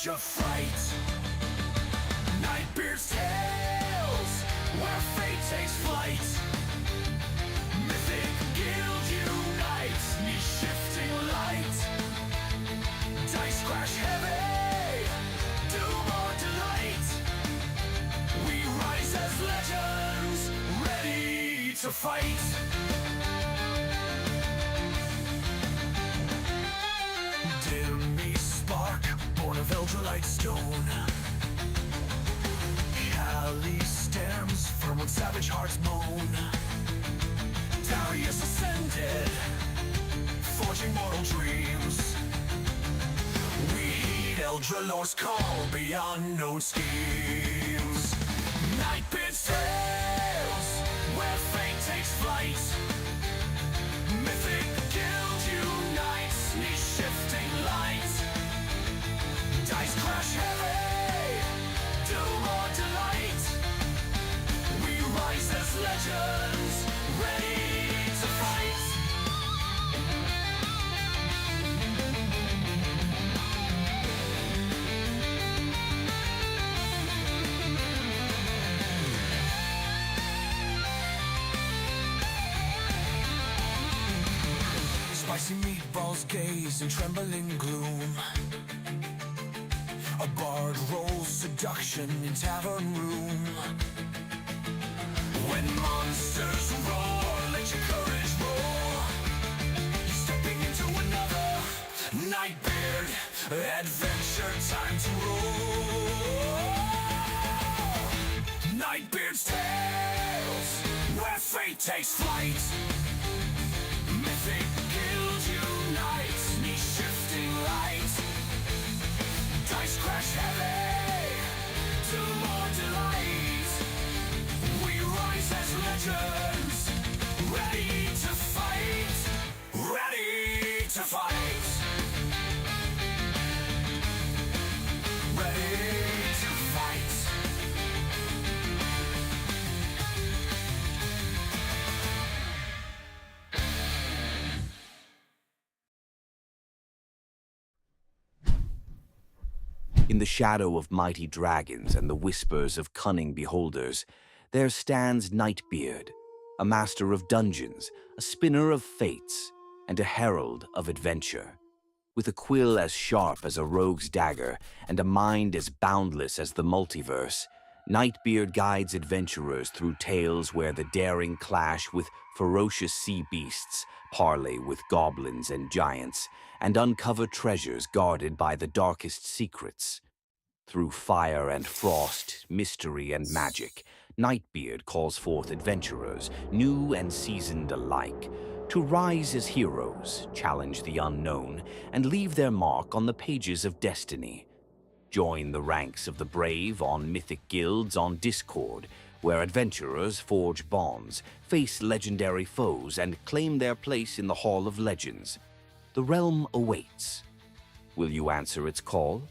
edge of fright. Nightbeard's tales, where fate takes flight. Mythic guild unites, knee-shifting light. Dice crash heavy, doom or delight. We rise as legends, ready to fight. Dimmy spark, born of Eldrelite stone. Cali stems, firm when savage hearts moan. Darius ascended, forging mortal dreams. We heed Eldralor's call beyond known schemes. Nightbeard's tales, where fate takes flight. Mythic guild unites, knee-shifting light. Dice crash heavy, doom or delight. We rise as legends, ready to fight. Spicy meatballs gaze in trembling gloom. A bard rolls seduction in tavern room. When monsters roar, let your courage roar. You're stepping into another Nightbeard adventure, time to roll. Nightbeard's tales, where fate takes flight. Mythic guild unites, knee-shifting light. Dice crash heavy, doom or delight. We rise as legends, ready to fight, ready to fight. Ready to fight. In the shadow of mighty dragons and the whispers of cunning beholders, there stands Nightbeard, a master of dungeons, a spinner of fates, and a herald of adventure. With a quill as sharp as a rogue's dagger and a mind as boundless as the multiverse, Nightbeard guides adventurers through tales where the daring clash with ferocious sea beasts, parley with goblins and giants, and uncover treasures guarded by the darkest secrets. Through fire and frost, mystery and magic, Nightbeard calls forth adventurers, new and seasoned alike, to rise as heroes, challenge the unknown, and leave their mark on the pages of destiny. Join the ranks of the brave on Mythic guilds on Discord, where adventurers forge bonds, face legendary foes, and claim their place in the Hall of Legends. The realm awaits. Will you answer its call?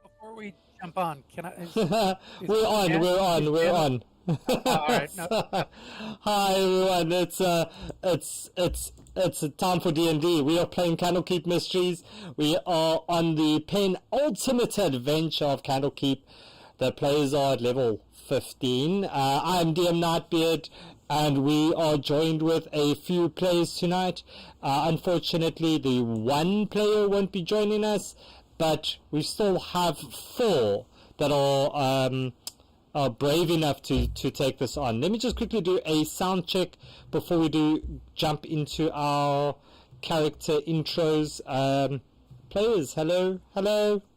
Before we jump on, can I? We're on. All right. No. Hi everyone. It's time for D&D. We are playing Candlekeep Mysteries. We are on the penultimate adventure of Candlekeep. The players are at level 15. I'm DM Nightbeard, and we are joined with a few players tonight. Unfortunately, the one player won't be joining us, but we still have 4 that are brave enough to take this on. Let me just quickly do a sound check before we do jump into our character intros. Players, hello. Hello.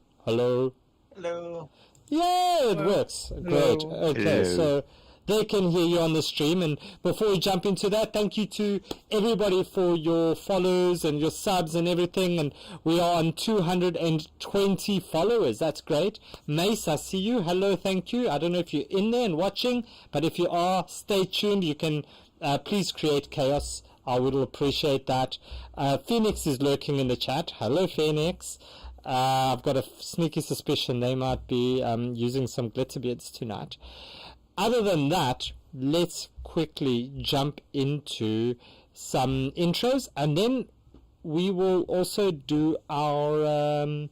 Yeah, it works. Great. Okay, Hello. so they can hear you on the stream. And before we jump into that, thank you to everybody for your follows and your subs and everything. And we are on 220 followers. That's great. Mace, I see you. Hello, thank you. I don't know if you're in there and watching, but if you are, stay tuned. You can please create chaos. I would appreciate that. Phoenix is lurking in the chat. Hello, Phoenix. I've got a sneaky suspicion they might be using some Glitterbeards tonight. Other than that, let's quickly jump into some intros, and then we will also do our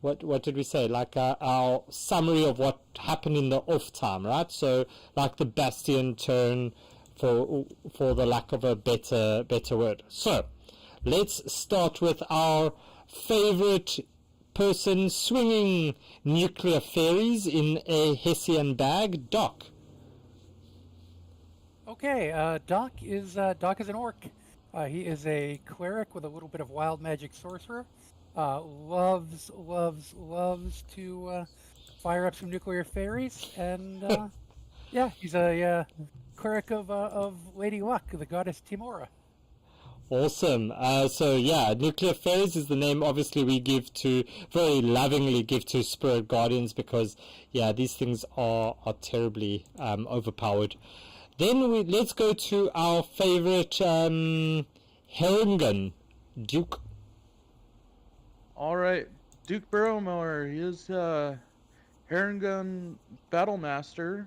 what did we say? Like our summary of what happened in the off time, right? So like the Bastion turn, for the lack of a better word. So let's start with our favorite person swinging nuclear fairies in a Hessian bag, Doc. Okay, Doc is an orc. He is a cleric with a little bit of wild magic sorcerer. Loves to fire up some nuclear fairies, and yeah, he's a cleric of Lady Luck, the goddess Timora. Awesome. So yeah, nuclear fairies is the name obviously we very lovingly give to spirit guardians, because yeah, these things are terribly overpowered. Then let's go to our favorite Herringen, Duke. All right, Duke Barrowmower. He is Herringen Battlemaster,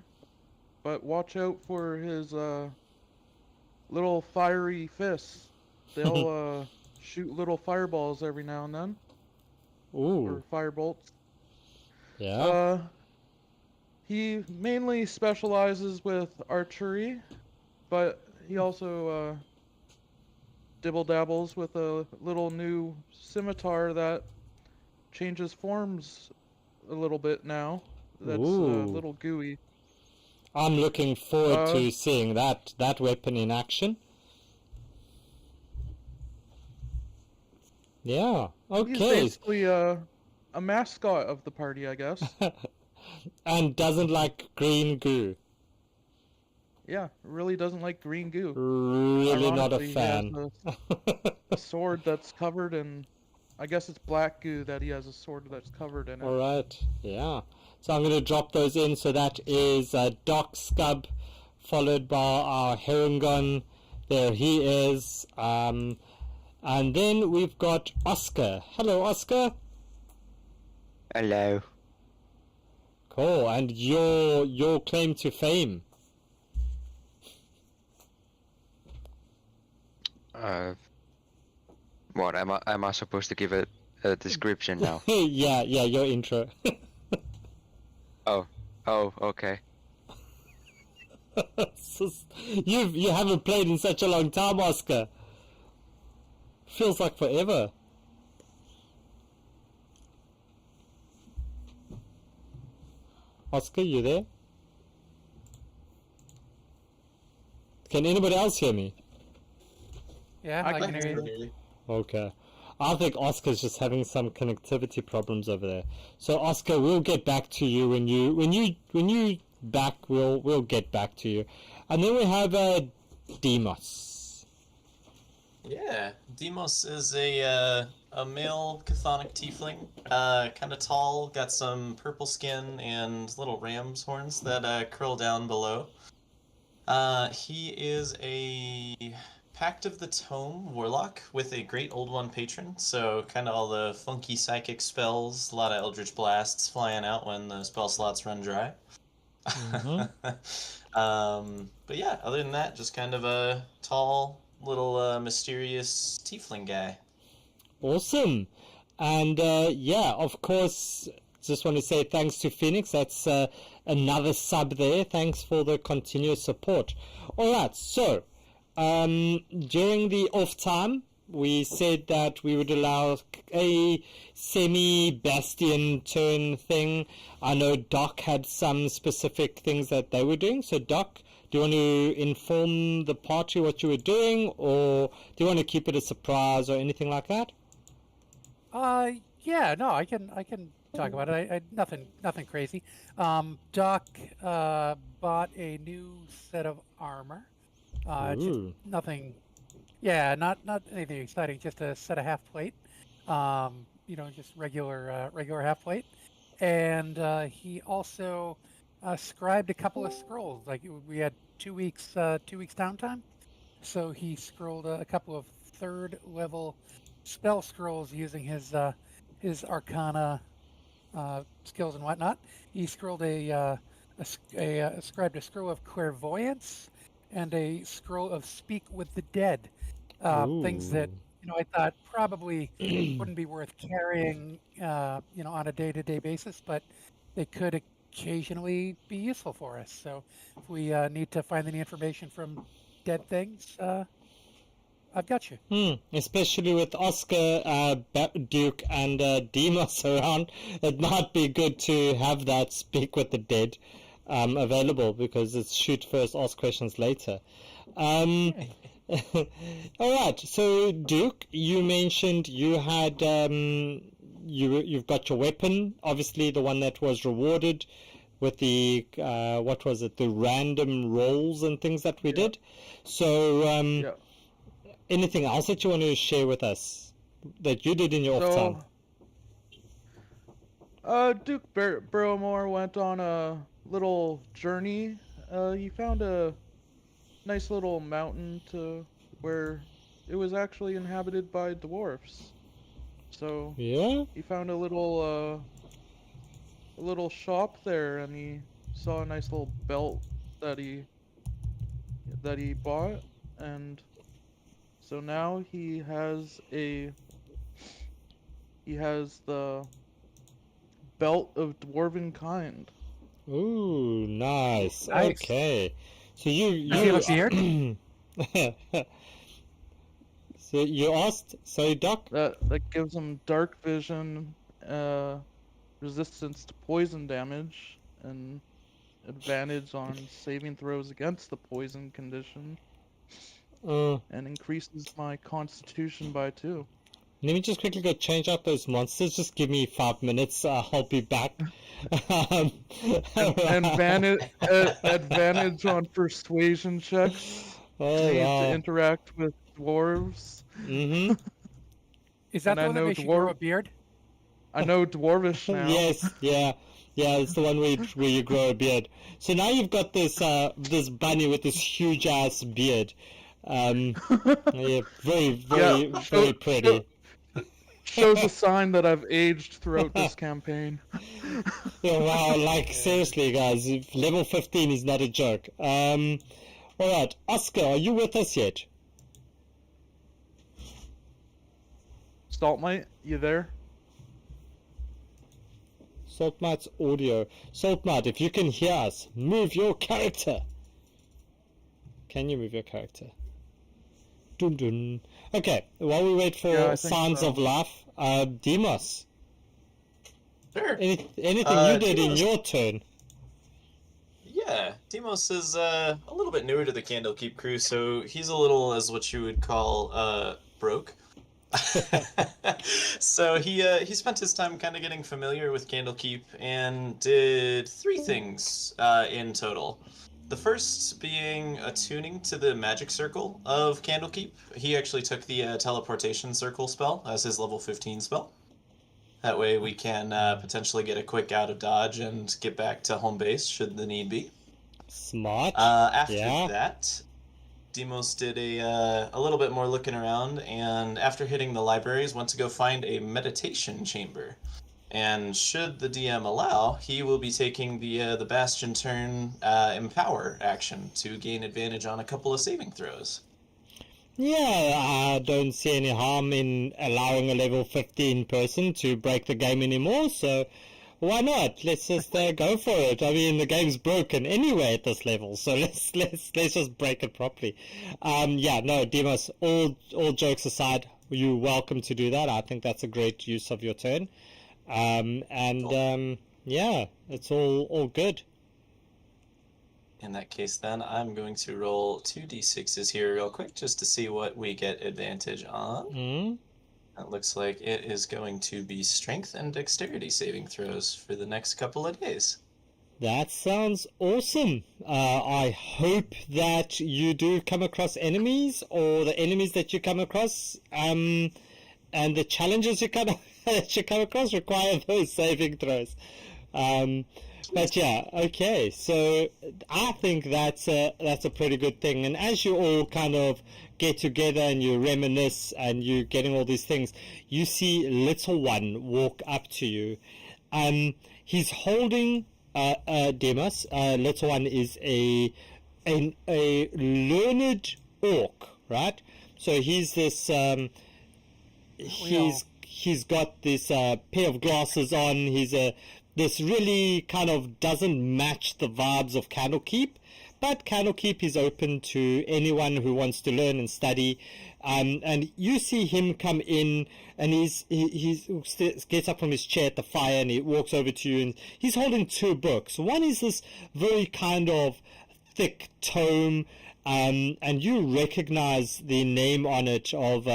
but watch out for his little fiery fists. They'll shoot little fireballs every now and then. Ooh. Or firebolts. Yeah. He mainly specializes with archery, but he also dibble dabbles with a little new scimitar that changes forms a little bit now. That's a little gooey. I'm looking forward to seeing that weapon in action. Yeah. Okay. He's basically a mascot of the party, I guess. And doesn't like green goo. Yeah, really doesn't like green goo. Really not a Ironically, fan. He has a sword that's covered in, I guess it's black goo that he has a sword that's covered in it. All right. Yeah. So I'm going to drop those in. So that is Doc Scub, followed by our Herringen. There he is. And then we've got Oscar. Hello, Oscar. Hello. Cool. And your claim to fame. What am I supposed to give a description now? yeah, your intro. Oh, okay. You haven't played in such a long time, Oscar. Feels like forever. Oscar, you there? Can anybody else hear me? Yeah, I can hear you. Okay. I think Oscar's just having some connectivity problems over there. So Oscar, we'll get back to you when you back. We'll get back to you, and then we have Demos. Yeah, Demos is a male chthonic tiefling, kind of tall, got some purple skin and little ram's horns that curl down below. He is a Pact of the Tome warlock with a Great Old One patron, so kind of all the funky psychic spells, a lot of Eldritch Blasts flying out when the spell slots run dry. But yeah, other than that, just kind of a tall, little mysterious tiefling guy. Awesome. And yeah, of course, just want to say thanks to Phoenix. That's another sub there. Thanks for the continuous support. All right, so during the off time, we said that we would allow a semi-Bastion turn thing. I know Doc had some specific things that they were doing. So Doc, do you want to inform the party what you were doing, or do you want to keep it a surprise or anything like that? Yeah, no, I can talk about it. Nothing crazy. Doc bought a new set of armor. Just Ooh. nothing. Yeah, not anything exciting. Just a set of half plate. Just regular half plate. And he also scribed a couple of scrolls. Like we had 2 weeks downtime, so he scrolled a couple of third level spell scrolls using his Arcana skills and whatnot. He scrolled scribed a scroll of clairvoyance and a scroll of speak with the dead. Things that I thought probably wouldn't be worth carrying, on a day-to-day basis, but they could occasionally be useful for us. So if we need to find any information from dead things, I've got you. Especially with Oscar, Duke, and Demos around, it might be good to have that speak with the dead available, because it's shoot first, ask questions later. All right. So, Duke, you mentioned you had you've got your weapon, obviously the one that was rewarded with the what was it? The random rolls and things that we did. So, anything else that you want to share with us that you did in your off time? Duke Barrowmore went on a little journey. He found a nice little mountain where it was actually inhabited by dwarfs. So Yeah. he found a little shop there, and he saw a nice little belt that he bought, and so now he has the belt of dwarven kind. Ooh, nice. Nice. Okay. So you Does he have a beard? So you asked, sorry, Doc? That gives him dark vision, resistance to poison damage, and advantage on saving throws against the poison condition, and increases my constitution by 2. Let me just quickly go change out those monsters. Just give me 5 minutes. I'll be back. And advantage on persuasion checks. Oh, Made wow. to interact with dwarves. Mm-hmm. Is that And the I one that know makes you grow a beard? I know dwarvish now. Yes, yeah. Yeah, it's the one where you grow a beard. So now you've got this this bunny with this huge ass beard. Yeah, very pretty. Shows a sign that I've aged throughout this campaign. Yeah, wow, like seriously, guys, level 15 is not a joke. All right, Oscar, are you with us yet? Saltmite, you there? Saltmite's audio. Saltmite, if you can hear us, move your character. Can you move your character? Dun dun. Okay, while we wait for signs of life, Demos. Sure. Anything you did in Demos, your turn? Yeah, Demos is a little bit newer to the Candlekeep crew, so he's a little, as what you would call, broke. So he spent his time kind of getting familiar with Candlekeep and did 3 things in total. The first being attuning to the magic circle of Candlekeep. He actually took the teleportation circle spell as his level 15 spell. That way we can potentially get a quick out of dodge and get back to home base should the need be. Smart. After Yeah. that, Demos did a little bit more looking around, and after hitting the libraries, went to go find a meditation chamber. And should the DM allow, he will be taking the Bastion turn Empower action to gain advantage on a couple of saving throws. Yeah, I don't see any harm in allowing a level 15 person to break the game anymore, so why not? Let's just go for it. I mean, the game's broken anyway at this level, so let's just break it properly. Yeah, no, Demos, all jokes aside, you're welcome to do that. I think that's a great use of your turn. Yeah, it's all good. In that case, then, I'm going to roll 2d6s here real quick just to see what we get advantage on. That looks like it is going to be strength and dexterity saving throws for the next couple of days. That sounds awesome. I hope that you do come across enemies, or the enemies that you come across, and the challenges that you come across require those saving throws. But yeah, okay. So I think that's a pretty good thing. And as you all kind of get together and you reminisce and you're getting all these things, you see little one walk up to you. He's holding Demos. Little one is a learned orc, right? So he's this. He's got this pair of glasses on. He's this really kind of doesn't match the vibes of Candlekeep, but Candlekeep is open to anyone who wants to learn and study. And you see him come in, and he gets up from his chair at the fire, and he walks over to you, and he's holding two books. One is this very kind of thick tome, and you recognize the name on it of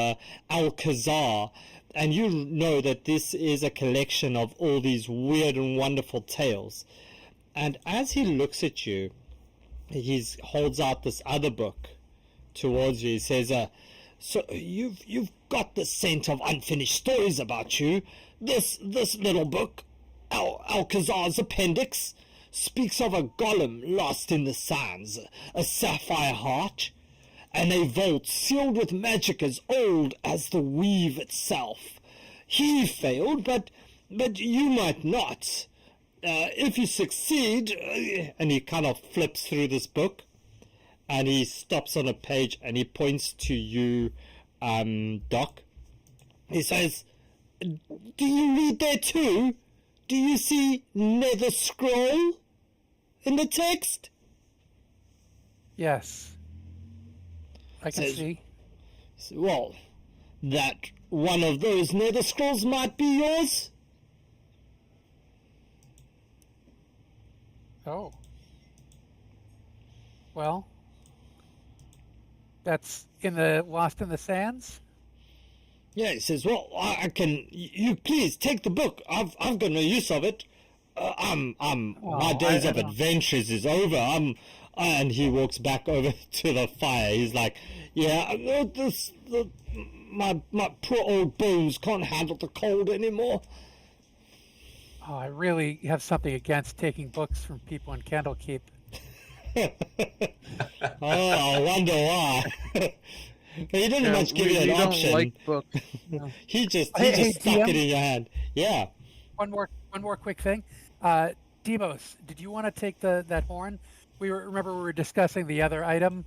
Alkazaar, and you know that this is a collection of all these weird and wonderful tales. And as he looks at you, he holds out this other book towards you. He says, "So you've got the scent of unfinished stories about you. This little book, Alkazaar's Appendix, speaks of a golem lost in the sands, a sapphire heart, and a vault sealed with magic as old as the weave itself. He failed, but you might not. If you succeed," and he kind of flips through this book, and he stops on a page, and he points to you, Doc. He says, "Do you read there too? Do you see Nether Scroll in the text?" Yes. I can Says- see. "Well, that one of those Nether Scrolls might be yours." Oh. Well, that's in the Lost in the Sands? Yeah, he says, "Well, I can. You please take the book. I've got no use of it. My days of adventures is over. And he walks back over to the fire. He's like, "Yeah, my poor old bones can't handle the cold anymore." Oh, I really have something against taking books from people in Candlekeep. Oh, I wonder why. He didn't much give you an we option. don't like books. He just Hey, stuck TM? it in your hand. Yeah. One more quick thing. Demos, did you want to take that horn? Remember we were discussing the other item.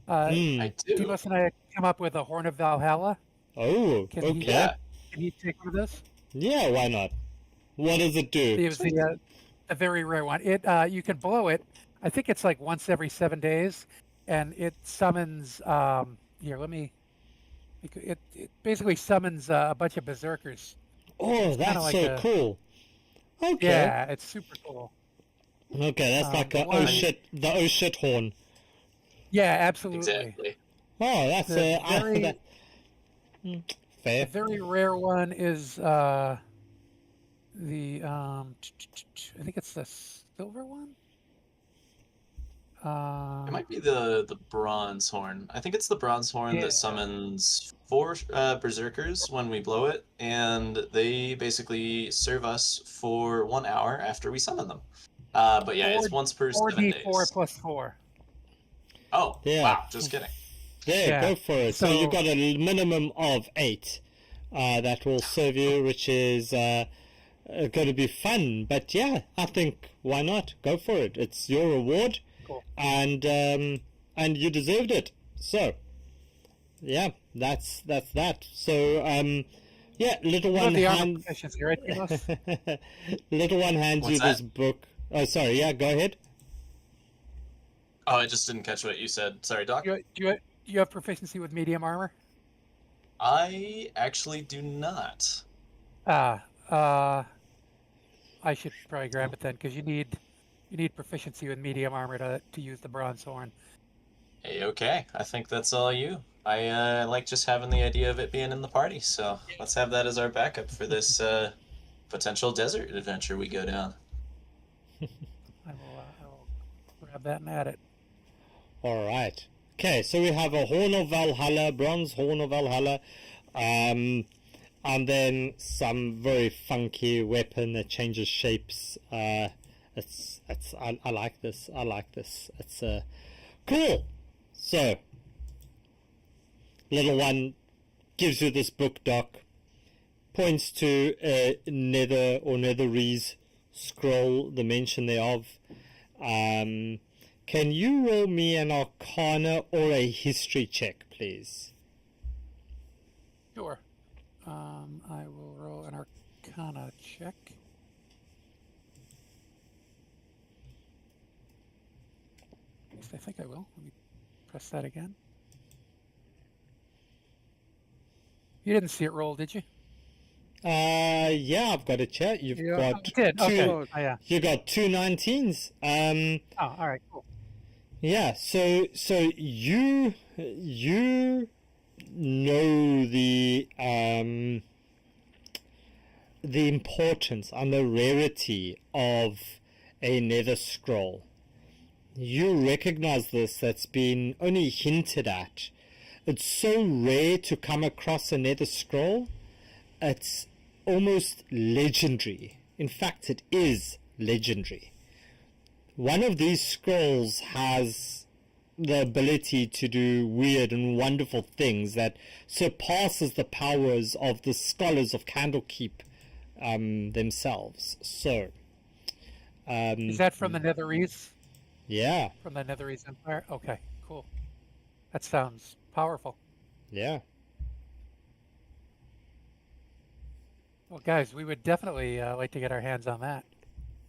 I do. Demos and I come up with a Horn of Valhalla. Oh, Can okay. he, Yeah. Can he take one of those? Yeah, why not? What does it do? It was a very rare one. It you can blow it. I think it's like once every 7 days, and it summons. Here, let me. It basically summons a bunch of berserkers. Oh, that's like so a- cool. Okay. Yeah, it's super cool. Okay, that's like the the one- oh shit horn. Yeah, absolutely. Exactly. Oh, that's The very- fair. A very rare one is the I think it's the silver one. It might be the bronze horn. I think it's the bronze horn Yeah. that summons 4 berserkers when we blow it, and they basically serve us for 1 hour after we summon them. But yeah, it's once per 7 days. 4d4 plus 4. Oh, Yeah. wow, just kidding. There, Yeah, go for it. So, so- you've got a minimum of 8 that will serve you, which is going to be fun. But yeah, I think why not? Go for it. It's your reward, Cool. and you deserved it. So yeah, that's that. So yeah, little You one have the armor hands proficiency, right, Demos? little one hands What's you this book. Oh, sorry. Yeah, go ahead. Oh, I just didn't catch what you said. Sorry, Doc. Do you have proficiency with medium armor? I actually do not. I should probably grab it then, because you need proficiency with medium armor to use the bronze horn. Hey, okay. I think that's all you. I like just having the idea of it being in the party, so let's have that as our backup for this potential desert adventure we go down. I will grab that and add it. All right. Okay, so we have a Horn of Valhalla, bronze Horn of Valhalla, and then some very funky weapon that changes shapes. I like this. I like this. It's cool. So, little one gives you this book, Doc. Points to a nether or netherese scroll, the mention thereof. Can you roll me an Arcana or a History check, please? Sure. I will roll an Arcana check. At least I think I will. Let me press that again. You didn't see it roll, did you? Yeah, I've got a chat. You've got You did. two. Okay. Oh, yeah. You got 2 19s. Oh, all right. Cool. Yeah. So you know the importance and the rarity of a nether scroll. You recognize this. That's been only hinted at. It's so rare to come across a nether scroll. It's almost legendary. In fact, it is legendary. One of these scrolls has the ability to do weird and wonderful things that surpasses the powers of the scholars of Candlekeep themselves. So, Is that from the Netherese? yeah, From the Netherese Empire? Okay, cool. That sounds powerful. yeah. Well, guys, we would definitely like to get our hands on that.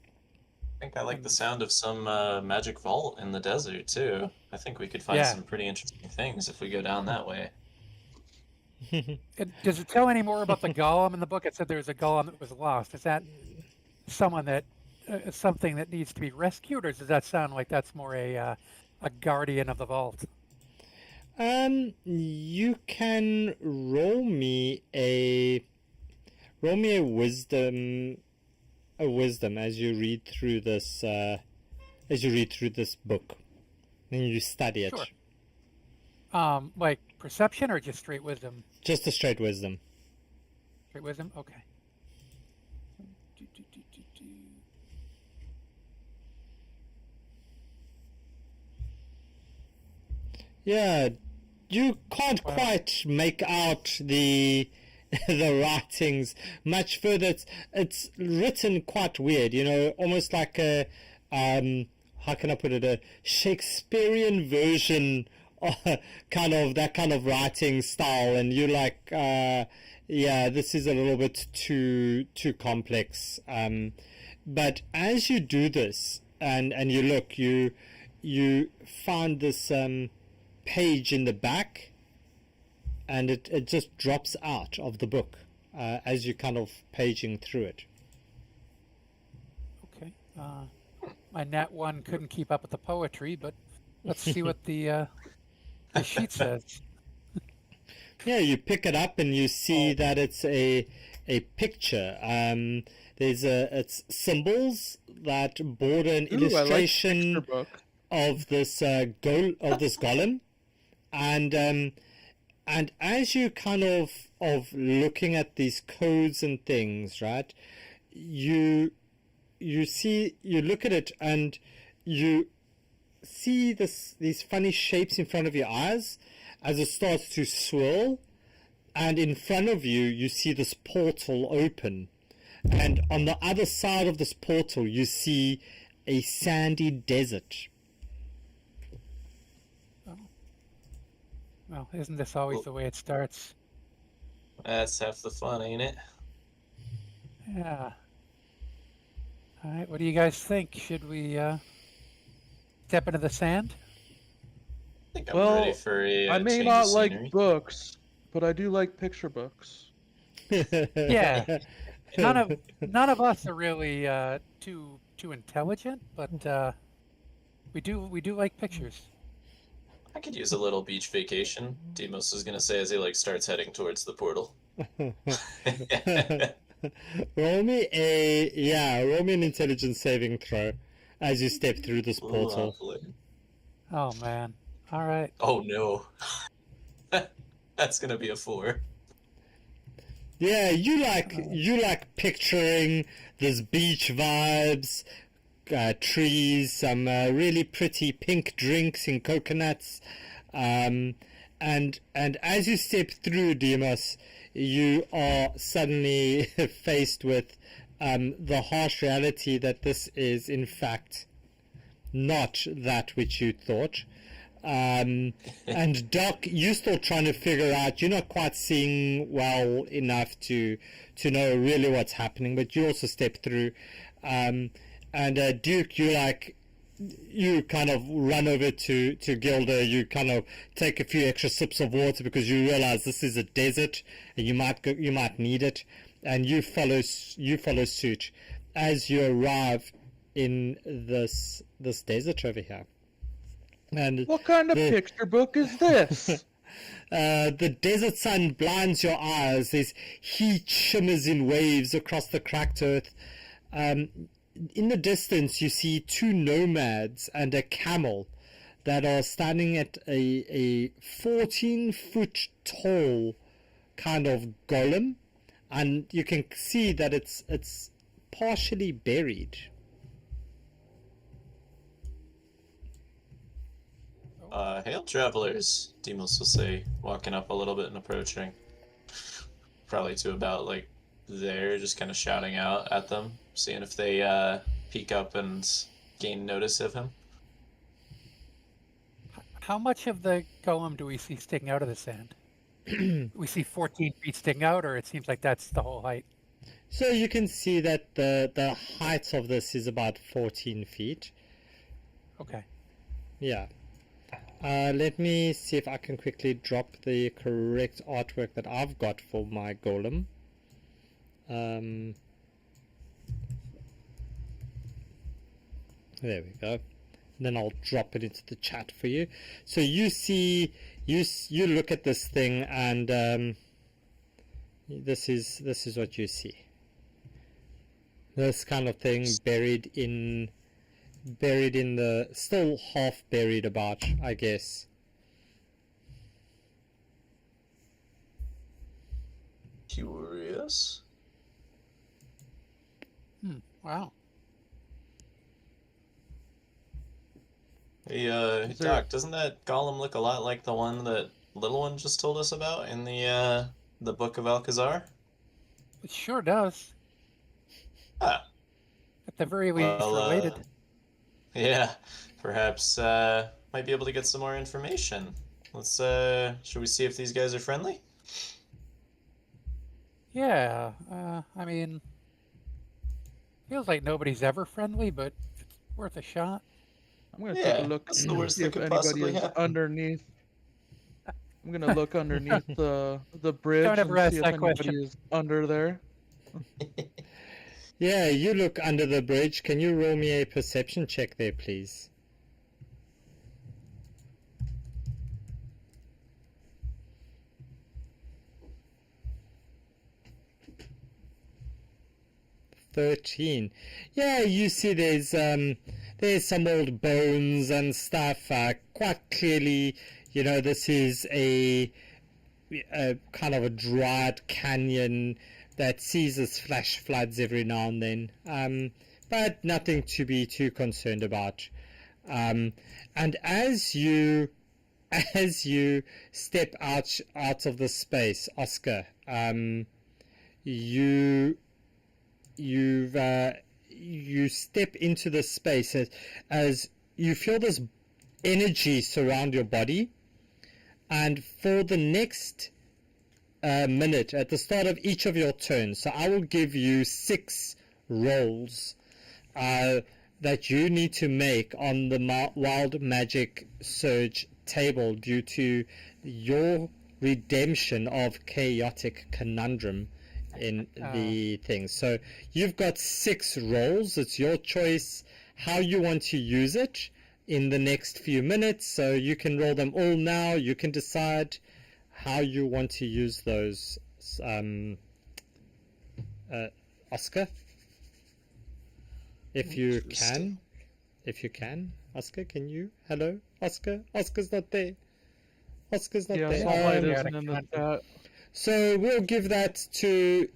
I think I like the sound of some magic vault in the desert too. I think we could find Yeah. some pretty interesting things if we go down that way. Does it tell any more about the golem in the book? It said there was a golem that was lost. Is that someone that something that needs to be rescued, or does that sound like that's more a guardian of the vault? You can roll me a wisdom as you read through this book and you study it. Sure. Like perception or just straight wisdom? Just a straight wisdom. Straight wisdom. Okay. Yeah, you can't quite make out the the writings much further. It's written quite weird, almost like a how can I put it, a Shakespearean version of that kind of writing style, and you're like, yeah, this is a little bit too complex. But as you do this and you look, you find this page in the back, and it just drops out of the book as you're kind of paging through it. Okay. My Nat 1 couldn't keep up with the poetry, but let's see what the sheet says. Yeah, you pick it up and you see that it's a picture. It's symbols that border an illustration of this golem, and as you kind of looking at these codes and things, right? You look at it and you see these funny shapes in front of your eyes as it starts to swirl, and in front of you see this portal open, and on the other side of this portal you see a sandy desert. Well, isn't this always the way it starts? That's half the fun, ain't it? Yeah. All right, what do you guys think? Should we step into the sand? I think I'm ready for a I may change not of like scenery. books, but I do like picture books. Yeah. None of us are really too intelligent, but we do like pictures. I could use a little beach vacation. Demos is gonna say as he like starts heading towards the portal. Roll me an intelligence saving throw as you step through this portal. Lovely. Oh man. All right. Oh no. That's gonna be a 4. Yeah, you like picturing this beach vibes, trees, some really pretty pink drinks and coconuts, and as you step through, Demos, you are suddenly faced with the harsh reality that this is in fact not that which you thought. And Doc, you're still trying to figure out, you're not quite seeing well enough to know really what's happening, but you also step through. And Duke, you kind of run over to Gilda, you kind of take a few extra sips of water because you realize this is a desert and you might need it, and you follow suit as you arrive in this desert over here. And What kind of picture book is this? the desert sun blinds your eyes. There's heat shimmers in waves across the cracked earth. In the distance, you see 2 nomads and a camel that are standing at a 14-foot tall kind of golem, and you can see that it's partially buried. Hail travelers, Demos will say, walking up a little bit and approaching. Probably to about like there, just kind of shouting out at them, seeing if they peek up and gain notice of him. How much of the golem do we see sticking out of the sand? We see 14 feet sticking out, or it seems like that's the whole height? So you can see that the height of this is about 14 feet. Okay. Yeah. Let me see if I can quickly drop the correct artwork that I've got for my golem. There we go. Then I'll drop it into the chat for you. So you see, you look at this thing, and this is what you see. This kind of thing buried in the, still half buried about, I guess. Curious. Wow. Hey, Doc, doesn't that golem look a lot like the one that Little One just told us about in the Book of Alkazaar? It sure does. Ah, At the very least, well, related. yeah, perhaps might be able to get some more information. Let's should we see if these guys are friendly? Yeah. I mean, feels like nobody's ever friendly, but it's worth a shot. I'm gonna Yeah, take a look that's the and worst see that if could anybody possibly is happen. underneath. I'm gonna look underneath the bridge Don't and ever ask see if that anybody question. is under there. Yeah, you look under the bridge. Can you roll me a perception check there, please? $13. Yeah, you see there's some old bones and stuff. Quite clearly, this is a kind of a dried canyon that sees us flash floods every now and then, but nothing to be too concerned about. And as you step out of the space, Oscar, you step into the space as you feel this energy surround your body, and for the next minute at the start of each of your turns, so I will give you 6 rolls that you need to make on the Wild Magic Surge table due to your redemption of Chaotic Conundrum in the thing. So you've got 6 rolls. It's your choice how you want to use it. in the next few minutes, so you can roll them all now. You can decide how you want to use those. Oscar, if you can, Oscar, can you? Hello, Oscar. Oscar's not there. Oscar's not Yeah, there. Sunlight Oh, isn't in the chat. So we'll give that to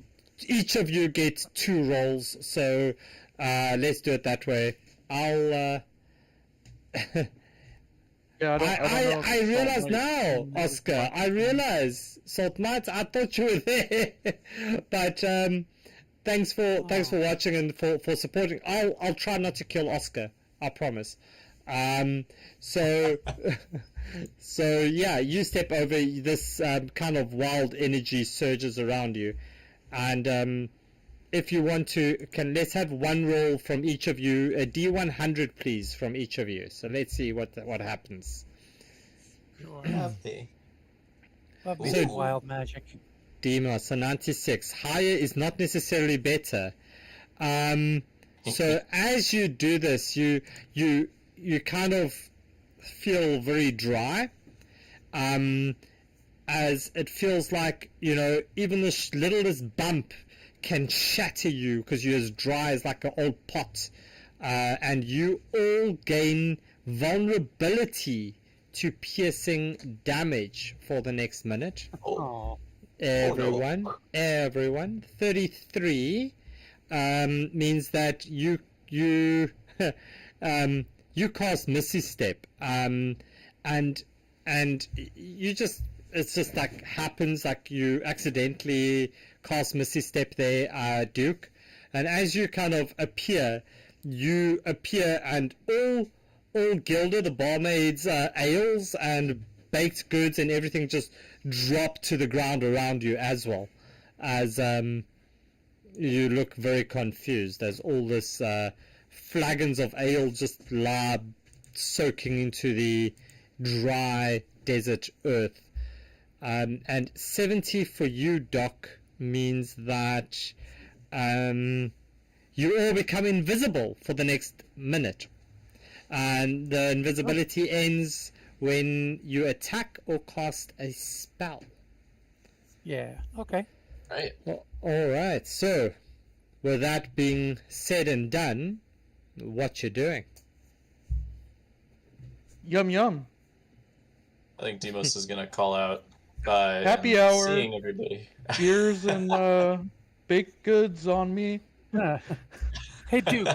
each of you. Get 2 rolls. So let's do it that way. I'll. Yeah, I don't know. I if realize Sunlight now, can use Oscar. that. I realize, Salt Knight. I thought you were there, but thanks for watching and for supporting. I'll try not to kill Oscar. I promise. So so yeah, you step over. This kind of wild energy surges around you, and if you want to, let's have 1 roll from each of you. A D100, please, from each of you. So let's see what happens. Happy. Love me So- some wild magic. Demos, so 96. Higher is not necessarily better. So as you do this, you kind of feel very dry. As it feels like, even the littlest bump can shatter you because you're as dry as like an old pot. And you all gain vulnerability to piercing damage for the next minute. Oh, Everyone, 33 means that you you cast Missy Step, and you just, it's just like happens, like you accidentally cast Missy Step there, Duke, and as you kind of appear, and all Gilda the barmaid's ales and baked goods and everything just drop to the ground around you, as well as you look very confused as all this flagons of ale just lie soaking into the dry desert earth. And 70 for you, Doc, means that you all become invisible for the next minute, and the invisibility ends when you attack or cast a spell. yeah. Okay. Right. All right. So, with that being said and done, what you doing? Yum yum. I think Demos is gonna call out by Happy hour. seeing everybody. Beers and baked goods on me. Hey, Duke.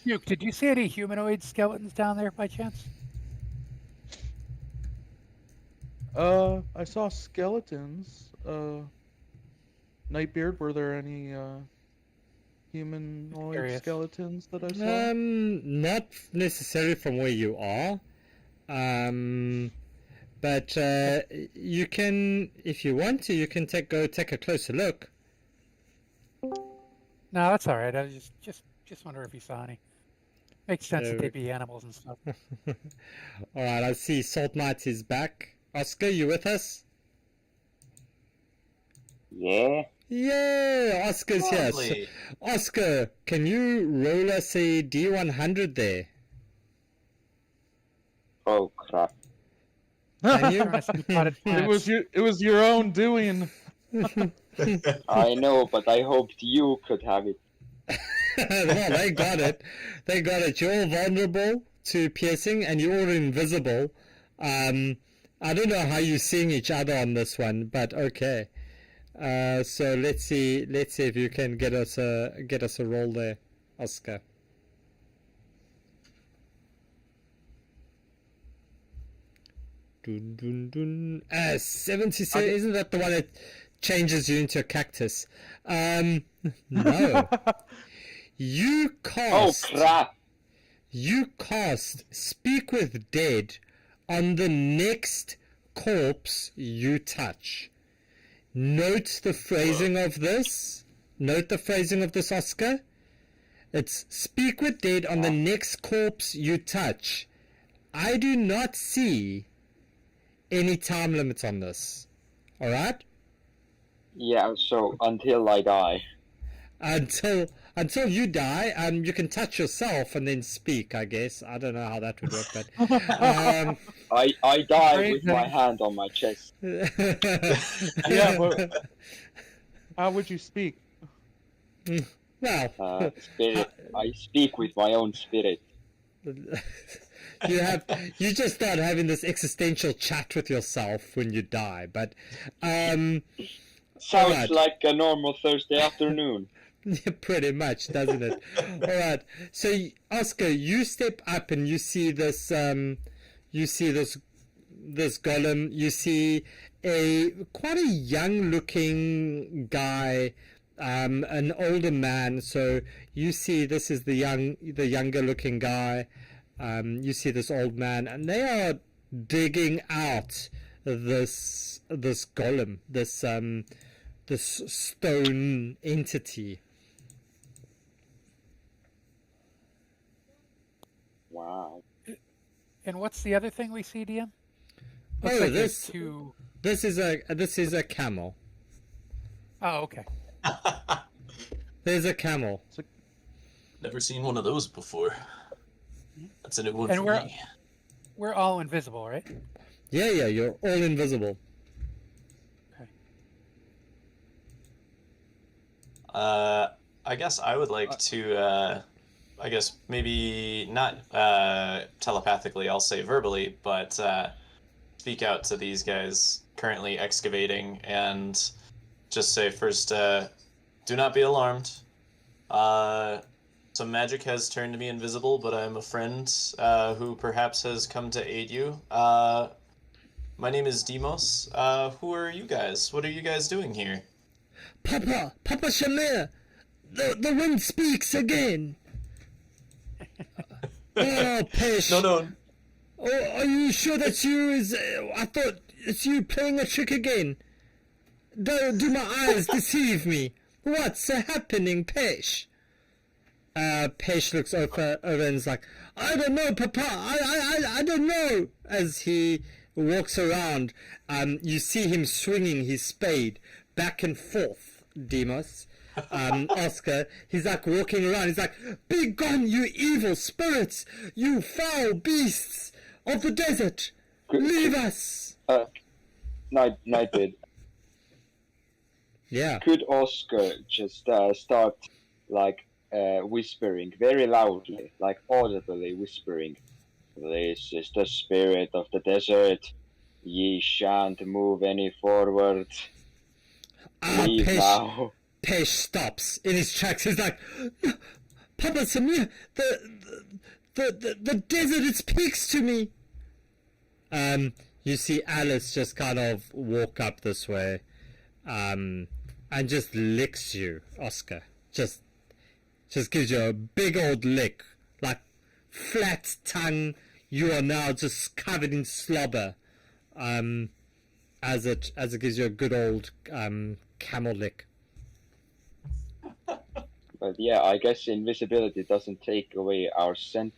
Duke, did you see any humanoid skeletons down there by chance? I saw skeletons. Nightbeard, were there any humanoid Curious. skeletons that I saw? Not necessarily from where you are. But you can, if you want to, you can go take a closer look. No, that's all right. I was just wonder if you saw any. Makes sense that So- they'd be animals and stuff. All right, I see Salt Knight is back. Oscar, you with us? Yeah. Yeah, Oscar's here. So, Lovely. Oscar, can you roll us a D100 there? Oh crap. Can you? Trying to see potted plants. It was your own doing. I know, but I hoped you could have it. Well, they got it. They got it. You're vulnerable to piercing, and you're all invisible. I don't know how you're seeing each other on this one, but okay. So let's see if you can get us a roll there, Oscar. Dun, dun, dun. 77. Isn't that the one that changes you into a cactus? No. You Oh cast. crap! You cast Speak with Dead on the next corpse you touch. Note the phrasing of this. Note the phrasing of this, Oscar. It's Speak with Dead on the next corpse you touch. I do not see any time limits on this. Alright? Yeah, so until I die. Until until you die, you can touch yourself and then speak, I guess. I don't know how that would work, but I die Great, with my thanks. hand on my chest. Yeah, but how would you speak? well, Spirit. I speak with my own spirit. you just start having this existential chat with yourself when you die, but Sounds Alright. like a normal Thursday afternoon. yeah, pretty much, doesn't it? All right. So, Oscar, you step up and you see this golem. You see quite a young-looking guy, an older man. So you see this is the younger-looking guy. You see this old man, and they are digging out this golem, this stone entity. Wow. And what's the other thing we see, DM? Looks Oh, like there's this two. this is a camel. Oh, okay. There's a camel. Never seen one of those before. That's a new one And for we're- me. We're all invisible, right? Yeah, you're all invisible. I guess I would like to, I guess maybe not telepathically, I'll say verbally, but speak out to these guys currently excavating and just say first, do not be alarmed. Some magic has turned me invisible, but I'm a friend who perhaps has come to aid you. My name is Demos. Who are you guys? What are you guys doing here? Papa Shamir, the wind speaks again. Oh, Pesh. No. Oh, are you sure that's you? I thought it's you playing a trick again. Do my eyes deceive me? What's happening, Pesh? Pesh looks over and is like, I don't know, Papa. I don't know. As he walks around, you see him swinging his spade back and forth, Demos. Oscar, he's like walking around. He's like, "Be gone, you evil spirits! You foul beasts of the desert! Leave us!" Nightbird. Yeah. Could Oscar just start like whispering very loudly, like audibly whispering, "This is the spirit of the desert. Ye shan't move any forward. Leave now." Pesh stops in his tracks. He's like, "Papa Samir, the desert, it speaks to me." You see Alice just kind of walk up this way, and just licks you, Oscar. Just gives you a big old lick, like flat tongue. You are now just covered in slobber, as it gives you a good old camel lick. But yeah, I guess invisibility doesn't take away our scent.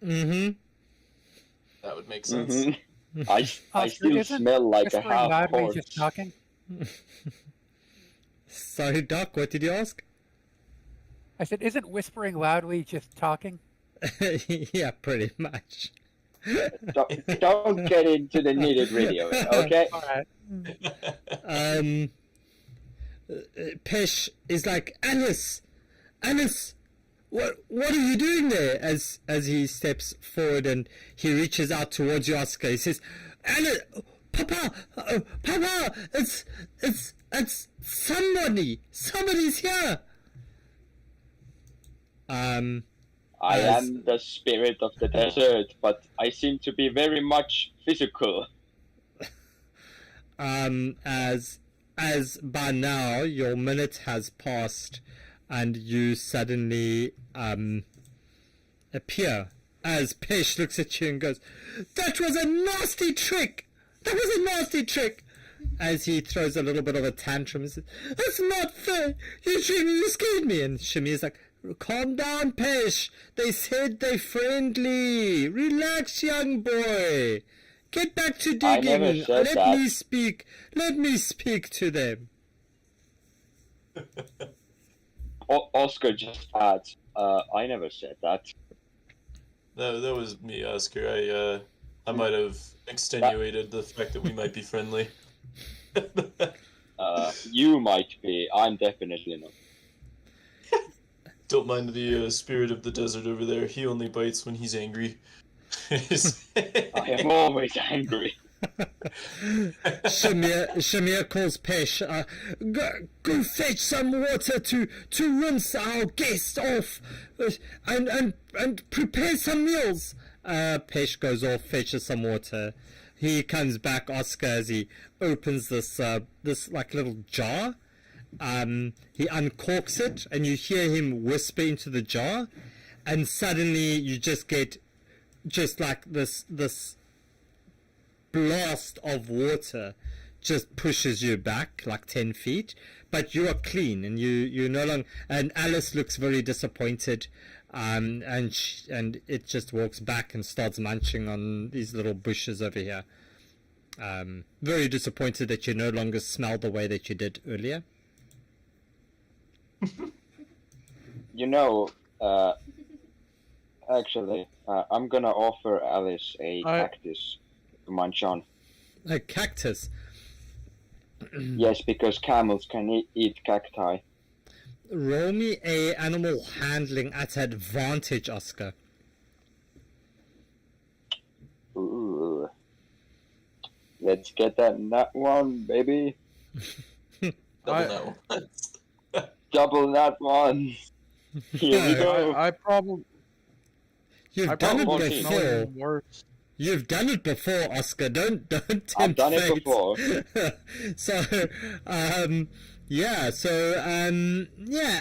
Mm-hmm. That would make sense. Mm-hmm. I Oscar, still isn't smell like a whispering half loudly corpse. just talking? Sorry, Doc, what did you ask? I said, isn't whispering loudly just talking? Yeah, pretty much. Don't get into the nitty-gritty of it, okay? All right. Pesh is like, Alice, what are you doing there? As he steps forward and he reaches out towards you, Oscar. He says, Alice, Papa, it's somebody's here. I am the spirit of the desert, but I seem to be very much physical. As by now your minute has passed and you suddenly appear, as Pesh looks at you and goes, "That was a nasty trick! That was a nasty trick!" As he throws a little bit of a tantrum and says, "That's not fair! You scared me!" And Shamir's like, "Calm down, Pesh. They said they're friendly. Relax, young boy. Get back to I digging. never said Let that. me speak. Let me speak to them." Oscar just adds, I never said that. That was me, Oscar. I might have extenuated the fact that we might be friendly. You might be. I'm definitely not. Don't mind the spirit of the desert over there. He only bites when he's angry. I am always angry. Shamir calls Pesh, go fetch some water to rinse our guest off, and prepare some meals. Pesh goes off, fetches some water. He comes back, Oscar, as he opens this like little jar. He uncorks it, and you hear him whisper into the jar, and suddenly you just get like this blast of water just pushes you back like 10 feet, but you are clean, and you no longer. And Alice looks very disappointed, and it just walks back and starts munching on these little bushes over here. Very disappointed that you no longer smell the way that you did earlier. You know, actually, I'm gonna offer Alice a cactus to munch on. A cactus? Yes, because camels can eat cacti. Roll me a animal handling at advantage, Oscar. Ooh. Let's get that nut one, baby. Double no. Double that one. Here we go. I probably. You've done it probably before. even worse. You've done it before, Oscar. Don't tempt I've done it fate. before.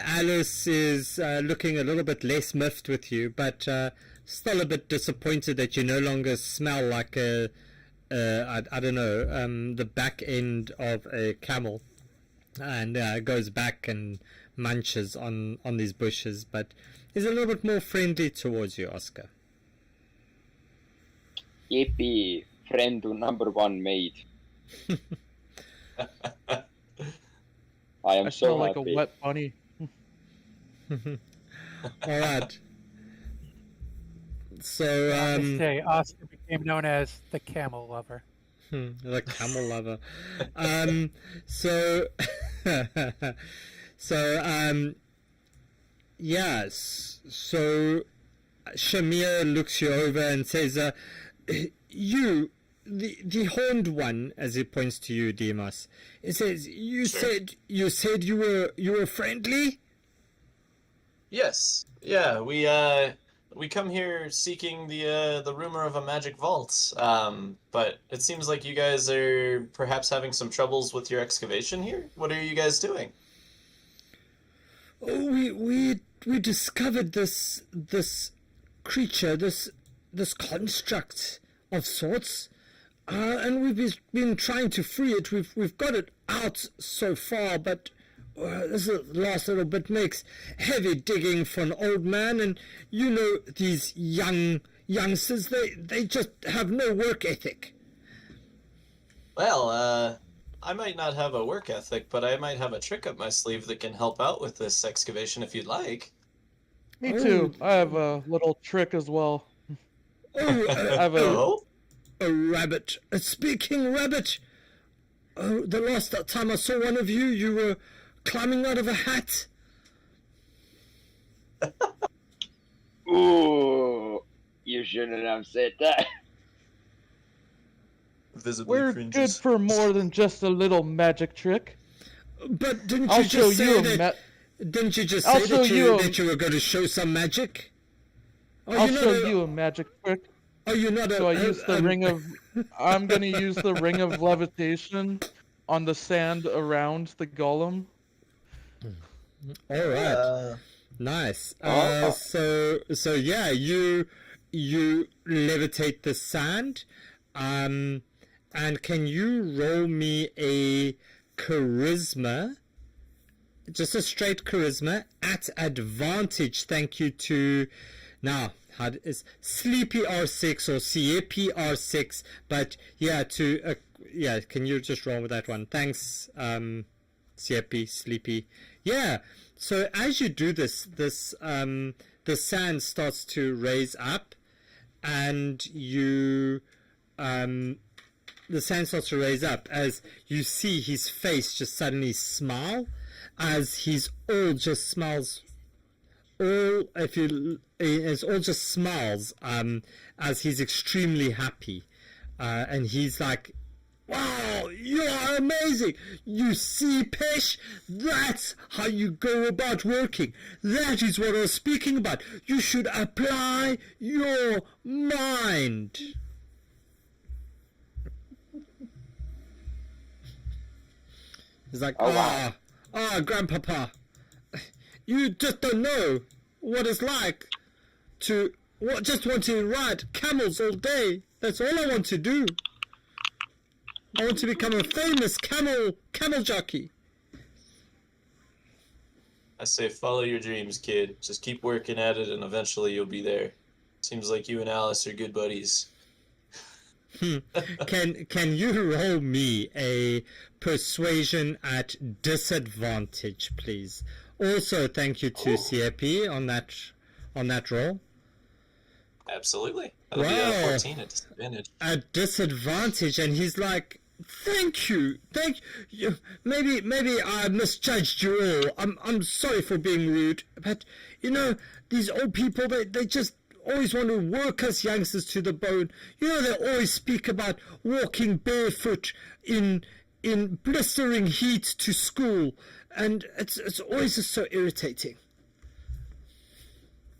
Alice is looking a little bit less miffed with you, but still a bit disappointed that you no longer smell like I don't know, the back end of a camel, and goes back and munches on these bushes, but is a little bit more friendly towards you, Oscar. Yippee, friend number one made. I am I so smell like happy. a wet bunny. All right. So To say, Oscar became known as the camel lover. the camel lover. Yes. So Shamir looks you over and says, "You, the horned one," as he points to you, Demas. It says, "You said you were friendly." Yes. Yeah. We come here seeking the rumor of a magic vault. But it seems like you guys are perhaps having some troubles with your excavation here. What are you guys doing? Oh, we discovered this creature, this construct of sorts, and we've been trying to free it. We've got it out so far, but this last little bit makes heavy digging for an old man, and you know these youngsters, they just have no work ethic. Well, I might not have a work ethic, but I might have a trick up my sleeve that can help out with this excavation if you'd like. Me too. I have a little trick as well. Oh, I have a. a rabbit, a speaking rabbit. Oh, the last time I saw one of you, you were climbing out of a hat. Ooh, you shouldn't have said that. Visibly We're cringes. good for more than just a little magic trick. But didn't I'll you show just say you a that? Didn't you just I'll say show that you a- that you were going to show some magic? Oh, I'll you're show not a- you a magic trick. Oh, you're not So I use the ring of. I'm gonna use the ring of levitation on the sand around the golem. All right. Nice. So yeah, you levitate the sand, and can you roll me a charisma? Just a straight charisma at advantage. Thank you to now. How is Sleepy R6 or Siepi R6? But yeah, can you just roll with that one? Thanks, Siepi, Sleepy. Yeah. So as you do this, the sand starts to raise up, and the sand starts to raise up as you see his face just suddenly smile, as he's all just smiles. It's all just smiles, as he's extremely happy, and he's like, "Wow, you are amazing! You see, Pesh, that's how you go about working. That is what I was speaking about. You should apply your mind." He's like, Oh, wow. Grandpapa, you just don't know what it's like to just want to ride camels all day. That's all I want to do. I want to become a famous camel jockey. I say follow your dreams, kid. Just keep working at it and eventually you'll be there. Seems like you and Alice are good buddies. Can you roll me a persuasion at disadvantage, please? Also, thank you to CAP on that roll. Absolutely. That'll Wow. be 14 at disadvantage. At disadvantage, and he's like, thank you. Maybe I misjudged you all. I'm sorry for being rude, but these old people, they just always want to work us youngsters to the bone. They always speak about walking barefoot in blistering heat to school, and it's always just so irritating.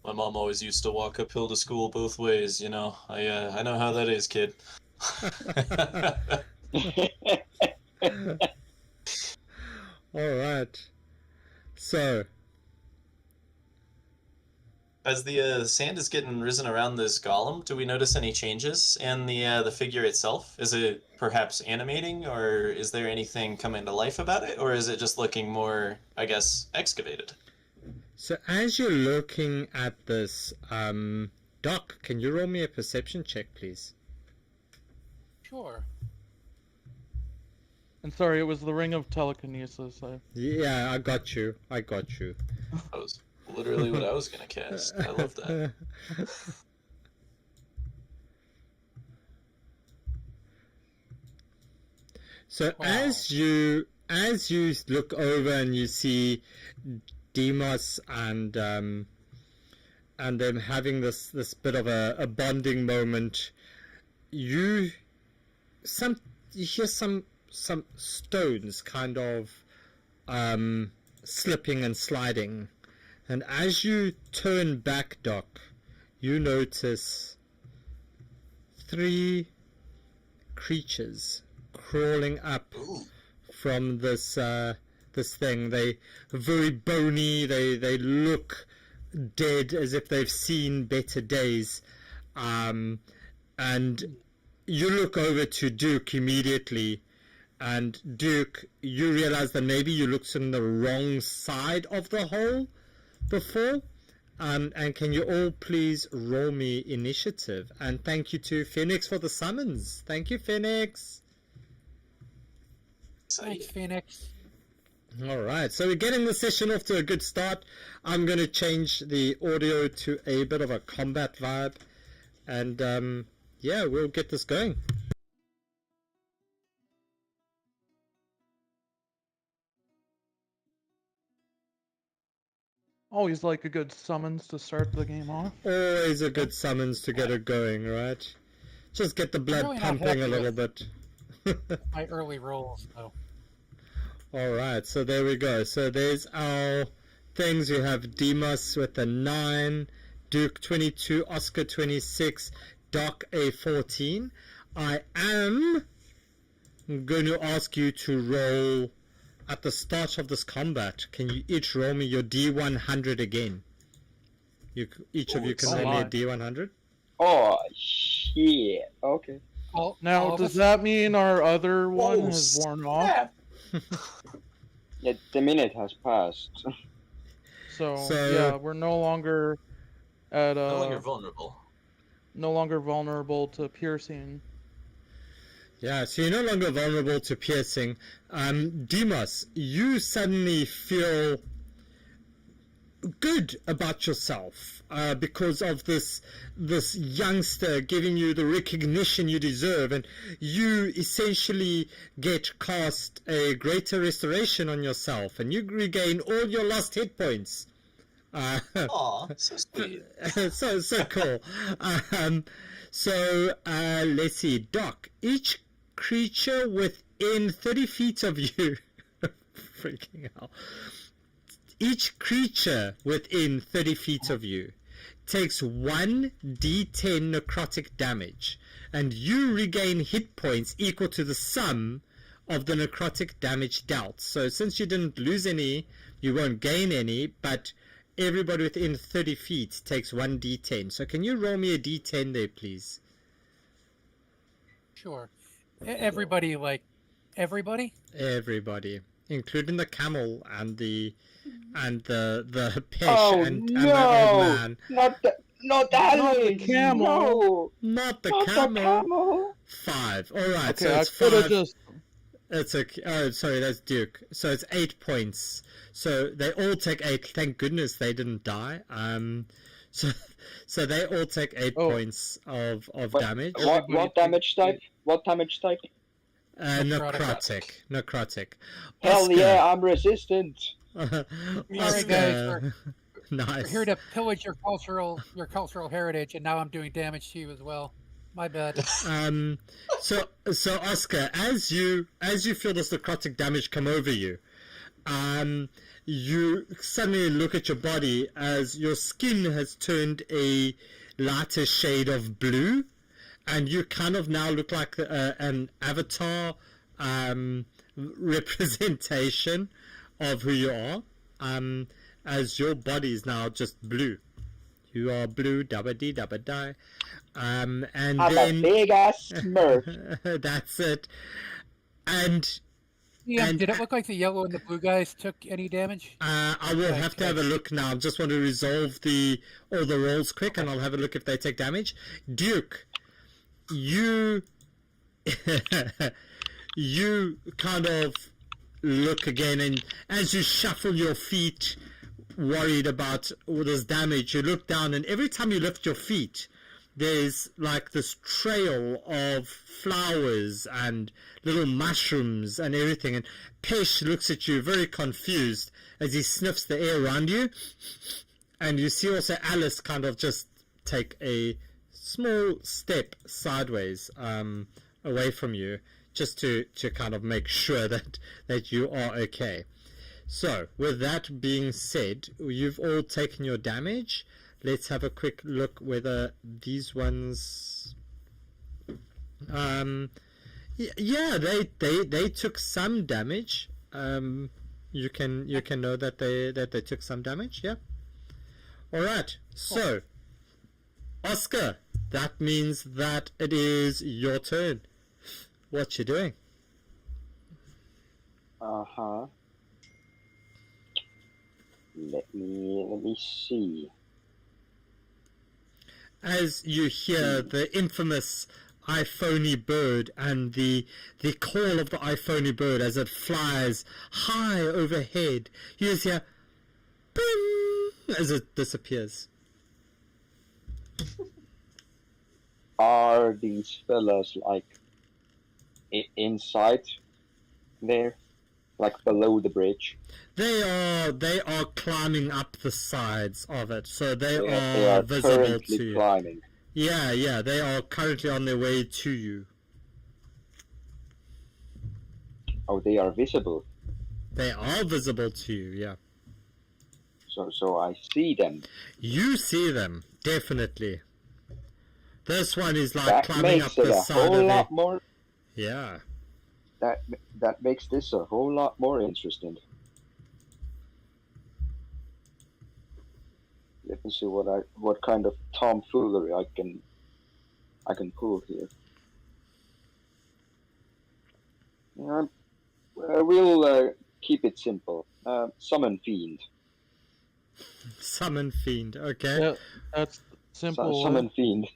My mom always used to walk uphill to school both ways, I know how that is, kid. All right. So, as the sand is getting risen around this golem, do we notice any changes in the figure itself? Is it perhaps animating, or is there anything coming to life about it, or is it just looking more, I guess, excavated? So as you're looking at this, Doc, can you roll me a perception check, please? Sure. And sorry, it was the ring of telekinesis. Yeah, I got you. That was literally what I was going to cast. I love that. So Wow. as you look over and you see Demos and them having this bit of a bonding moment, you hear some stones kind of slipping and sliding, and as you turn back, Doc, you notice 3 creatures crawling up from this thing. They are very bony. They look dead, as if they've seen better days. And you look over to Duke immediately, and Duke, you realize that maybe you looked on the wrong side of the hole before. And can you all please roll me initiative? And thank you to Phoenix for the summons. Thank you, Phoenix. Thanks, Phoenix. All right, so we're getting the session off to a good start. I'm going to change the audio to a bit of a combat vibe, and yeah, we'll get this going. Always like a good summons to start the game off. Always a good summons to get it going, right? Just get the blood really not pumping a happy little with- bit. My early rolls, though. All right, so there we go. So there's our things. We have Demos with a 9, Duke 22, Oscar 26, Doc a 14. I am going to ask you to roll at the start of this combat. Can you each roll me your D100 again? Each of you can roll me a D100. Oh, shit. Okay. Now, does that mean our other one has worn off? Yeah, the minute has passed. So So- yeah, we're no longer at No longer vulnerable. no longer vulnerable to piercing. Yeah, so you're no longer vulnerable to piercing. Demos, you suddenly feel good about yourself because of this youngster giving you the recognition you deserve, and you essentially get cast a greater restoration on yourself, and you regain all your lost hit points. Aw, so sweet. so cool. Let's see, Doc. Each creature within 30 feet of you, freaking hell. Each creature within 30 feet of you takes 1d10 necrotic damage, and you regain hit points equal to the sum of the necrotic damage dealt. So since you didn't lose any, you won't gain any, but everybody within 30 feet takes 1d10. So can you roll me a d10 there, please? Sure. Everybody, like, everybody? Everybody, including the camel and the Pesh Oh and the no! old man. Not the camel. No, Not the not camel. the camel. 5. All right, Okay, so I it's could have 5. just. It's okay. Oh, sorry, that's Duke. So it's 8 points. So they all take 8. Thank goodness they didn't die. So they all take 8 Oh. points of What- damage. What damage type? What damage type? Necrotic. Hell Oscar. yeah, I'm resistant. Sorry, Oscar. guys, Nice. We're here to pillage your cultural heritage, and now I'm doing damage to you as well. My bad. So Oscar, as you feel this necrotic damage come over you, you suddenly look at your body as your skin has turned a lighter shade of blue, and you kind of now look like an avatar representation of who you are, as your body is now just blue. You are blue, dabba dee dabba die. And I'm then a big ass smurf. that's it. And Yeah, And- did it look like the yellow and the blue guys took any damage? I will have to have a look now. I just want to resolve all the rolls quick, and I'll have a look if they take damage. Duke, you you kind of look again, and as you shuffle your feet, worried about all this damage, you look down, and every time you lift your feet, there's like this trail of flowers and little mushrooms and everything. And Pesh looks at you very confused as he sniffs the air around you. And you see also Alice kind of just take a small step sideways away from you, just to kind of make sure that you are okay. So, with that being said, you've all taken your damage. Let's have a quick look whether these ones... yeah, they took some damage. You can know that they took some damage. Yeah. All right. So, Oscar, that means that it is your turn. What you doing? Uh-huh. Let me see. As you hear the infamous iPhony bird and the call of the iPhony bird as it flies high overhead, you just hear boom as it disappears. Are these fellas like inside there, like below the bridge? They are climbing up the sides of it, so they They are are visible currently to you. climbing. Yeah, they are currently on their way to you. Oh, they are visible. They are visible to you, yeah. So I see them. You see them, definitely. This one is like That climbing up makes it the a side whole of lot it. more. Yeah. That makes this a whole lot more interesting. Let me see what kind of tomfoolery I can pull here. We'll keep it simple. Summon fiend. Summon fiend, okay. Yeah, that's simple. Summon fiend.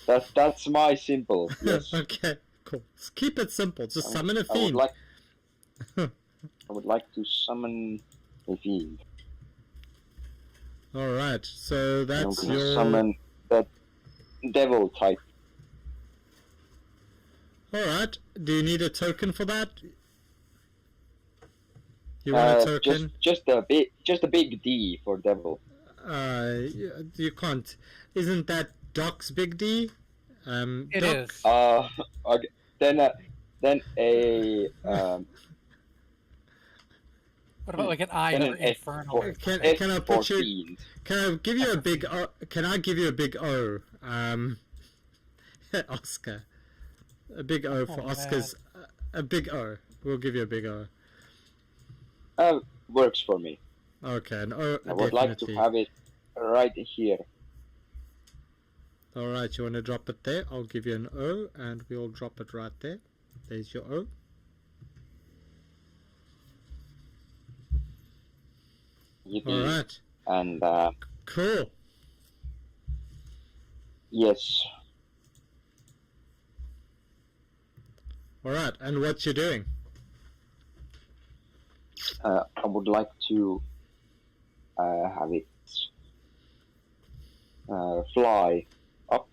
That's my simple. Yes. Okay, cool. Keep it simple. Just summon a I would fiend. like. I would like to summon a fiend. Alright, so I'm that's gonna your... summon that devil type. Alright, do you need a token for that? You want a token? Just a big D for devil. You can't. Isn't that Doc's big D? It Doc, is. Okay. Then a What about like an I then or an F infernal? for Can F I for put you? fiend. Can I give you a big O? Can I give you a big O? Oscar. A big O for Oh, Oscar's. A big O. We'll give you a big O. Works for me. Okay, an O. I would like to Definitely. have it right here. Alright, you want to drop it there? I'll give you an O, and we'll drop it right there. There's your O. Yippee. Alright, And cool. yes, Alright, and what you doing? I would like to have it fly up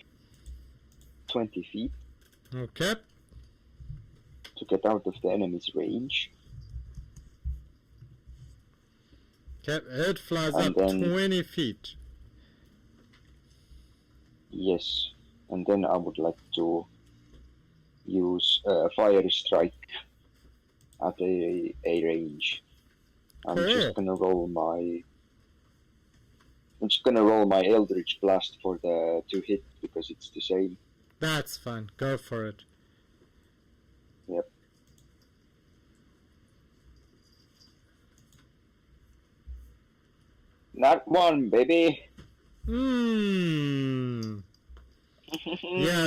20 feet Okay. to get out of the enemy's range. Okay, it flies And up then- 20 feet. Yes, and then I would like to use fire strike at a range. I'm Cool. just gonna roll my Eldritch Blast for the to hit because it's the same. That's fine. Go for it. Yep. Not one, baby. Yeah,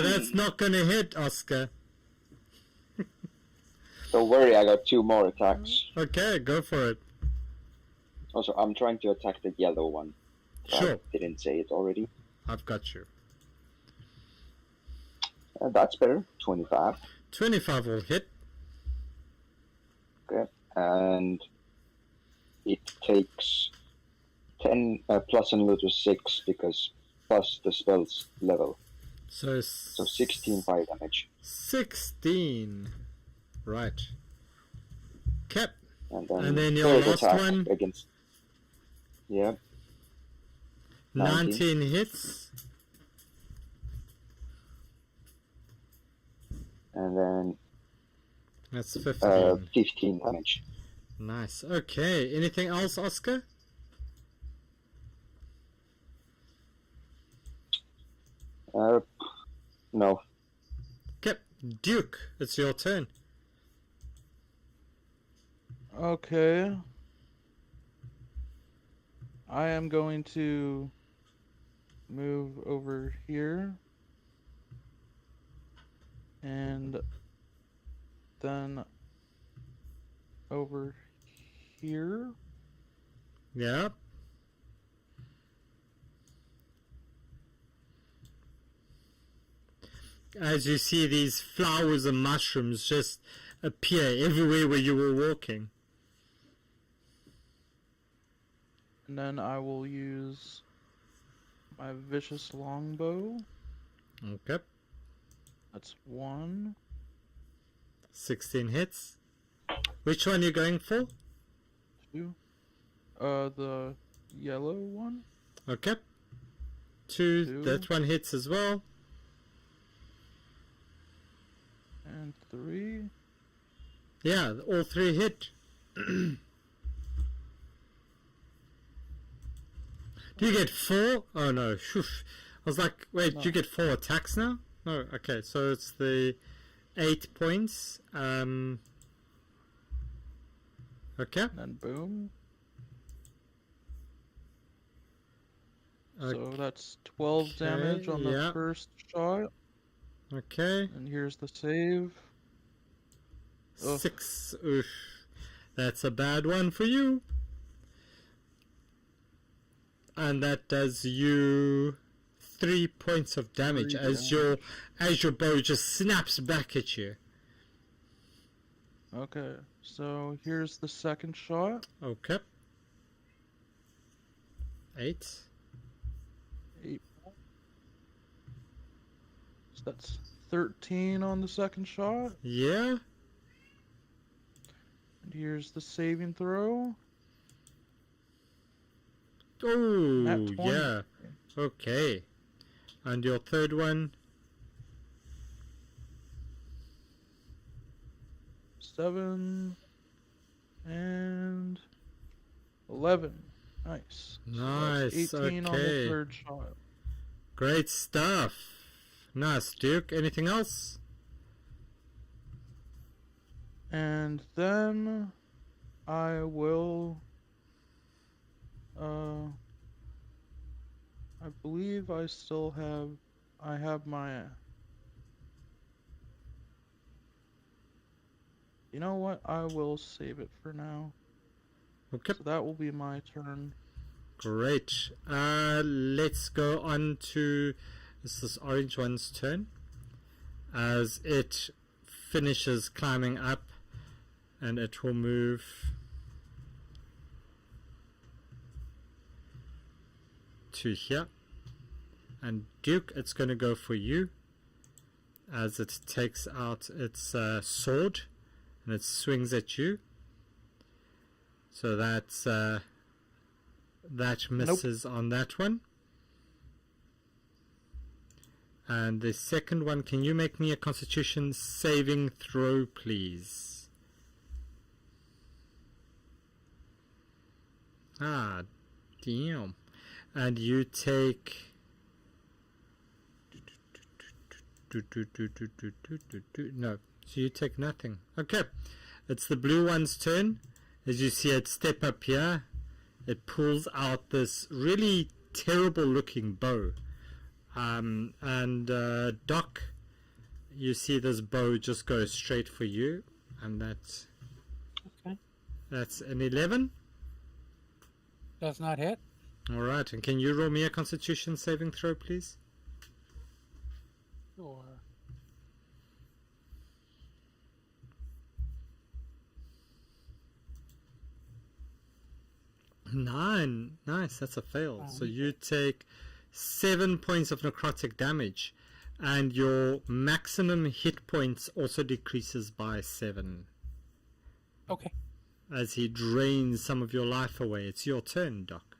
that's not gonna hit, Oscar. Don't worry, I got 2 more attacks. Okay, go for it. Also, I'm trying to attack the yellow one. Sure, I didn't say it already. I've got you. That's better. 25. 25 will hit. Okay. And it takes 10 plus another 6 because plus the spell's level. So, So 16 fire damage. 16. Right. Okay. And then your third last attack one? against. Yeah. 19 hits. And then That's 15. 15 damage. Nice. Okay. Anything else, Oscar? No. Okay. Duke, it's your turn. Okay. I am going to move over here. And then over here. Yeah. As you see, these flowers and mushrooms just appear everywhere where you were walking. And then I will use my vicious longbow. Okay. That's 1. 16 hits. Which one are you going for? 2. The yellow one. Okay. Two. Two. That one hits as well. And 3. Yeah, all 3 hit. Do you get 4? Oh no, shoof. I was like, wait, No. do you get 4 attacks now? No, okay, so it's the 8 points. Okay. And then boom. So that's 12 damage on the yeah. first shot. Okay. And here's the save. Ugh. 6. Oof. That's a bad one for you. And that does you 3 points of damage 3 as your bow just snaps back at you. Okay, so here's the second shot. Okay. 8. 8. So that's 13 on the second shot. Yeah. And here's the saving throw. Oh, Nat 20. yeah. Okay. And your third one? 7 and 11. Nice. Nice, So that's 18 on the okay. third shot. Great stuff. Nice, Duke. Anything else? And then I will I believe I still have my you know what? I will save it for now. Okay. So that will be my turn. Great. Let's go on to this orange one's turn. As it finishes climbing up, and it will move to here. And Duke, it's going to go for you as it takes out its sword and it swings at you. So that's that misses on that one. And the second one, can you make me a Constitution saving throw, please? Ah, damn. And you take... No, so you take nothing. Okay, it's the blue one's turn. As you see it step up here, it pulls out this really terrible looking bow. Doc, you see this bow just go straight for you, and that's Okay. That's an 11. Does not hit. All right, and can you roll me a Constitution saving throw, please? Sure. Nine. Nice, that's a fail. So you take 7 points of necrotic damage, and your maximum hit points also decreases by 7 Okay. as he drains some of your life away. It's your turn, Doc.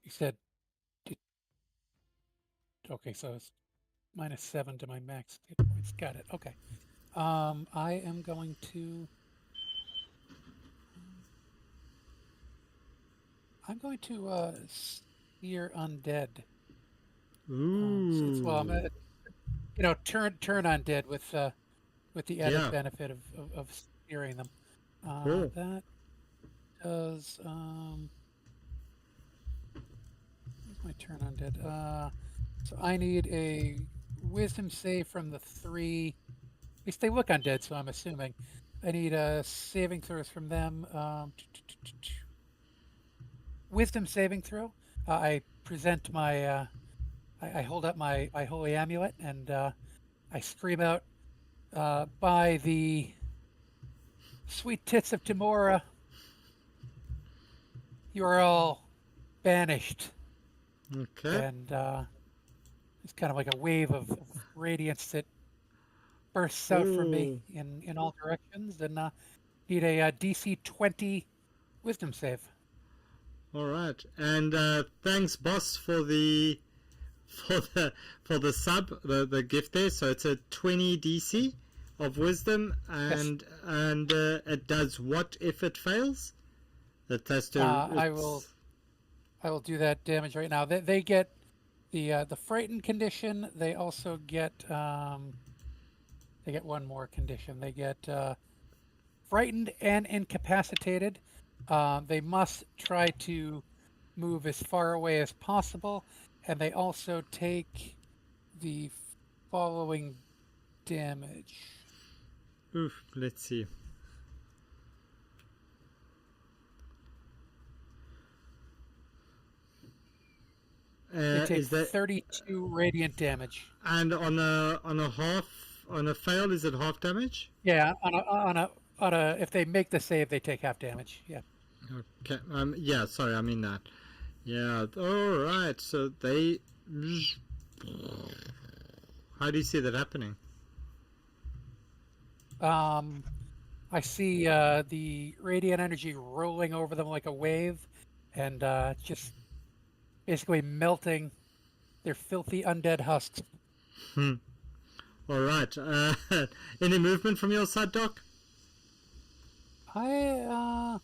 You said. Okay, so it's -7 to my max hit points. Got it. Okay. I am going to. I'm going to steer undead. Ooh. Well, I'm gonna, turn undead with the added Yeah. benefit of steering them. Cool. That does. Where's my turn undead? So I need a wisdom save from the 3. At least they look undead, so I'm assuming. I need saving throws from them. Wisdom saving throw. I present my. I hold up my holy amulet and I scream out, "By the sweet tits of Timora, you are all banished." Okay. And it's kind of like a wave of radiance that bursts out from me in all directions, and need a DC 20 wisdom save. All right, and thanks, boss, for the sub, the gift there. So it's a 20 DC of wisdom, and Yes. and it does what if it fails? It has to. I will do that damage right now. They get the frightened condition. They also get one more condition. They get frightened and incapacitated. They must try to move as far away as possible, and they also take the following damage. Oof. Let's see. They take Is that 32 radiant damage. and on a fail? Is it half damage? Yeah, If they make the save, they take half damage. Yeah. Okay. Yeah. Sorry, I mean that. Yeah. All right. So they. How do you see that happening? I see the radiant energy rolling over them like a wave, and just basically melting their filthy undead husks. All right. Any movement from your side, Doc? You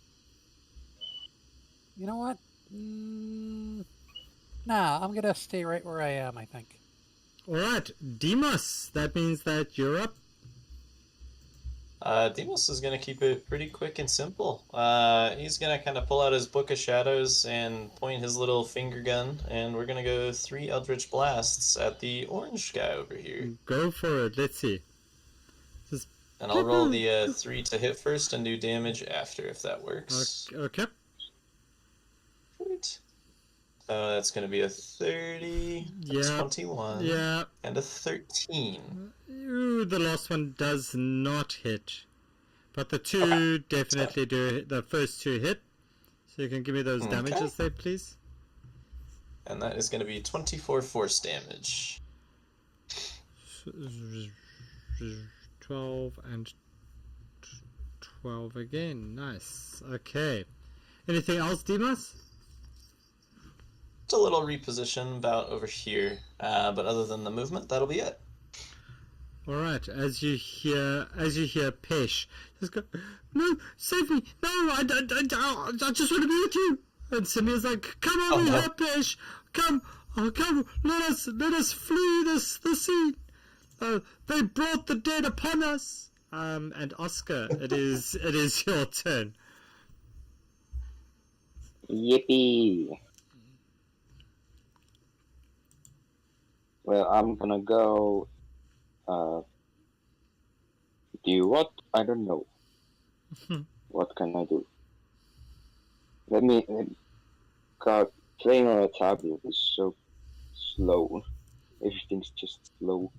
know what? Nah, I'm gonna stay right where I am, I think. All right, Demos. That means that you're up. Demos is going to keep it pretty quick and simple. He's going to kind of pull out his Book of Shadows and point his little finger gun, and we're going to go 3 Eldritch Blasts at the orange guy over here. Go for it. Let's see. And I'll roll the 3 to hit first and do damage after, if that works. Okay. Sweet. That's going to be a 30, a 21, and a 13. Ooh, the last one does not hit. But the 2 definitely do. The first 2 hit. So you can give me those damages there, please. And that is going to be 24 force damage. 12 and 12 again. Nice. Okay. Anything else, Demos? A little reposition about over here, but other than the movement, that'll be it. All right. As you hear Pesh, just go, no, save me! No, I just want to be with you. And Samir's like, come over here, Pesh, come, let us flee the scene. They brought the dead upon us. And Oscar, it is your turn. Yippee! Well, I'm gonna go. Do what? I don't know. What can I do? Let me. God, playing on a tablet is so slow. Everything's just slow.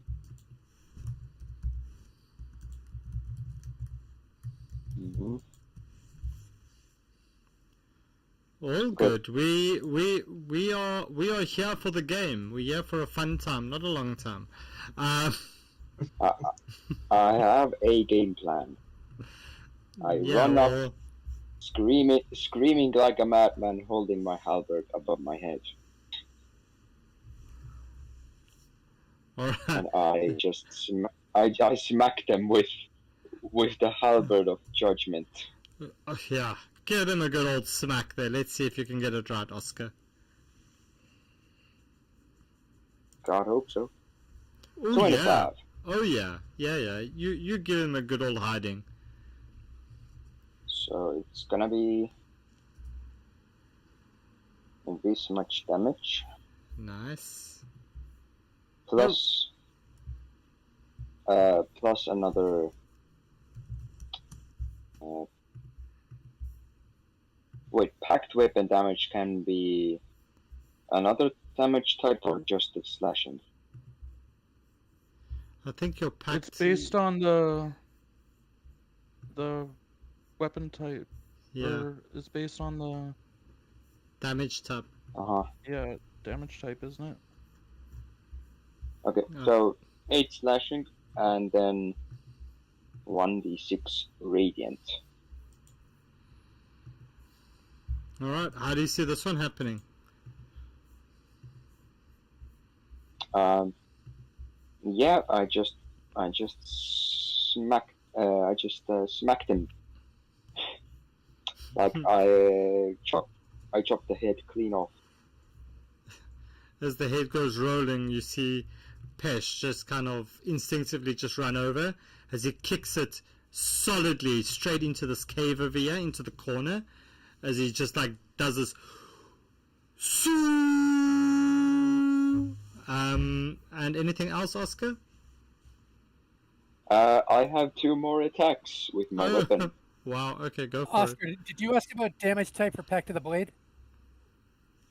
All good. We are here for the game. We're here for a fun time, not a long time. I have a game plan. I run up, screaming like a madman, holding my halberd above my head. All right. And I just I smack them with the halberd of judgment. Yeah. Give him a good old smack there. Let's see if you can get it right, Oscar. God hope so. Ooh, 25. Yeah. Oh yeah. You give him a good old hiding. So it's gonna be this much damage. Nice. Plus another wait, packed weapon damage can be another damage type or just the slashing? I think your packed. It's based on the weapon type. Yeah. Or it's based on the Damage type. yeah, damage type, isn't it? Okay, so 8 slashing and then 1d6 radiant. All right. How do you see this one happening? Yeah, I just smacked him. Like I chopped the head clean off. As the head goes rolling, you see Pesh just kind of instinctively just run over as he kicks it solidly straight into this cave over here, into the corner, as he just like does this. And anything else, Oscar? I have 2 more attacks with my weapon. Wow. Okay, go for Oscar, did you ask about damage type for Pact of the Blade?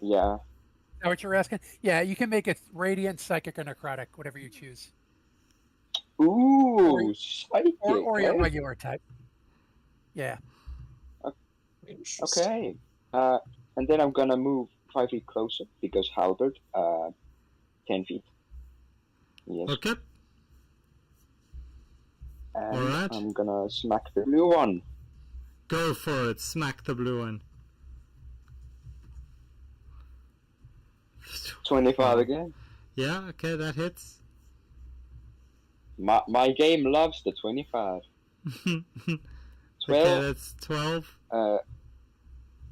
Yeah. Is that what you're asking? Yeah, you can make it radiant, psychic, or necrotic, whatever you choose. Ooh, psychic. Or your regular type. Yeah. Interesting. Okay. And then I'm gonna move 5 feet closer because halberd. 10 feet. Yes. Okay. And Alright. I'm gonna smack the blue one. Go for it. Smack the blue one. 25 again. Yeah, okay, that hits. My game loves the 25. 12. Okay, that's 12.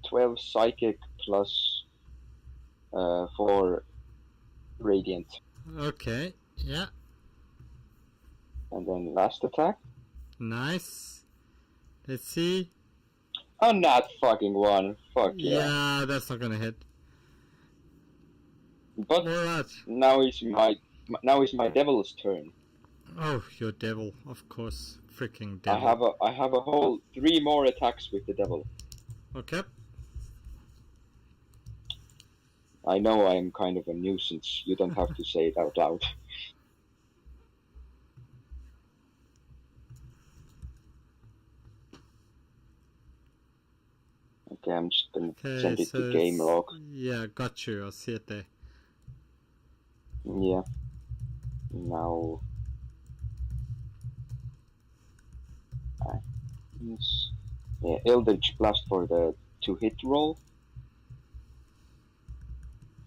12 psychic plus 4 radiant. Okay, yeah. And then last attack. Nice. Let's see. On that fucking one. Fuck yeah. Yeah, that's not gonna hit. But Alright. now is my devil's turn. Oh, your devil, of course. Freaking devil. I have a whole 3 more attacks with the devil. Okay. I know I am kind of a nuisance. You don't have to say it out loud. Okay, I'm just gonna send it to game log. Yeah, got you. I'll see it there. Yeah. Now. Yes. Yeah, Eldritch Blast for the 2-hit roll.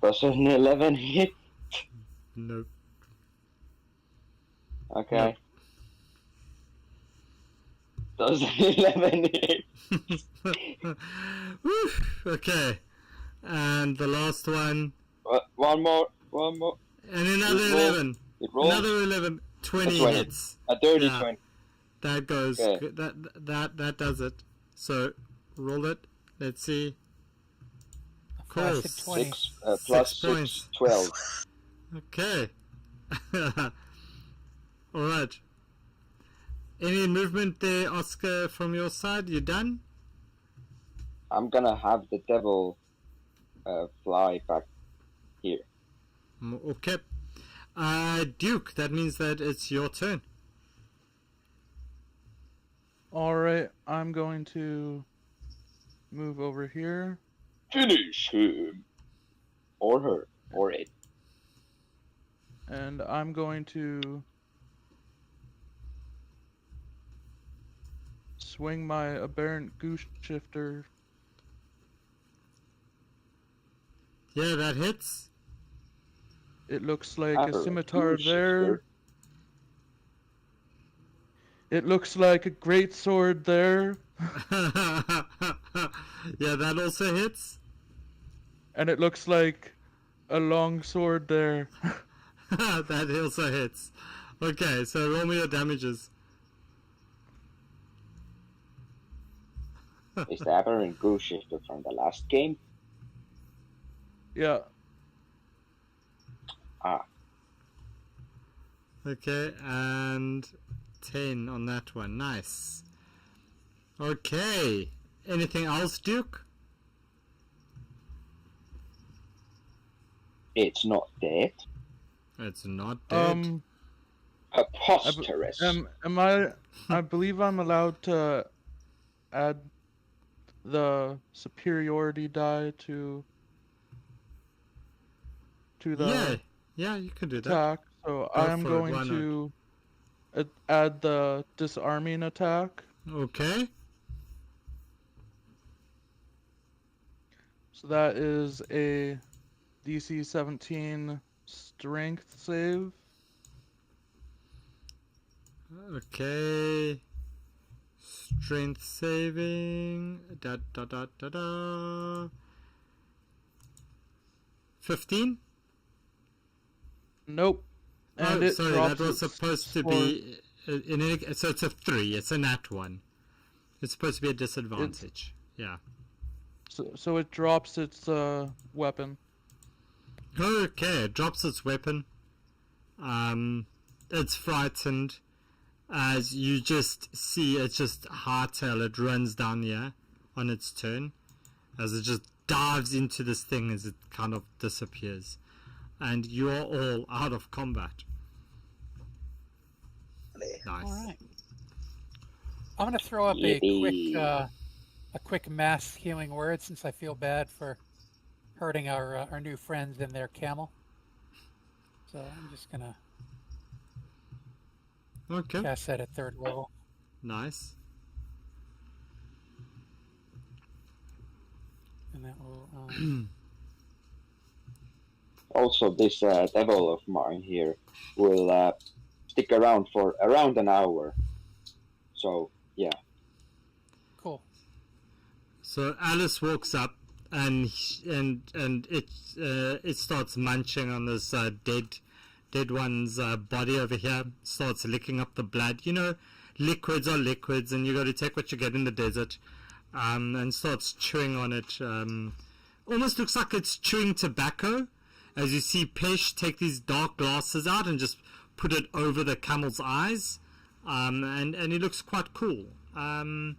Does an 11 hit? Nope. Okay. Does an 11 hit? Woo! Okay. And the last one. One more. And another 11. It rolls. Another 11. 20 20. hits. A dirty Yeah. 20. That goes. Okay. That does it. So roll it. Let's see. Cool. Classic 20. 6 plus 6, points. 12. Okay. Alright. Any movement there, Oscar, from your side? You done? I'm gonna have the devil fly back here. Okay. Duke, that means that it's your turn. Alright, I'm going to move over here. Finish him. Or her. Or it. And I'm going to swing my aberrant goose shifter. Yeah, that hits. It looks like a Aberrant scimitar goose there. shifter. It looks like a great sword there. Yeah, that also hits. And it looks like a long sword there. That also hits. Okay, so roll me your damages. Is the aberrant goose shifter from the last game? Yeah. Ah. Okay, and 10 on that one. Nice. Okay. Anything else, Duke? It's not dead. It's not dead. Preposterous. I believe I'm allowed to add the superiority die to the Yeah, you can do that. attack. So Go I'm for it, going why not? to add the disarming attack. Okay. So that is a DC 17 strength save. Okay. Strength saving. Da da da da da. 15? Nope. And Oh, it sorry, drops that was its supposed to sword. be. So it's a 3. It's a nat 1. It's supposed to be a disadvantage. Yeah. So it drops its weapon. Okay, it drops its weapon. It's frightened as you just see it just hardtail. It runs down here on its turn as it just dives into this thing as it kind of disappears. And you are all out of combat. Nice. All right. I'm gonna throw up Yippee. a quick mass healing word since I feel bad for hurting our new friends and their camel. So I'm just gonna Okay. cast that at 3rd level. Nice. And that will. Also, this devil of mine here will stick around for around an hour. So, yeah. Cool. So Alice walks up and it starts munching on this dead one's body over here. Starts licking up the blood. You know, liquids are liquids, and you got to take what you get in the desert. And starts chewing on it. Almost looks like it's chewing tobacco. As you see Pesh take these dark glasses out and just put it over the camel's eyes. And he looks quite cool. And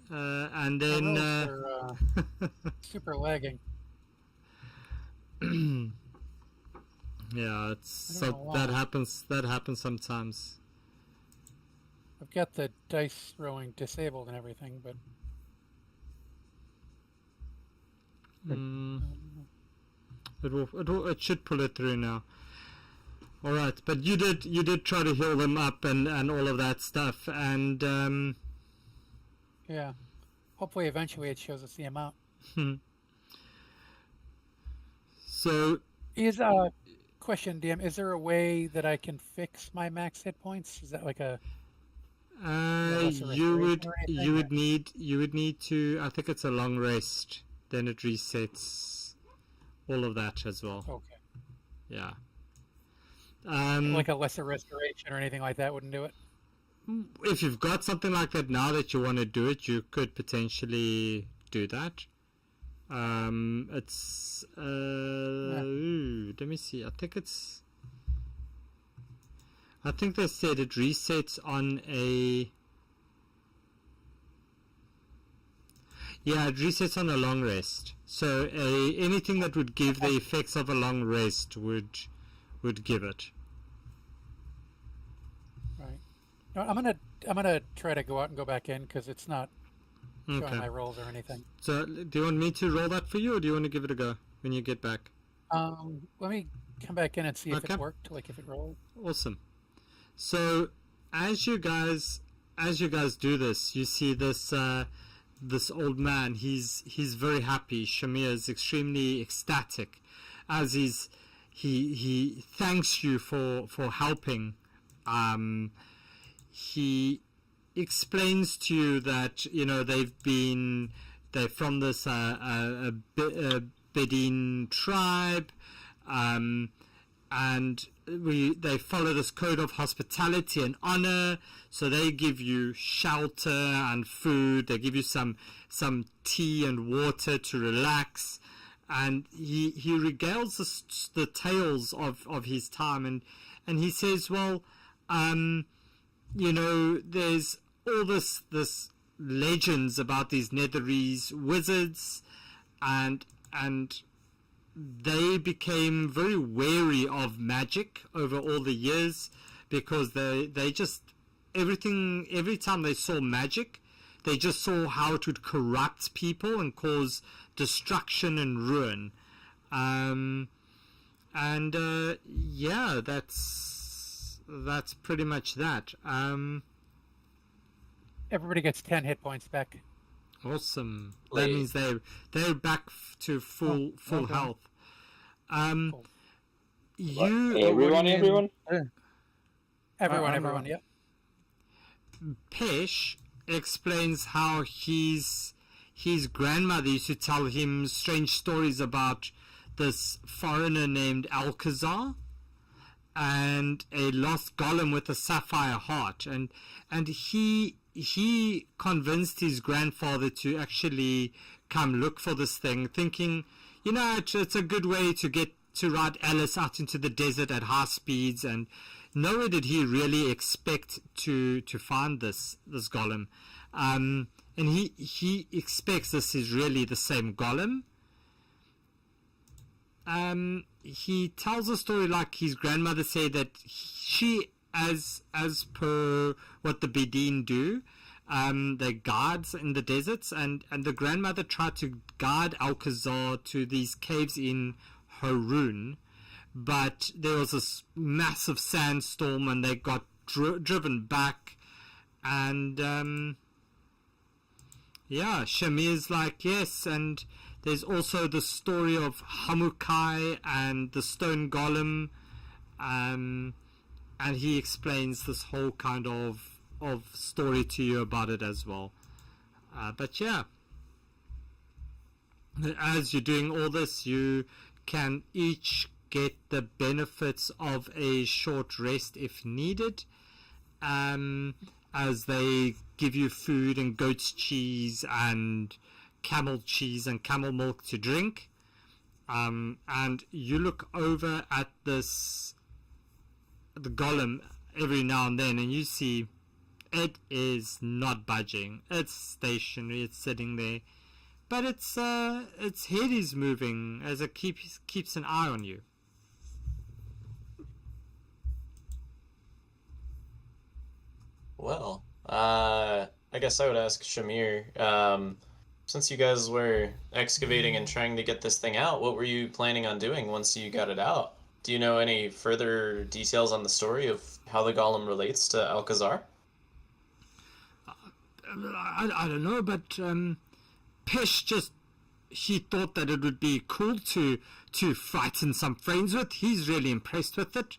then Are, super lagging. yeah, it's I don't know so that why. happens sometimes. I've got the dice throwing disabled and everything, but It should pull it through now. All right, but you did try to heal them up and all of that stuff, and yeah. Hopefully, eventually, it shows us the amount. so Is question, DM? Is there a way that I can fix my max hit points? Is that like a lesser you restoration or anything, you would need to. I think it's a long rest. Then it resets all of that as well. Okay. Yeah. Like a lesser restoration or anything like that wouldn't do it. If you've got something like that now that you want to do it, you could potentially do that. It's ooh, let me see. I think they said it resets on a. Yeah, it resets on a long rest. So anything that would give the effects of a long rest would give it. Right. No, I'm gonna try to go out and go back in because it's not showing Okay. my rolls or anything. So do you want me to roll that for you, or do you want to give it a go when you get back? Let me come back in and see if Okay. it worked, like if it rolled. Awesome. So as you guys do this, you see this this old man. He's very happy. Shamir is extremely ecstatic, as he thanks you for helping. He explains to you that they're from this Bedouin tribe, and they follow this code of hospitality and honor. So they give you shelter and food. They give you some tea and water to relax. And he regales the tales of his time, and he says, well, there's all this legends about these Netherese wizards, and they became very wary of magic over all the years, because they just every time they saw magic, they just saw how it would corrupt people and cause destruction and ruin. Yeah, that's pretty much that. Everybody gets 10 hit points back. Awesome. That Wait. means they're back to full okay. health. Cool. You Everyone, everyone? Everyone, yeah. Pesh explains how his grandmother used to tell him strange stories about this foreigner named Alkazaar and a lost golem with a sapphire heart, and he convinced his grandfather to actually come look for this thing, thinking, it's a good way to get to ride Alice out into the desert at high speeds, and nowhere did he really expect to find this golem. And he expects this is really the same golem. He tells a story like his grandmother said that she as per what the Bedin do, they're guards in the deserts, and the grandmother tried to guide Alkazaar to these caves in Haroon, but there was this massive sandstorm and they got driven back, and Shamir's like, yes. And there's also the story of Hamukai and the stone golem, and he explains this whole kind of story to you about it as well. But yeah, as you're doing all this, you can each get the benefits of a short rest if needed, as they give you food and goat's cheese and camel cheese and camel milk to drink. And you look over at the golem every now and then, and you see it is not budging. It's stationary. It's sitting there, but its head is moving as it keeps an eye on you. Well, I guess I would ask Shamir, since you guys were excavating and trying to get this thing out, what were you planning on doing once you got it out? Do you know any further details on the story of how the golem relates to Alkazaar? I don't know, but Pesh he thought that it would be cool to frighten some friends with. He's really impressed with it.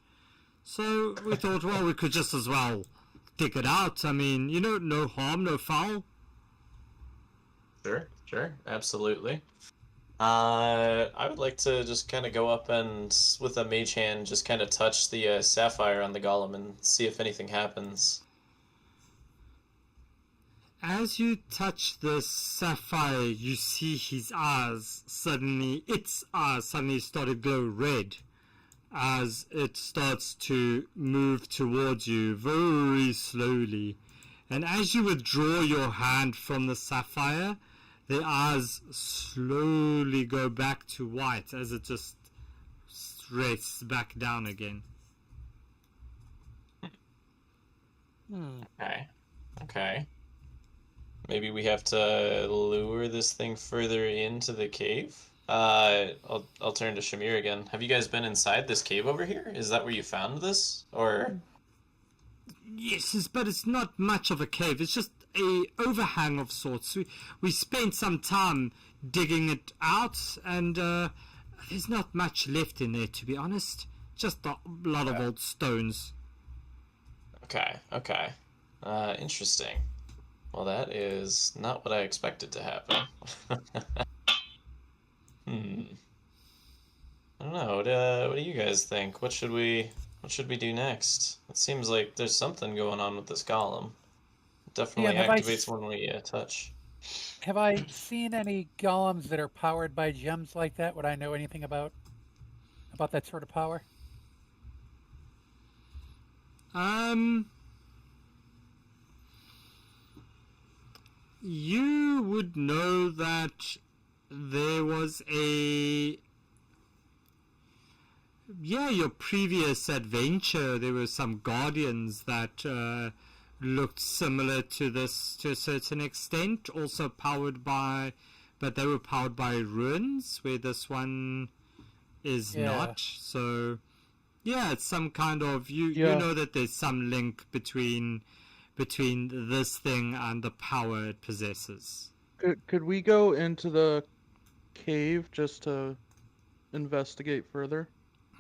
So we thought, well, we could just as well dig it out. I mean, no harm, no foul. Sure, absolutely. I would like to just kind of go up and, with a mage hand, just kind of touch the sapphire on the golem and see if anything happens. As you touch the sapphire, you see its eyes suddenly start to glow red as it starts to move towards you very slowly. And as you withdraw your hand from the sapphire, the eyes slowly go back to white as it just rests back down again. Okay. Maybe we have to lure this thing further into the cave? I'll turn to Shamir again. Have you guys been inside this cave over here? Is that where you found this? Or... Yes, but it's not much of a cave. It's just a overhang of sorts. We spent some time digging it out, and there's not much left in there, to be honest. Just a lot of old stones. Okay. Interesting. Well, that is not what I expected to happen. I don't know. What do you guys think? What should we do next? It seems like there's something going on with this golem. It definitely activates when we touch. Have I seen any golems that are powered by gems like that? Would I know anything about that sort of power? You would know that there was your previous adventure, there were some guardians that looked similar to this to a certain extent, also powered by, but they were powered by ruins, where this one is not. So, yeah, it's some kind of, you know that there's some link between this thing and the power it possesses. Could we go into the cave just to investigate further?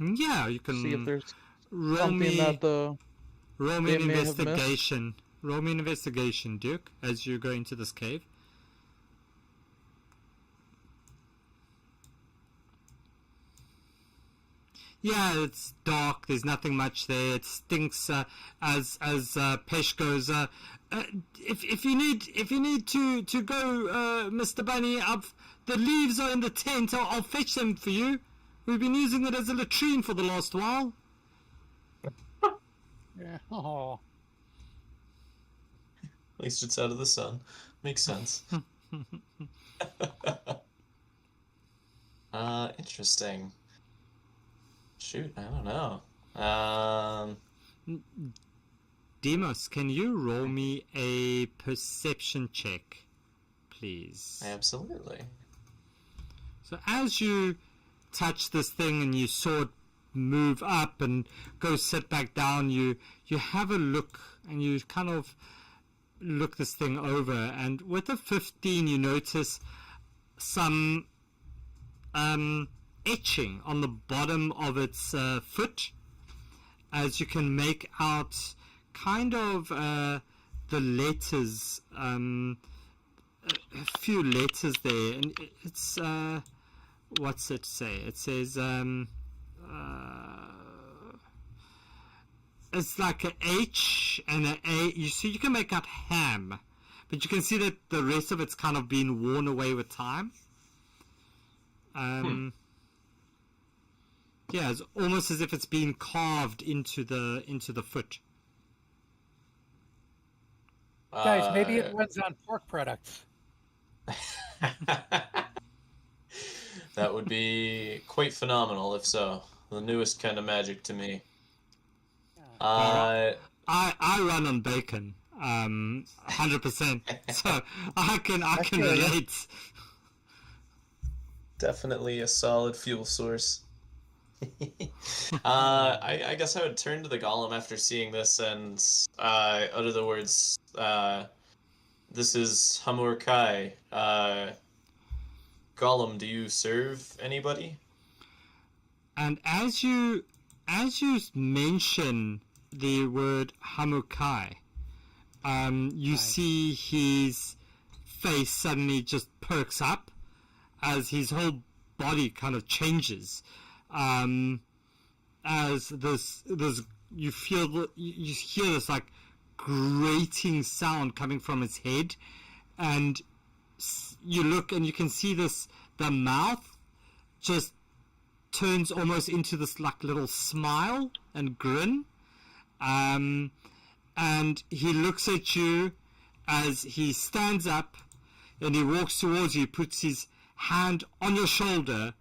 Yeah, you can see if there's roll something me that the roll me an they may have missed. investigation. Roll me an investigation, Duke, as you go into this cave. Yeah, it's dark. There's nothing much there. It stinks. As Pesh goes, if you need to go, Mr. Bunny, the leaves are in the tent. I'll fetch them for you. We've been using it as a latrine for the last while. Yeah. Oh. At least it's out of the sun. Makes sense. Interesting. Shoot, I don't know. Demos, can you roll me a perception check, please? Absolutely. So as you touch this thing and you saw it move up and go sit back down, you have a look and you kind of look this thing over, and with a 15 you notice some etching on the bottom of its foot, as you can make out kind of the letters, a few letters there, and it's what's it say? It says it's like a H and a A. You see, you can make out ham, but you can see that the rest of it's kind of been worn away with time. Yeah, it's almost as if it's been carved into the foot. Guys, maybe it runs on pork products. That would be quite phenomenal if so. The newest kind of magic to me. I run on bacon, 100%. So I can relate. Definitely a solid fuel source. I guess I would turn to the golem after seeing this and utter the words, this is Hamur Kai. Golem, do you serve anybody? And as you mention the word Hamukai, you see his face suddenly just perks up as his whole body kind of changes. As this you hear this like grating sound coming from his head, and you look and you can see the mouth just turns almost into this like little smile and grin, and he looks at you as he stands up and he walks towards you, puts his hand on your shoulder,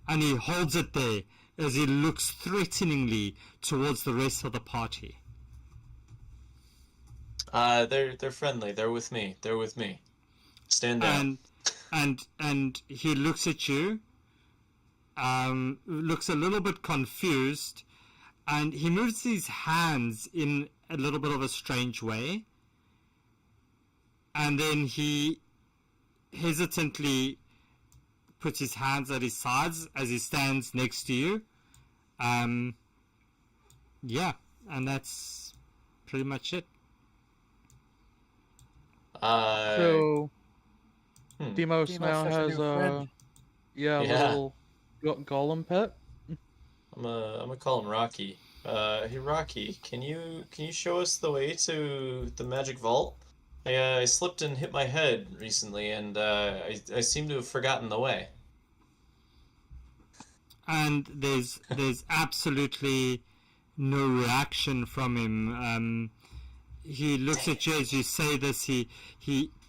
and he holds it there as he looks threateningly towards the rest of the party. They're friendly. They're with me. Stand down. And he looks at you, looks a little bit confused, and he moves his hands in a little bit of a strange way, and then he hesitantly puts his hands at his sides as he stands next to you. And that's pretty much it. So Demos now has a has new a friend. little golem pet. I'm gonna call him Rocky. Hey Rocky, can you show us the way to the magic vault? I slipped and hit my head recently, and I seem to have forgotten the way. And there's absolutely no reaction from him. He looks at you as you say this. He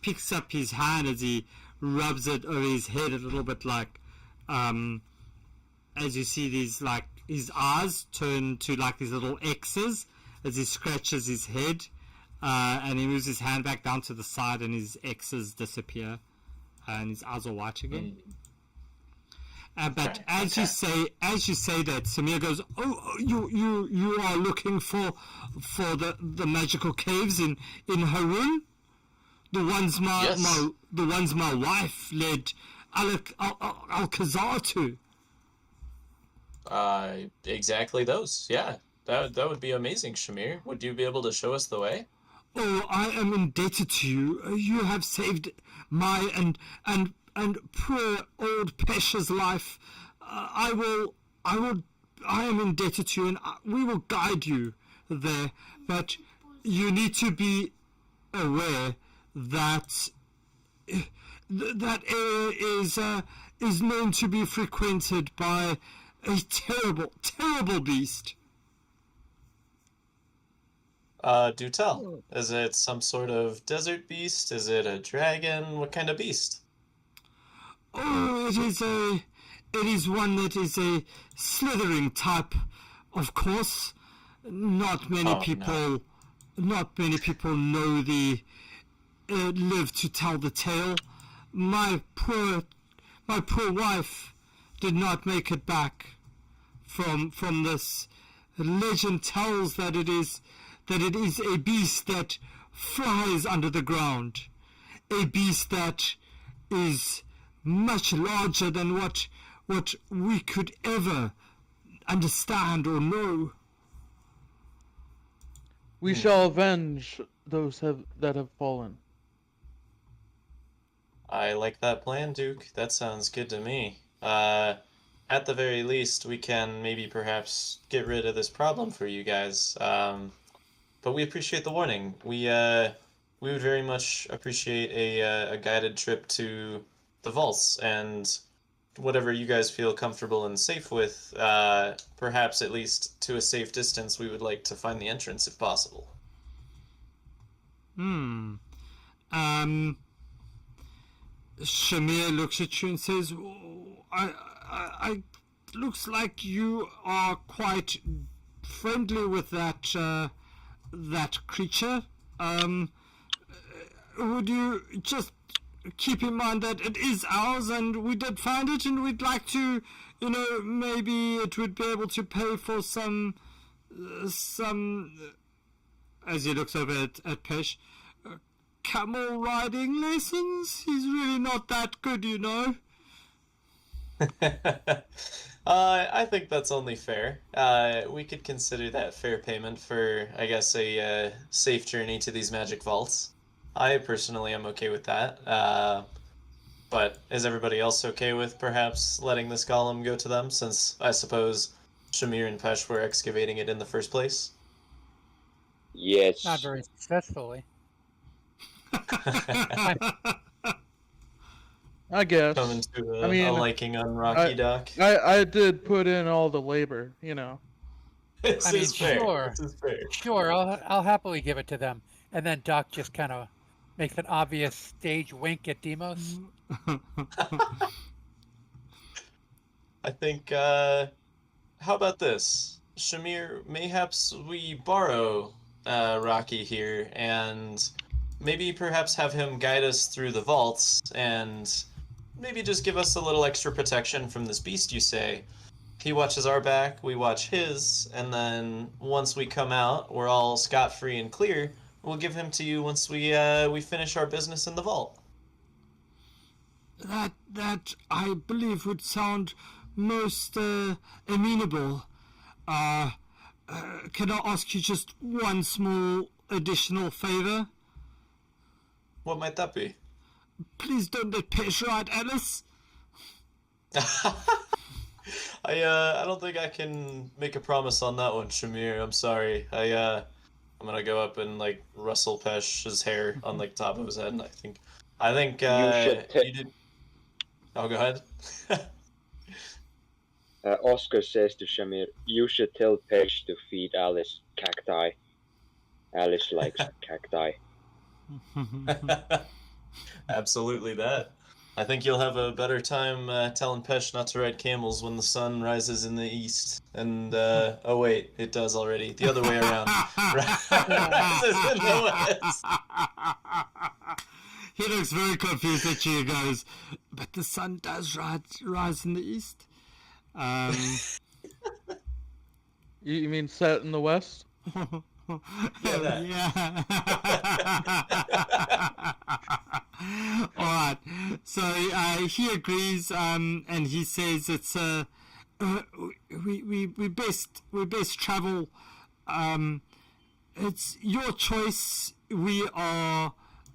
picks up his hand as he rubs it over his head a little bit, like as you see these, like his eyes turn to like these little X's as he scratches his head, and he moves his hand back down to the side, and his X's disappear, and his eyes are white again. But as you say that, Samir goes, "Oh, you are looking for the magical caves in Harun, the ones my wife led Alkazaar to." Exactly those. Yeah, that would be amazing, Shamir. Would you be able to show us the way? Oh, I am indebted to you. You have saved my and poor old Pesha's life. I am indebted to you, and we will guide you there. But you need to be aware that that area is known to be frequented by a terrible beast. Do tell. Is it some sort of desert beast? Is it a dragon? What kind of beast? Oh, it is one that is a slithering type, of course. not many Oh, no. people, not many people know the live to tell the tale. My poor wife did not make it back from this. Legend tells that it is a beast that flies under the ground, a beast that is much larger than what we could ever understand or know. We shall avenge those that have fallen. I like that plan, Duke. That sounds good to me. At the very least, we can maybe perhaps get rid of this problem for you guys. But we appreciate the warning. We would very much appreciate a guided trip to the vaults, and whatever you guys feel comfortable and safe with, perhaps at least to a safe distance, we would like to find the entrance if possible. Shamir looks at you and says, I looks like you are quite friendly with that creature. Would you just keep in mind that it is ours and we did find it, and we'd like to, maybe it would be able to pay for some, as he looks over at Pesh, camel riding lessons? He's really not that good, I think that's only fair. We could consider that fair payment for, I guess, a safe journey to these magic vaults. I personally am okay with that. But is everybody else okay with perhaps letting this golem go to them, since I suppose Shamir and Pesh were excavating it in the first place? Yes. Not very successfully. I guess. Coming to a I liking on Rocky Doc. I did put in all the labor, This I mean, is fair. sure. This is fair. Sure, I'll happily give it to them. And then Doc just kind of makes an obvious stage wink at Demos. I think, how about this? Shamir, mayhaps we borrow Rocky here, and maybe perhaps have him guide us through the vaults, and maybe just give us a little extra protection from this beast, you say. He watches our back, we watch his, and then once we come out, we're all scot-free and clear. We'll give him to you once we finish our business in the vault. That I believe would sound most amenable. Can I ask you just one small additional favor? What might that be? Please don't let Pesh ride Alice. I don't think I can make a promise on that one, Shamir. I'm sorry. I'm gonna go up and rustle Pesh's hair on top of his head, and I think you did. Oh, go ahead. Oscar says to Shamir, "You should tell Pesh to feed Alice cacti. Alice likes cacti." Absolutely that. I think you'll have a better time telling Pesh not to ride camels when the sun rises in the east. And, oh wait, it does already. The other way around. Rises in the west. He looks very confused at you guys. But the sun does rise in the east. You mean set in the west? Yeah. All right. So he agrees, and he says it's we best travel. It's your choice. We are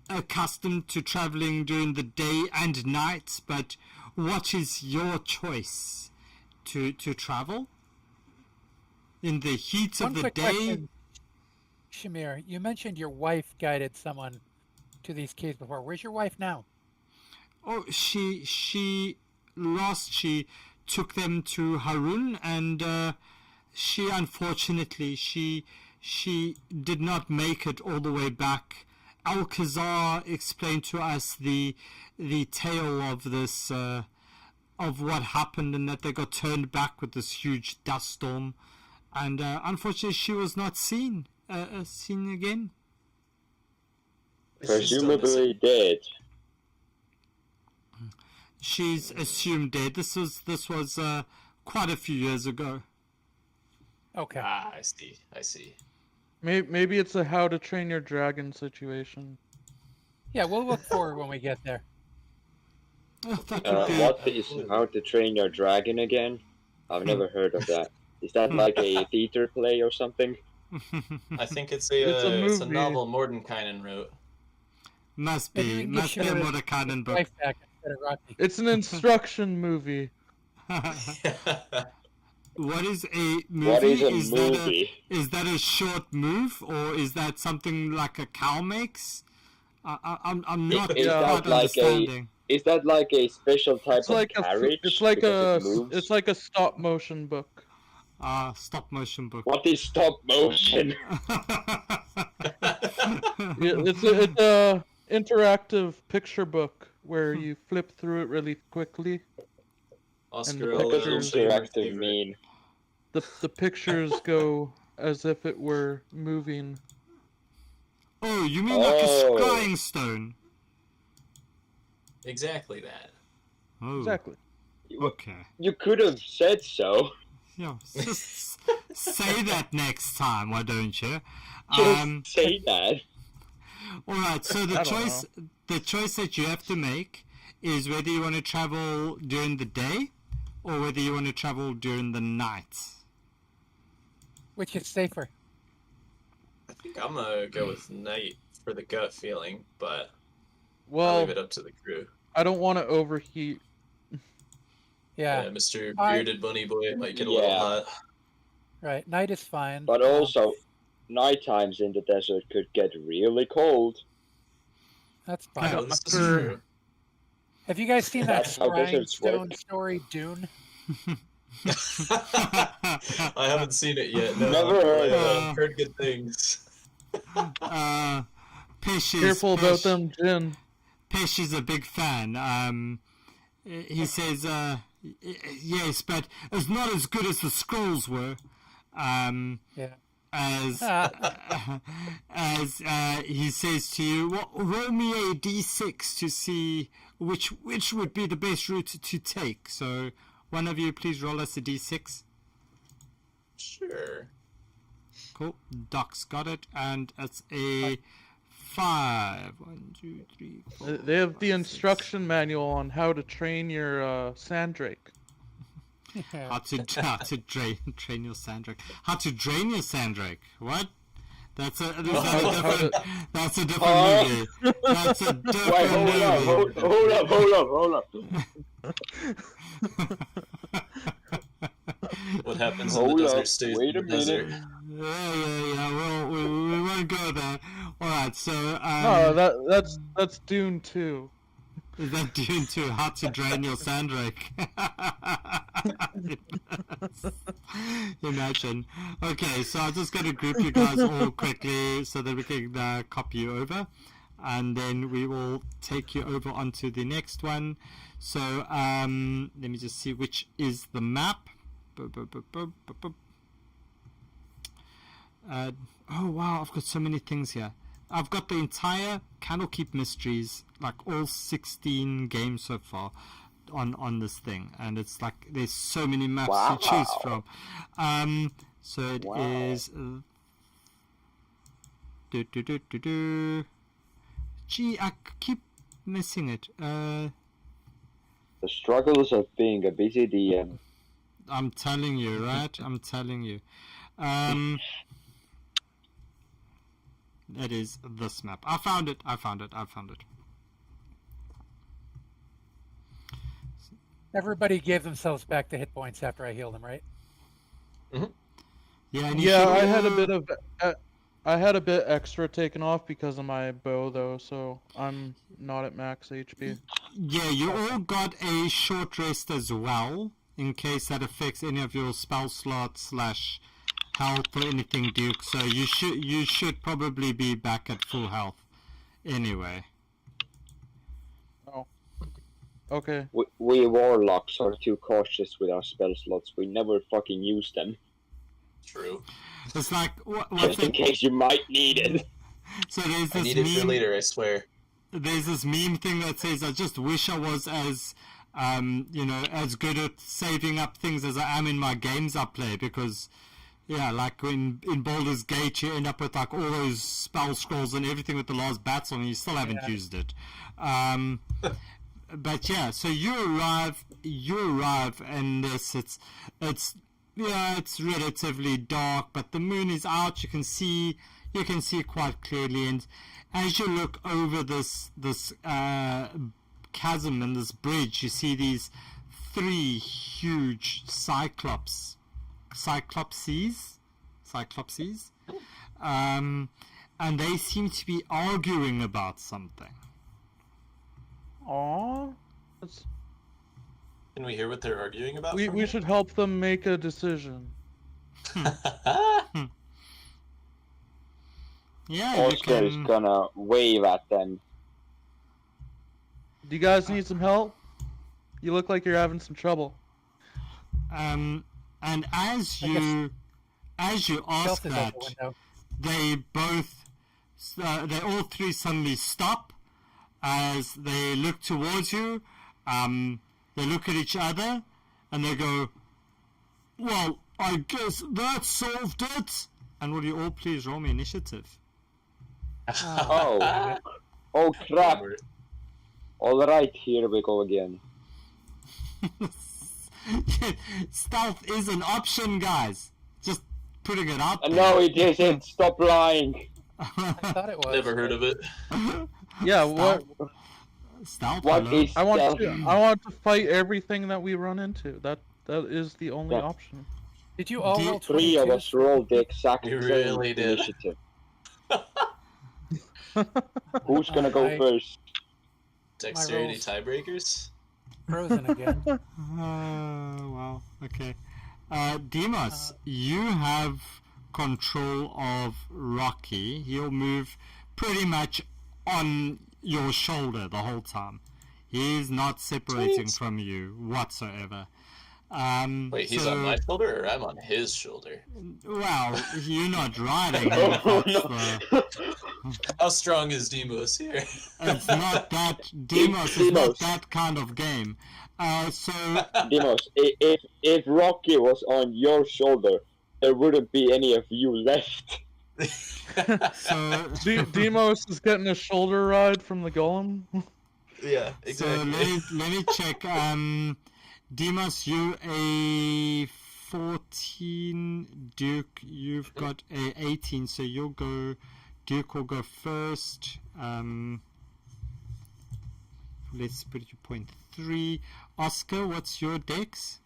accustomed to traveling during the day and night, but what is your choice to travel in the heat of the day? Question. Shamir, you mentioned your wife guided someone to these caves before. Where's your wife now? Oh, she took them to Harun, and she unfortunately she did not make it all the way back. Alkazaar explained to us the tale of this of what happened, and that they got turned back with this huge dust storm. and unfortunately she was not seen again. She's still Presumably dead. She's assumed dead. This was quite a few years ago. Okay. Ah, I see. Maybe it's a How to Train Your Dragon situation. Yeah, we'll look for it when we get there. That would be... What is How to Train Your Dragon again? I've never heard of that. Is that like a theater play or something? I think it's It's a a movie. novel Mordenkainen wrote. Must Maybe be we can a get you Mordenkainen book. Wife back instead of Rocky. It's an instruction movie. What is a movie? What is a Is movie? Is that a short move, or is that something like a cow makes? I'm not Is that quite like understanding. Is that like a special type It's like of carriage? it's like because it a moves? it's like a stop motion book. Stop motion book. What is stop motion? It's a interactive picture book where you flip through it really quickly. Oscar, the What does pictures- interactive mean? The pictures go as if it were moving. Oh, you mean like a Oh. scrying stone? Exactly that. Oh, Exactly. okay. You could have said so. Yeah, just say that next time, why don't you? Just say that. All right. So I the don't choice that you have to make is whether you want to travel during the day or whether you want to travel during the night. Which is safer? I think I'm gonna go with night for the gut feeling, but I'll Well, leave it up to the crew. I don't want to overheat. Yeah. Mr. I- Bearded Bunny Boy might get a little Yeah. hot. Right. Night is fine. But also, night times in the desert could get really cold. That's fine. Oh, this is sure. true. Have you guys seen that That's how Scrying deserts work. Stone story, Dune? I haven't seen it yet. No, Never heard but, of it. heard good things. Careful about them gin. Pesh is a big fan. He says, yes, but it's not as good as the scrolls were. Yeah. As he says to you, well, roll me a d6 to see which would be the best route to take. So, one of you, please roll us a d6. Sure. Cool. Doc's got it, and it's a 5. 1, 2, 3, 4. They have the instruction manual on how to train your Sandrake. How to train your Sandrake. How to drain your Sandrake. What? That's a different. That's a different movie. That's a different Wait, hold up. What happens in the Hold desert up, stays wait in a the desert. minute. Yeah. Well, we won't go there. All right. So. No, that's Dune 2. Is that due to how to drain your Sandrake? Imagine. Okay, so I'm just going to group you guys all quickly so that we can copy you over. And then we will take you over onto the next one. So let me just see which is the map. Oh wow, I've got so many things here. I've got the entire Candlekeep Mysteries, like all 16 games so far on this thing, and it's like there's so many maps to choose from. So it is Gee, I keep missing it. The struggles of being a busy DM. I'm telling you, right? I'm telling you. It is this map. I found it. Everybody gave themselves back the hit points after I healed them, right? Yeah, and you Yeah, should I had a all- bit of I had a bit extra taken off because of my bow though, so I'm not at max HP. Yeah, you all got a short rest as well, in case that affects any of your spell slots / health or anything, Duke. So you should probably be back at full health anyway. Oh. Okay. We warlocks are too cautious with our spell slots. We never fucking use them. True. It's like what's Just in it? case you might need it. So there's I this need it for meme. later, I swear. There's this meme thing that says, "I just wish I was as, as good at saving up things as I am in my games I play." Because, yeah, like in Baldur's Gate, you end up with like all those spell scrolls and everything with the last battle, and you still haven't used it. But yeah, so you arrive, and it's relatively dark, but the moon is out. You can see quite clearly, and as you look over this chasm and this bridge, you see these 3 huge cyclopses, and they seem to be arguing about something. Aww. Can we hear what they're arguing about? We should help them make a decision. Yeah, you Oscar is can. gonna wave at them. Do you guys need some help? You look like you're having some trouble. And as you ask Stealth is out that, the window. they all 3 suddenly stop as they look towards you. They look at each other and they go, "Well, I guess that solved it." And will you all please roll me initiative? Oh crap! All right, here we go again. Stealth is an option, guys. Just putting it out there. No, it isn't. Stop lying. I thought it was. Never heard of it. Yeah, what? Stealth. What hello? is I want stealth? to fight everything that we run into. That is the only Yeah. option. Did you all roll 3 of 22s? us rolled the exact You same really did. initiative. Who's gonna go I- first? Dexterity rolls. tiebreakers? Frozen again. Wow. Okay. Demos, you have control of Rocky. He'll move pretty much on your shoulder the whole time. He's not separating Sweet. from you whatsoever. Wait, he's so, on my shoulder or I'm on his shoulder? Well, you're not riding him. Oh, That's no. How strong is Demos here? It's not that Demos is not Demos. that kind of game. So Demos, if Rocky was on your shoulder, there wouldn't be any of you left. Demos is getting a shoulder ride from the golem. Yeah, So exactly. let me check. Demos, you a 14. Duke, you've got a 18. So you'll go. Duke will go first. Let's put it to 0.3. Oscar, what's your dex?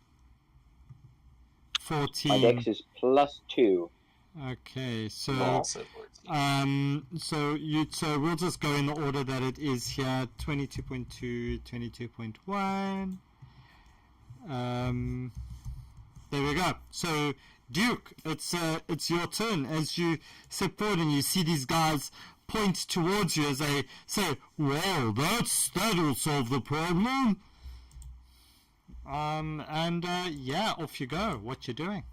14. My dex is +2. Okay, so Also 14. so we'll just go in the order that it is here. 22.2, 22.1. There we go. So Duke, it's your turn as you step forward and you see these guys point towards you as they say, "Well, that'll solve the problem." Yeah, off you go. What you doing?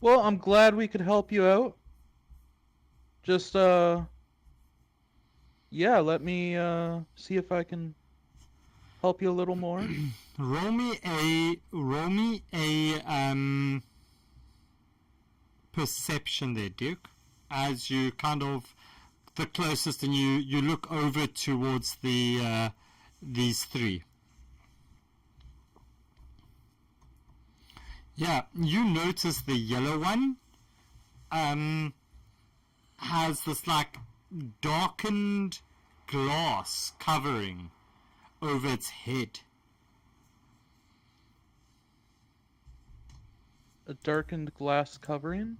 Well, I'm glad we could help you out. Just yeah, let me see if I can help you a little more. Roll me a perception there, Duke, as you kind of the closest, and you look over towards the these 3. Yeah, you notice the yellow one has this like darkened glass covering over its head. A darkened glass covering.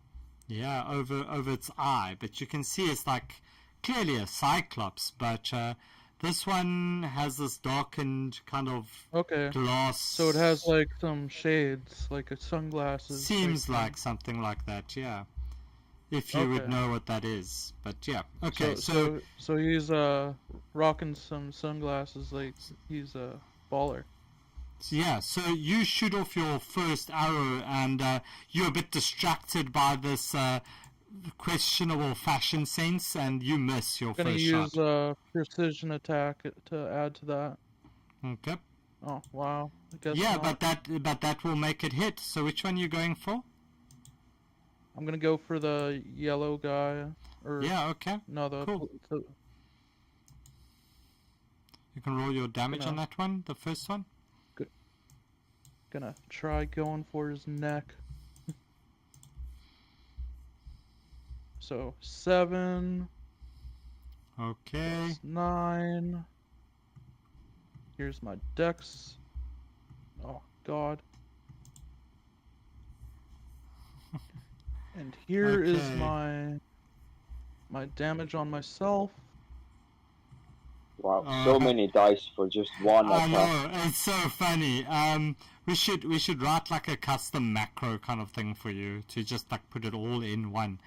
Yeah, over its eye, but you can see it's like clearly a cyclops, but this one has this darkened kind of Okay. glass. So it has like some shades, like a sunglasses. seems thing. like something like that, yeah. If you would Okay. know what that is, but yeah. Okay, So he's rocking some sunglasses like he's a baller. So yeah, so you shoot off your first arrow, and you're a bit distracted by this questionable fashion sense, and you miss your I'm gonna first use shot. precision attack to add to that. Okay. Oh wow. I guess Yeah, not. but that will make it hit. So which one are you going for? I'm gonna go for the yellow guy. Or Yeah, okay. no, Cool. You can roll your damage on that one, the first one. Gonna try going for his neck. So 7. Okay. Plus 9. Here's my dex. Oh god. And here is Okay. my damage on myself. Wow, so many dice for just one I attack. know, it's so funny. We should write like a custom macro kind of thing for you to just like put it all in one.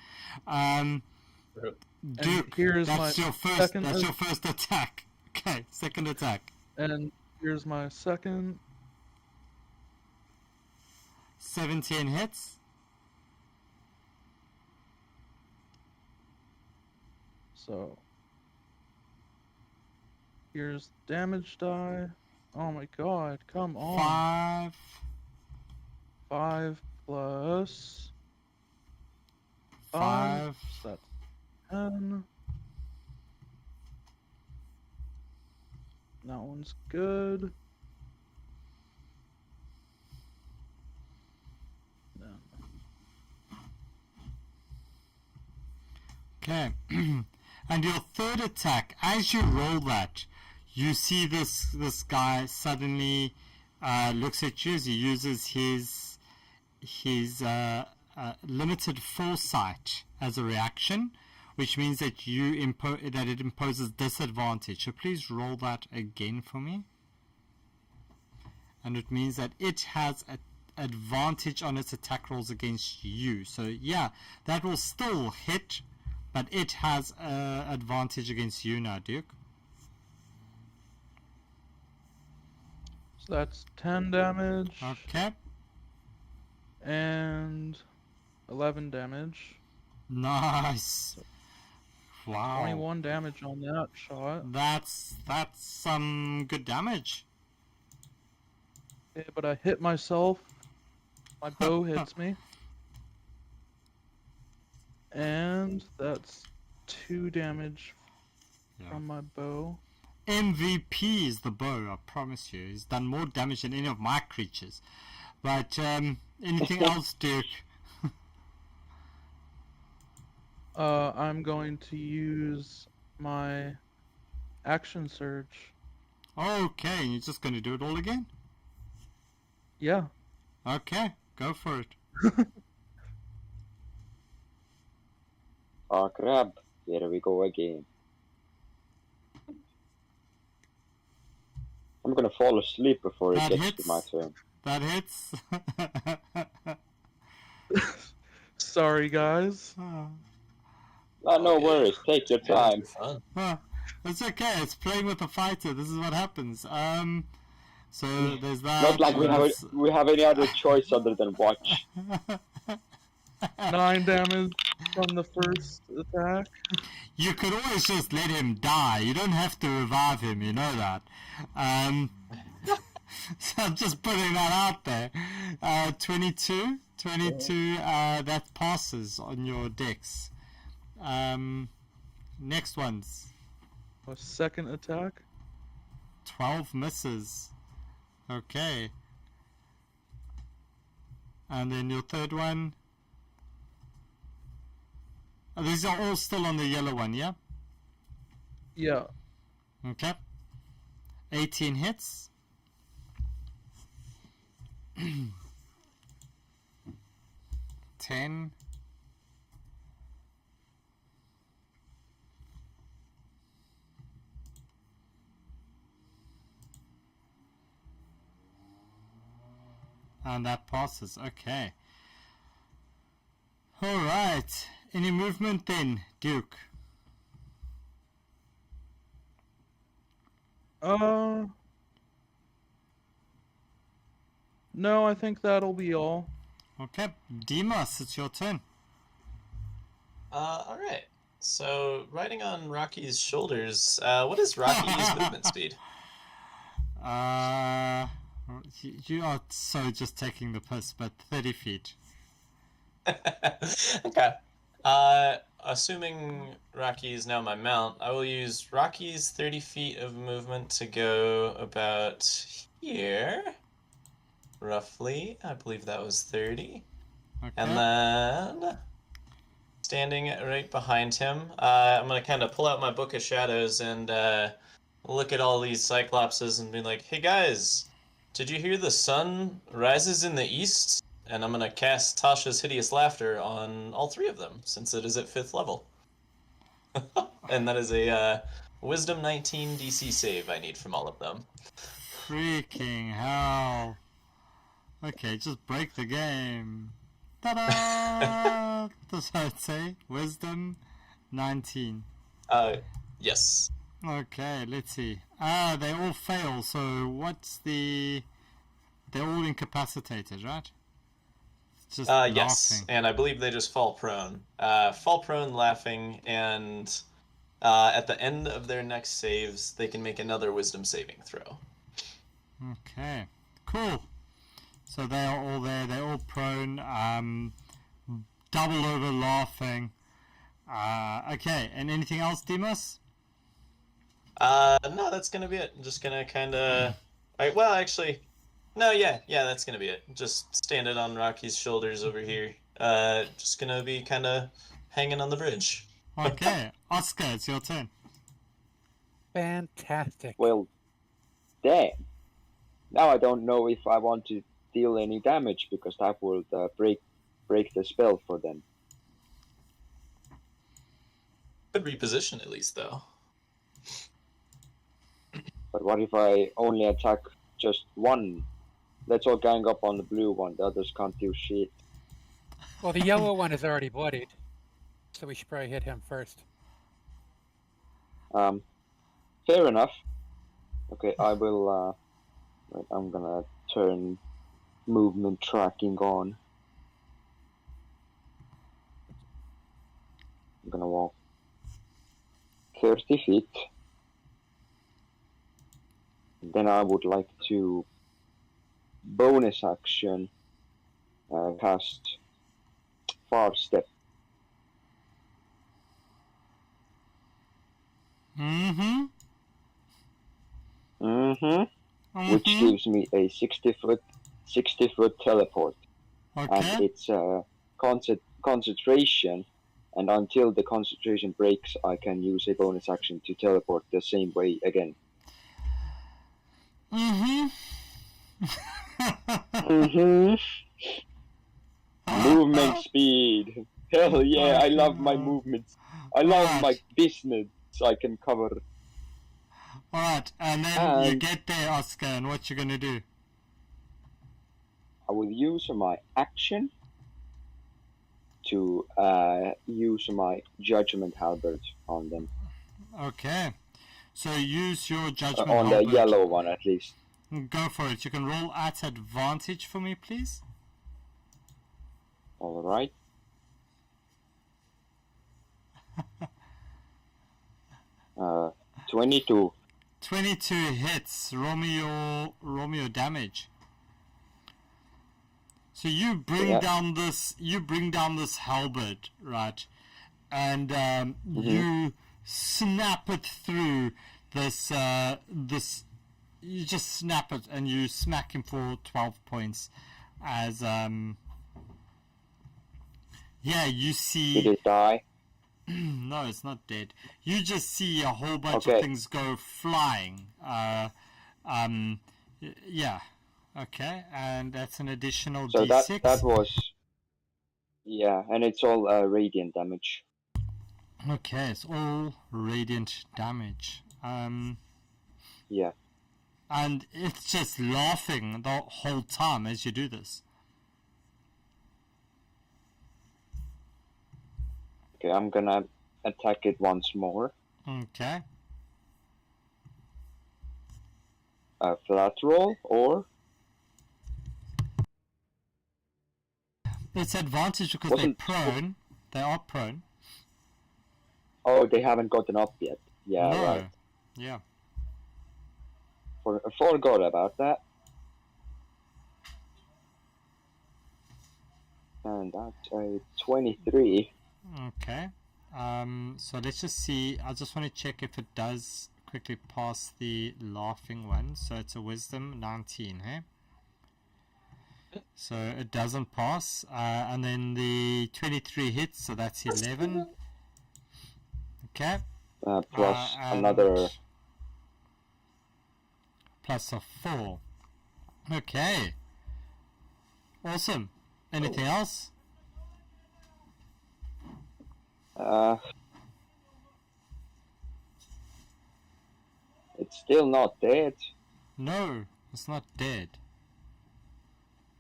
Duke, here's that's my your first. second That's your first attack. Okay, second attack. And here's my second. 17 hits. So here's damage die. Oh my god, come on. 5 plus 5. So that's 10. That one's good. Okay. And your third attack, as you roll that, you see this guy suddenly looks at you as he uses his limited foresight as a reaction, which means that that it imposes disadvantage. So please roll that again for me. And it means that it has an advantage on its attack rolls against you. So yeah, that will still hit, but it has advantage against you now, Duke. So that's 10 damage. Okay. And 11 damage. Nice. Wow. 21 damage on that shot. That's some good damage. Yeah, but I hit myself. My bow hits me. And that's 2 damage from my bow. MVP is the bow, I promise you. He's done more damage than any of my creatures. But anything else, Duke? I'm going to use my action surge. Okay, you're just going to do it all again? Yeah. Okay, go for it. Ah, crap. Here we go again. I'm gonna fall asleep before it gets to my turn. That hits. Sorry, guys. No worries. Take your time. It's okay. It's playing with a fighter. This is what happens. So there's that. Not like we have any other choice other than watch. 9 damage from the first attack. You could always just let him die. You don't have to revive him. You know that. So I'm just putting that out there. 22. That passes on your dex. Next ones. A second attack. 12 misses. Okay. And then your third one. Oh, these are all still on the yellow one, yeah? Yeah. Okay. 18 hits. 10. And that passes. Okay. All right. Any movement then, Duke? No, I think that'll be all. Okay, Demos, it's your turn. All right. So, riding on Rocky's shoulders, what is Rocky's movement speed? You are so just taking the piss, but 30 feet. Okay. Assuming Rocky is now my mount, I will use Rocky's 30 feet of movement to go about here. Roughly. I believe that was 30. Okay. And then, standing right behind him, I'm going to kind of pull out my Book of Shadows and look at all these Cyclopses and be like, hey guys, did you hear the sun rises in the east? And I'm going to cast Tasha's Hideous Laughter on all three of them, since it is at 5th level. And that is a Wisdom 19 DC save I need from all of them. Freaking hell. Okay, just break the game. Ta-da! That's what I'd say. Wisdom 19. Yes. Okay, let's see. They all fail, so what's the... They're all incapacitated, right? Just yes, laughing. and I believe they just fall prone. Fall prone laughing, and at the end of their next saves, they can make another wisdom saving throw. Okay, cool. So they are all there, they're all prone, double over laughing. Okay, and anything else, Demos? No, that's gonna be it. I'm just gonna kinda... well, actually... No, yeah, that's gonna be it. Just standing on Rocky's shoulders over here. Just gonna be kinda hanging on the bridge. Okay, Oscar, it's your turn. Fantastic. Well, damn. Now I don't know if I want to deal any damage because that would break the spell for them. Could reposition at least, though. But what if I only attack just one? Let's all gang up on the blue one. The others can't do shit. Well, the yellow one is already bloodied, so we should probably hit him first. Fair enough. Okay, I will. Wait, I'm gonna turn movement tracking on. I'm gonna walk 30 feet. Then I would like to bonus action cast far step. Mm-hmm. Which gives me a 60 foot teleport. Okay. And it's concentration, and until the concentration breaks, I can use a bonus action to teleport the same way again. Movement speed. Hell yeah, I love my movements. I love my business I can cover. Alright, and then you get there, Oscar, and what you gonna do? I will use my action to use my Judgment Halberd on them. Okay. So use your Judgment on Halberd. the yellow one, at least. Go for it. You can roll at advantage for me, please. Alright. Uh, 22. 22 hits. Roll me your damage. So you bring down this halberd, right? And you snap it through this you just snap it and you smack him for 12 points as you see. Did it die? No, it's not dead. You just see a whole bunch of things go flying. Yeah. Okay, and that's an additional D6. So that was... Yeah, and it's all radiant damage. Okay, it's all radiant damage. Yeah. And it's just laughing the whole time as you do this. Okay, I'm gonna attack it once more. Okay. A flat roll, or... It's advantage because Wasn't- they're prone. They are prone. Oh, they haven't gotten up yet. Yeah, no. right. Yeah. Forgot about that. And that's a 23. Okay. So let's just see. I just want to check if it does quickly pass the laughing one. So it's a wisdom 19, hey? So it doesn't pass. And then the 23 hits, so that's 11. Okay. Plus And another. plus a 4. Okay. Awesome. Anything else? It's still not dead. No, it's not dead.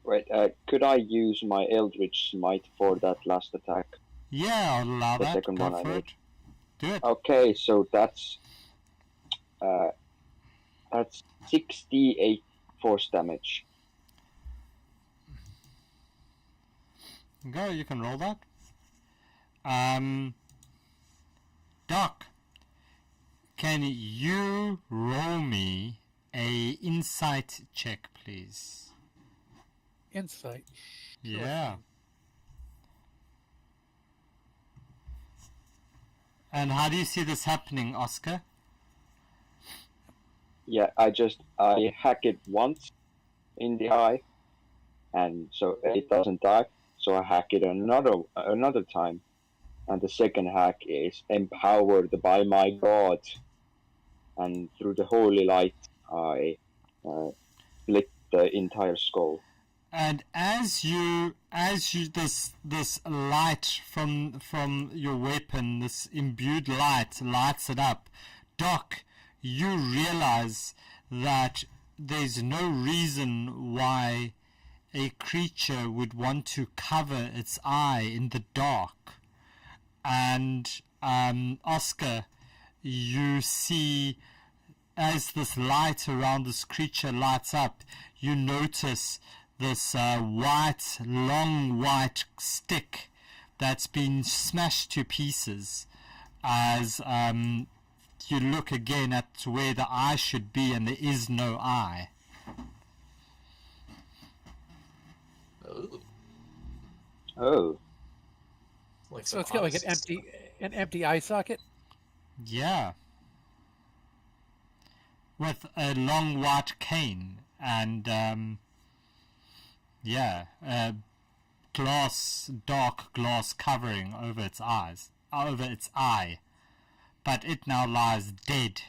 Wait, could I use my Eldritch Smite for that last attack? Yeah, I'll allow The that. second Go one I for made. it. Do it. Okay, so that's 68 force damage. Go, you can roll that. Doc, can you roll me a insight check, please? Insight. Yeah. And how do you see this happening, Oscar? Yeah, I hack it once in the eye, and so it doesn't die. So I hack it another time, and the second hack is empowered by my god, and through the holy light I split the entire skull. And as you this light from your weapon, this imbued light lights it up, Doc, you realize that there's no reason why a creature would want to cover its eye in the dark. And Oscar, you see as this light around this creature lights up, you notice this long white stick that's been smashed to pieces as you look again at where the eye should be, and there is no eye. Ooh. Oh, Like So some it's got like honest- an empty eye socket. Yeah. With a long white cane and dark glass covering over its eye, but it now lies dead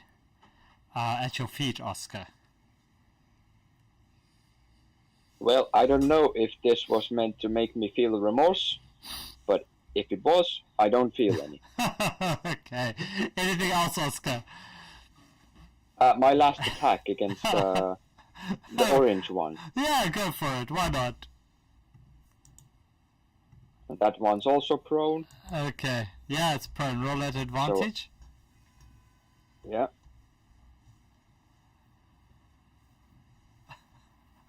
at your feet, Oscar. well, I don't know if this was meant to make me feel remorse, but if it was, I don't feel any. Okay. Anything else, Oscar? My last attack against the orange one. Yeah, go for it. Why not? That one's also prone. Okay. Yeah, it's prone. Roll at advantage. Yeah.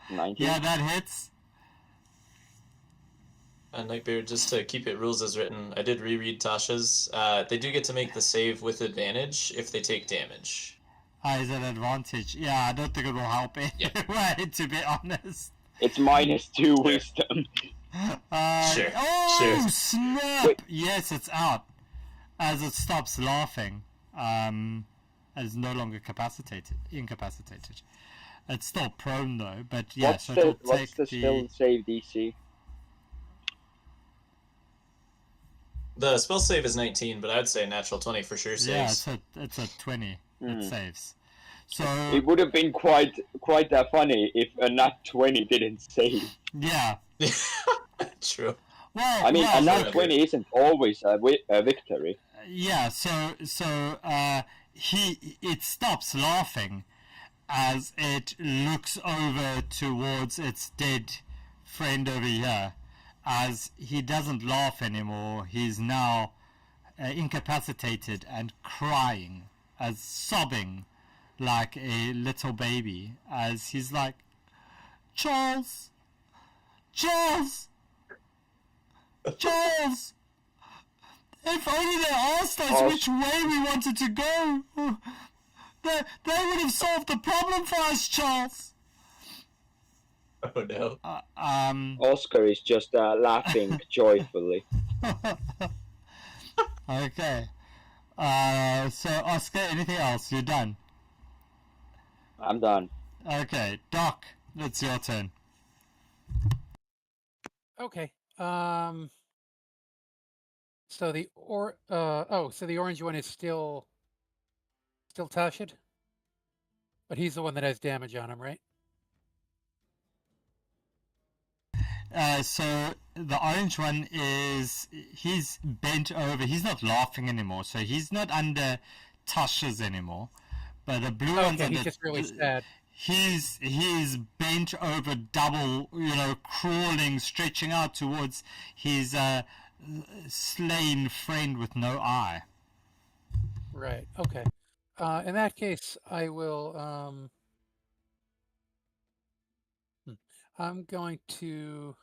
19. Yeah, that hits. Nightbeard, just to keep it rules as written, I did reread Tasha's. They do get to make the save with advantage if they take damage. Is an advantage. Yeah, I don't think it will help anyway, to be honest. It's -2 wisdom. Sure, Oh, sure. snap! Wait. Yes, it's out. As it stops laughing. It's no longer incapacitated. It's still prone though, but yeah, What's so the, it'll what's take the spell save DC? The spell save is 19, but I'd say natural 20 for sure Yeah, saves. it's a 20. It saves. So It would have been quite funny if a nat 20 didn't save. yeah. True. Well, I mean, well, a nat look. 20 isn't always a victory. yeah. So it stops laughing as it looks over towards its dead friend over here. As he doesn't laugh anymore, he's now incapacitated and crying, as sobbing like a little baby, as he's like, Charles, Charles! If only they asked us which way we wanted to go, they would have solved the problem for us, Charles. Oh no. Oscar is just laughing joyfully. Okay. So Oscar, anything else? You're done. I'm done. Okay, Doc, it's your turn. Okay. So the so the orange one is still Tashid, but he's the one that has damage on him, right? So the orange one he's bent over. He's not laughing anymore, so he's not under Tasha's anymore. But the blue one's Okay, under. he's just really sad. He's bent over, double, crawling, stretching out towards his slain friend with no eye. Right. Okay. In that case, I will. I'm going to.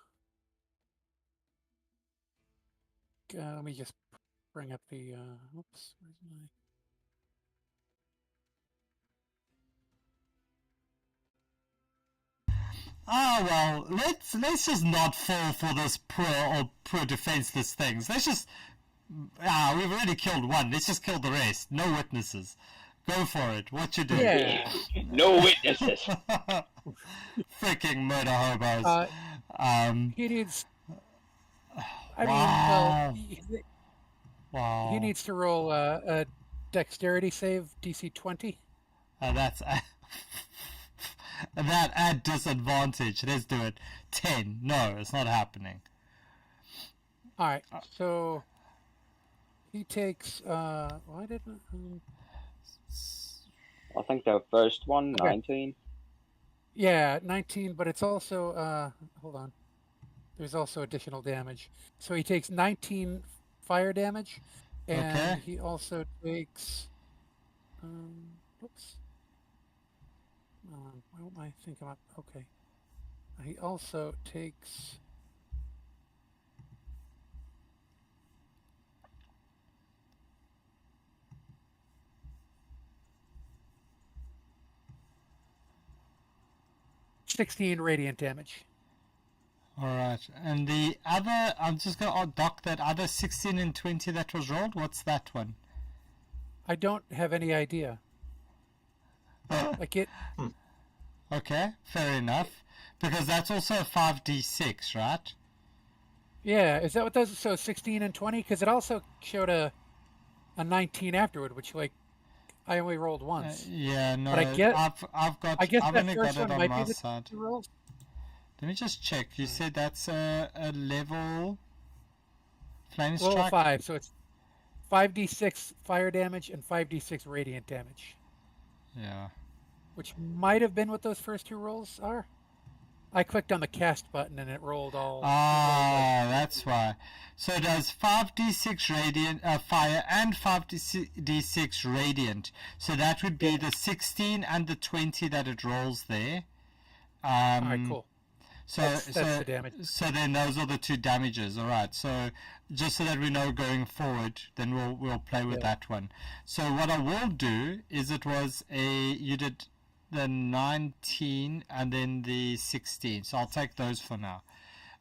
Let me just bring up the. Oops. Where's my? Oh well, let's just not fall for this poor defenseless things. Let's just we've already killed one. Let's just kill the rest. No witnesses. Go for it. What you do? Yeah. No witnesses. Freaking murder hobos. He needs. I Wow. mean, Wow. he needs to roll a dexterity save, DC 20. That's that at disadvantage. Let's do it. 10. No, it's not happening. All right. So he takes. Why didn't? I think the first one, Okay. 19. Yeah, 19. But it's also. Hold on. There's also additional damage. So he takes 19 fire damage, and Okay. he also takes. Oops. Why don't I think I'm up? Okay. He also takes. $16 radiant damage. Alright. And the other, I'm just going to dock that other 16 and 20 that was rolled. What's that one? I don't have any idea. Like it. Okay, fair enough. Because that's also a 5d6, right? Yeah, is that what does? So 16 and 20? Because it also showed a 19 afterward, which like I only rolled once. Yeah, no, But I get. I've got, I guess I've that only first got it one on might my be the side. two rolls. Let me just check. You said that's a level flame Level strike? 5, so it's 5d6 fire damage and 5d6 radiant damage, Yeah. which might have been what those first two rolls are. I clicked on the cast button and it rolled all. Ah, that's why. So it does 5d6 radiant fire and 5d6 radiant. So that would be the 16 and the 20 that it rolls there. All right, cool. So That's the damage. So then those are the two damages. All right. So just so that we know going forward, then we'll play with that one. So what I will do is you did the 19 and then the 16. So I'll take those for now.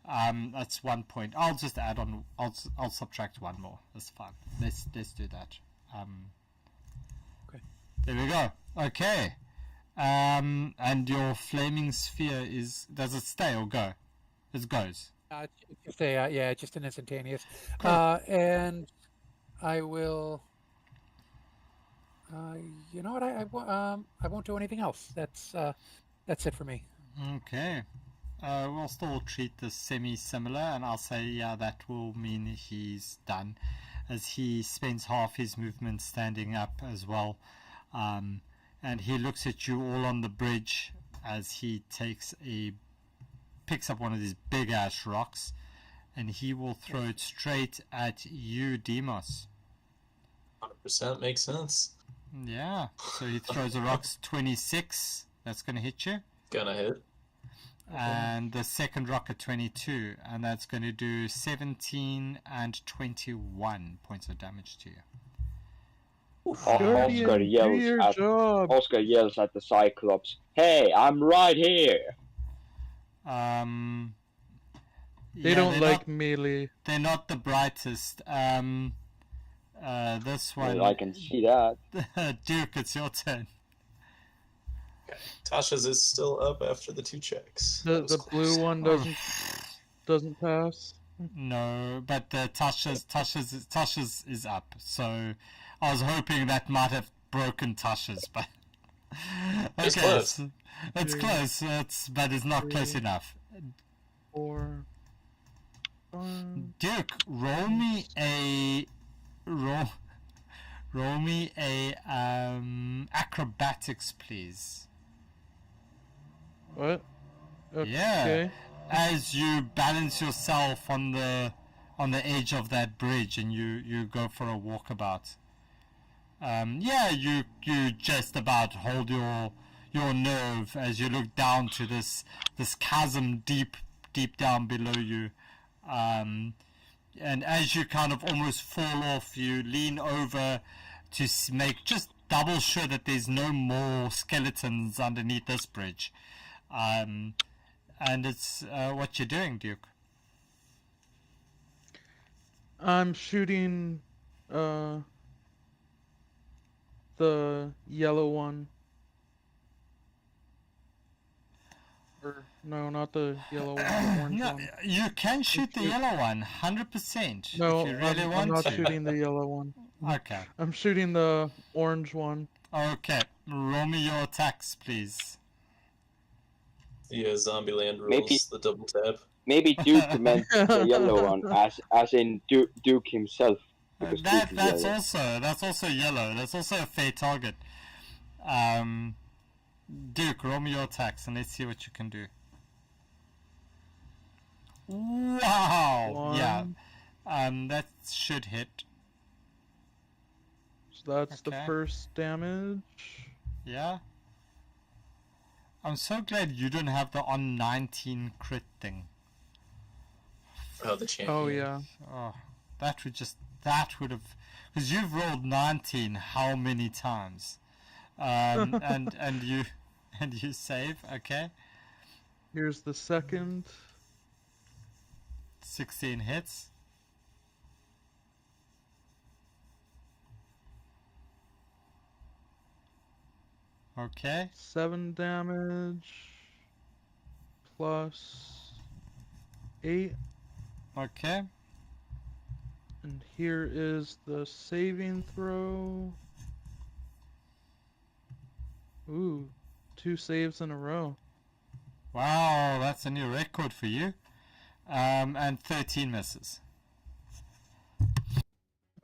That's 1 point. I'll just add on. I'll subtract one more. That's fine. Let's do that. Okay. There we go. Okay. And your flaming sphere does it stay or go? It goes. Just a just an instantaneous. Cool. And I will. You know what? I won't do anything else. That's it for me. Okay. We'll still treat this semi-similar, and I'll say, yeah, that will mean he's done, as he spends half his movement standing up as well. And he looks at you all on the bridge as he picks up one of these big-ass rocks, and he will throw it straight at you, Demos. 100% makes sense. Yeah, so he throws a rock's 26. That's going to hit you. Gonna hit. and the second rocket 22, and that's going to do 17 and 21 points of damage to you. Oscar Guardian, do your yells at job. Oscar yells at the Cyclops. Hey, I'm right here. They don't like melee. They're not the brightest. This one. Well, I can see that. Duke, it's your turn. Tasha's is still up after the 2 checks. That was The close. blue one doesn't pass. No, but Tasha's is up. So I was hoping that might have broken Tasha's, but It's close. It's close. But it's not close enough. 4, 5. Duke, roll me a acrobatics, please. What? Yeah. Okay. As you balance yourself on the edge of that bridge and you go for a walkabout. You just about hold your nerve as you look down to this chasm deep down below you. And as you kind of almost fall off, you lean over to make just double sure that there's no more skeletons underneath this bridge. And it's what you're doing, Duke. I'm shooting the yellow one. Or no, not the yellow one, the orange No, one. you can shoot the yellow one, 100%. No, if you really I'm want not to. shooting the yellow one. Okay. I'm shooting the orange one. Okay. Roll me your attacks, please. The Zombieland rules, Maybe- the double tab. Maybe Duke meant the yellow one, as in Duke himself. Because Duke is That's yellow. also yellow. That's also a fair target. Duke, roll me your attacks and let's see what you can do. Wow! Yeah. That should hit. So that's the Okay. first damage. Yeah. I'm so glad you don't have the on 19 crit thing. Oh, the champion. Oh yeah. Oh, that would have, because you've rolled 19 how many times? And you save, okay? Here's the second. 16 hits. Okay. 7 damage. Plus 8. Okay. And here is the saving throw. Ooh, 2 saves in a row. Wow, that's a new record for you. And 13 misses.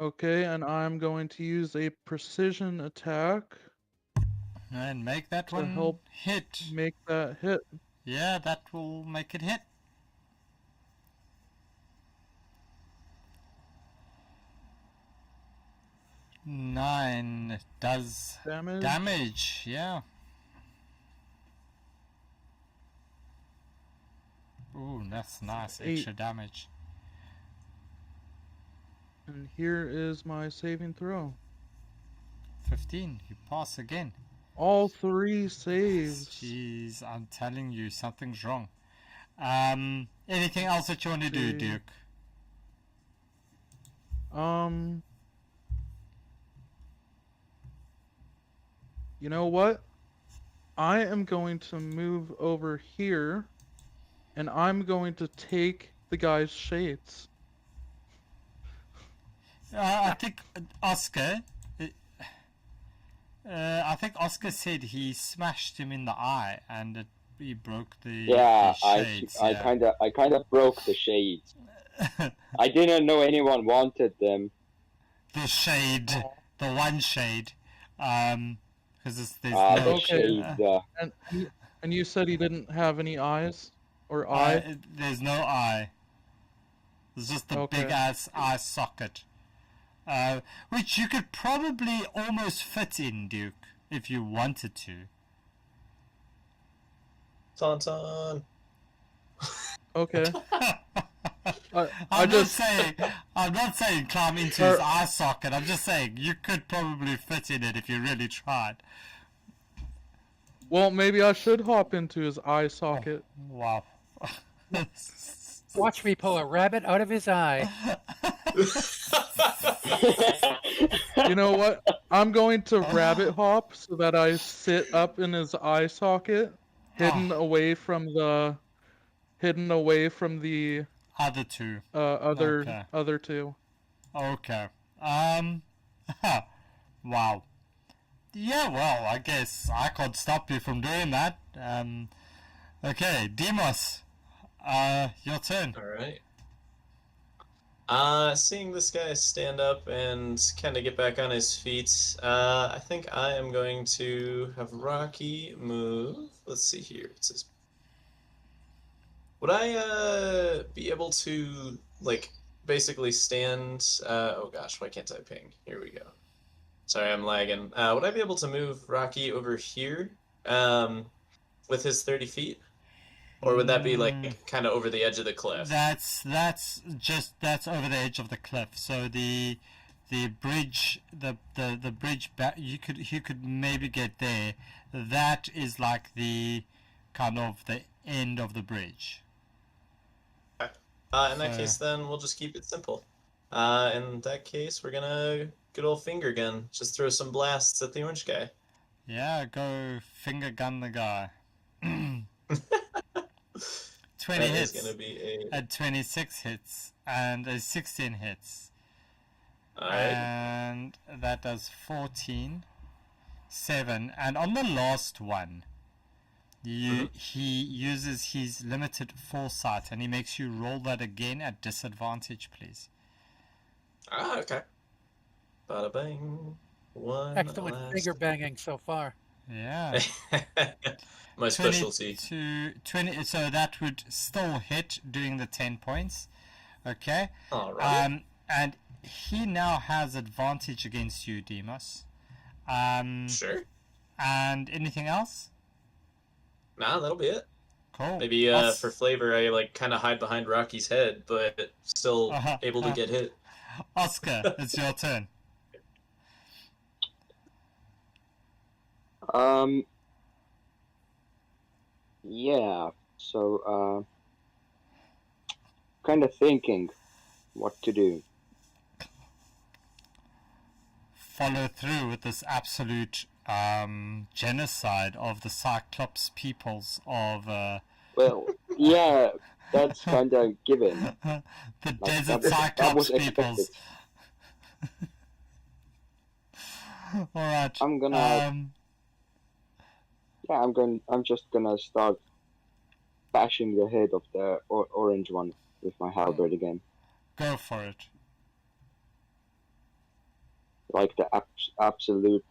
Okay, and I'm going to use a precision attack And make that to one help hit. make that hit. Yeah, that will make it hit. Nine does Damage. yeah. Ooh, that's nice. 8. Extra damage. And here is my saving throw. 15. You pass again. All 3 saves. Jeez, I'm telling you, something's wrong. Anything else that you want to do, Okay. Duke? You know what? I am going to move over here, and I'm going to take the guy's shades. I think Oscar. I think Oscar said he smashed him in the eye and he broke the Yeah, the shades. I kind of broke the shades. I didn't know anyone wanted them. The shade, the one shade, because there's The no Okay. shades. And you said he didn't have any eyes or eye. there's no eye. There's just the Okay. big ass eye socket, which you could probably almost fit in, Duke, if you wanted to. Tauntaun. Okay. I I'm just not saying climb into his eye socket. I'm just saying you could probably fit in it if you really tried. well, maybe I should hop into his eye socket. Wow. Watch me pull a rabbit out of his eye. You know what? I'm going to rabbit hop so that I sit up in his eye socket, hidden away from the Other two. other two. Okay. Wow. Yeah, well, I guess I can't stop you from doing that. Okay, Demos. Your turn. Alright. Seeing this guy stand up and kind of get back on his feet, I think I am going to have Rocky move. Let's see here. It says, would I be able to, like, basically stand... oh gosh, why can't I ping? Here we go. Sorry, I'm lagging. Would I be able to move Rocky over here with his 30 feet? Or would that be like kind of over the edge of the cliff? That's over the edge of the cliff. So the bridge, the bridge back, you could maybe get there. That is like the kind of the end of the bridge. Okay. In that case, then we'll just keep it simple. In that case, we're gonna good old finger gun. Just throw some blasts at the orange guy. Yeah, go finger gun the guy. 20 That hits. is gonna be A 26 hits and a 16 hits. Alright. And that does 14, 7, and on the last one, he uses his limited foresight and he makes you roll that again at disadvantage, please. Okay. Bada bang. One. Excellent last. finger banging so far. Yeah. My specialty. 20, so that would still hit doing the 10 points. Okay. Alright. And he now has advantage against you, Demos. Sure. And anything else? Nah, that'll be it. Cool. Maybe for flavor, I like kind of hide behind Rocky's head, but still able to get hit. Oscar, it's your turn. Yeah, so, kind of thinking what to do. Follow through with this absolute genocide of the Cyclops peoples of Well, yeah, that's kind of given. the Like, desert that was Cyclops peoples. expected. Alright. I'm gonna, yeah, I'm just gonna start bashing the head of the orange one with my halberd again. Go for it. Like the absolute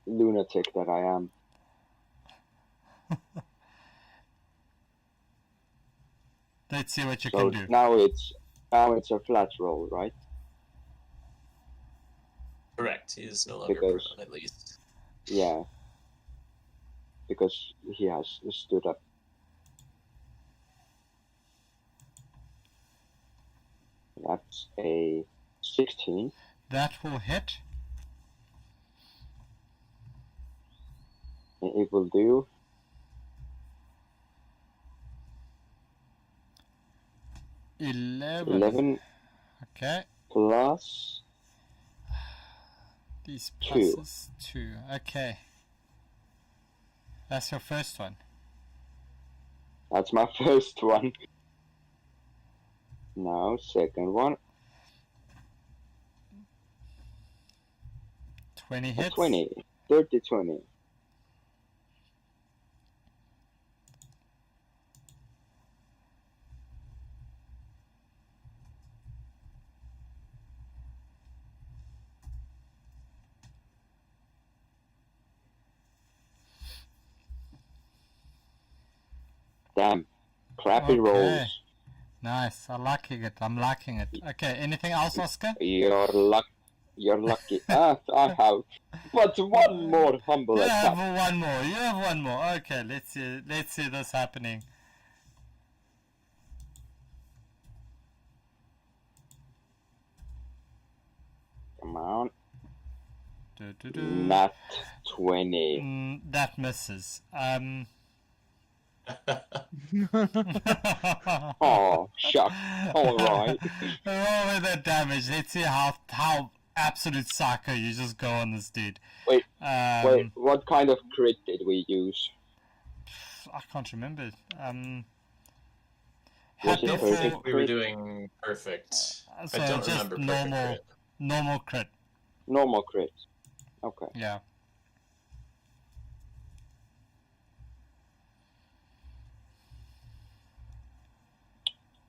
lunatic that I am. Let's see what you So can do. now it's a flat roll, right? Correct. He is no longer Because- prone, at least. Yeah. Because he has stood up. That's a 16. That will hit. It will do 11 Okay. plus These 2. pluses 2. Okay. That's your first one. That's my first one. Now, second one. 20 hits. 20. 30, 20. Damn. Crappy Okay. rolls. Nice. I'm liking it. I'm liking it. Okay. Anything else, Oscar? You're lucky. I have. But one more humble You attack. have one more. You have one more. Okay. Let's see this happening. Nat 20. That misses. Oh, shuck. Alright. Roll with that damage. Let's see how absolute psycho you just go on this dude. Wait, Um, what kind of crit did we use? I can't remember. Was Happy it I for don't perfect think we were crit? doing perfect. so I don't just remember perfect crit. normal crit. Normal crit. Okay. Yeah.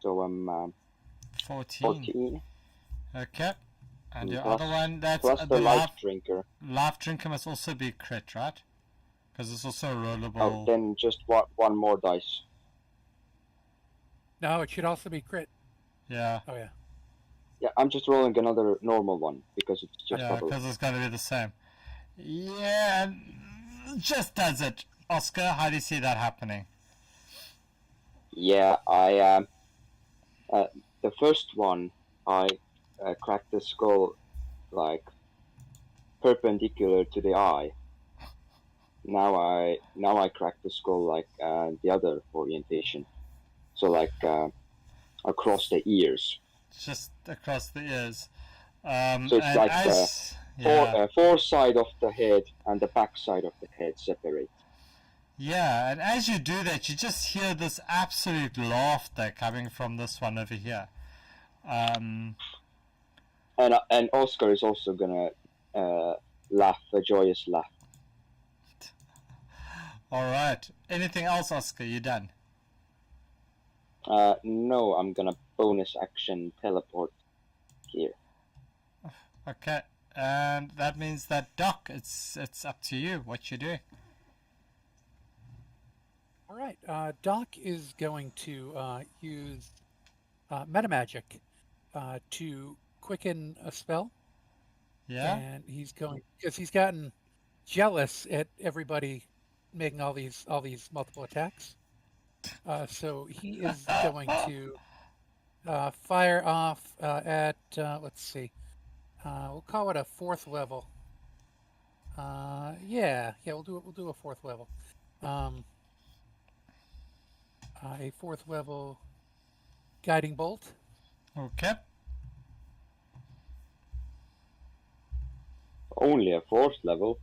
So I'm 14. 14. Okay. And your Plus- other one, that's Plus the the life life drinker. drinker must also be crit, right? Because it's also a rollable. Oh, then just one more dice. No, it should also be crit. Yeah. Oh yeah. Yeah, I'm just rolling another normal one because it's just Yeah, double. because it's going to be the same. Yeah, just does it. Oscar, how do you see that happening? Yeah, I the first one I cracked the skull like perpendicular to the eye. Now I crack the skull like the other orientation, so like across the ears. Just across the ears. So it's and like as, yeah, four side of the head and the back side of the head separate. yeah, and as you do that, you just hear this absolute laughter coming from this one over here. And Oscar is also gonna laugh a joyous laugh. All right. Anything else, Oscar? You done? No, I'm gonna bonus action teleport here. Okay. And that means that Doc, it's up to you. What you do? All right. Doc is going to use metamagic to quicken a spell. Yeah. And he's going because he's gotten jealous at everybody making all these multiple attacks. So he is going to fire off at let's see, we'll call it a 4th level. Yeah, we'll do a 4th level. A 4th level guiding bolt. Okay. Only a 4th level.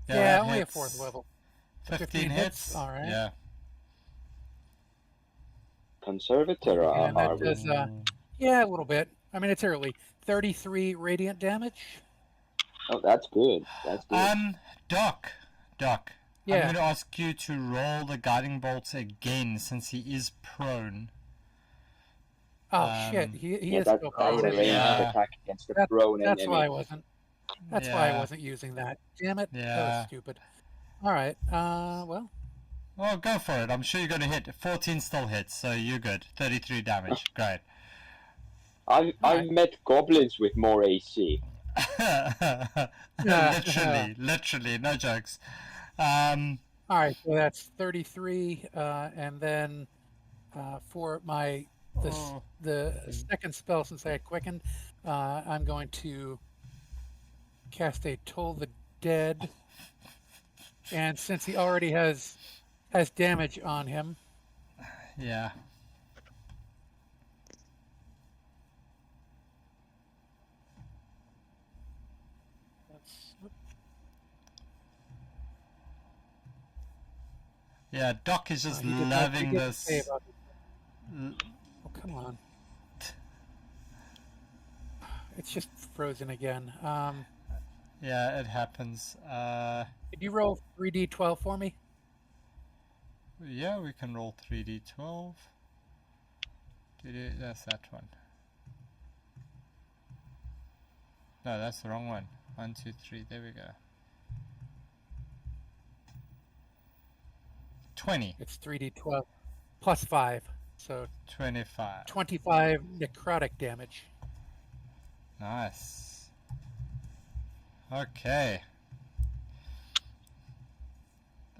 Yeah, that only hits. a 4th level. 15 hits. All right. Yeah. Conservator And that are we? does yeah, a little bit. I mean, it's early. 33 radiant damage. Oh, that's good. That's good. Doc. I'm Yeah. going to ask you to roll the guiding bolts again since he is prone. Oh shit, he Yeah, is that's still a prone. ranged Yeah. attack against the That- prone That's enemy. why I wasn't. That's why I Yeah. wasn't using that. Damn it. That Yeah. was stupid. All right. Well. Well, go for it. I'm sure you're going to hit. 14 still hits, so you're good. 33 damage. Great. I've met goblins with more AC. literally, no jokes. All right. So that's 33, and then for my the second spell, since I had quickened, I'm going to cast a Toll the Dead, and since he already has damage on him, Yeah. Yeah, Doc is just he did not loving forget to say this. about oh, come on. It's just frozen again. Yeah, it happens. Could you roll 3d12 for me? Yeah, we can roll 3d12. That's that one. No, that's the wrong one. 1, 2, 3. There we go. 20. It's 3d12 plus 5, so 25. 25 necrotic damage. Nice. Okay.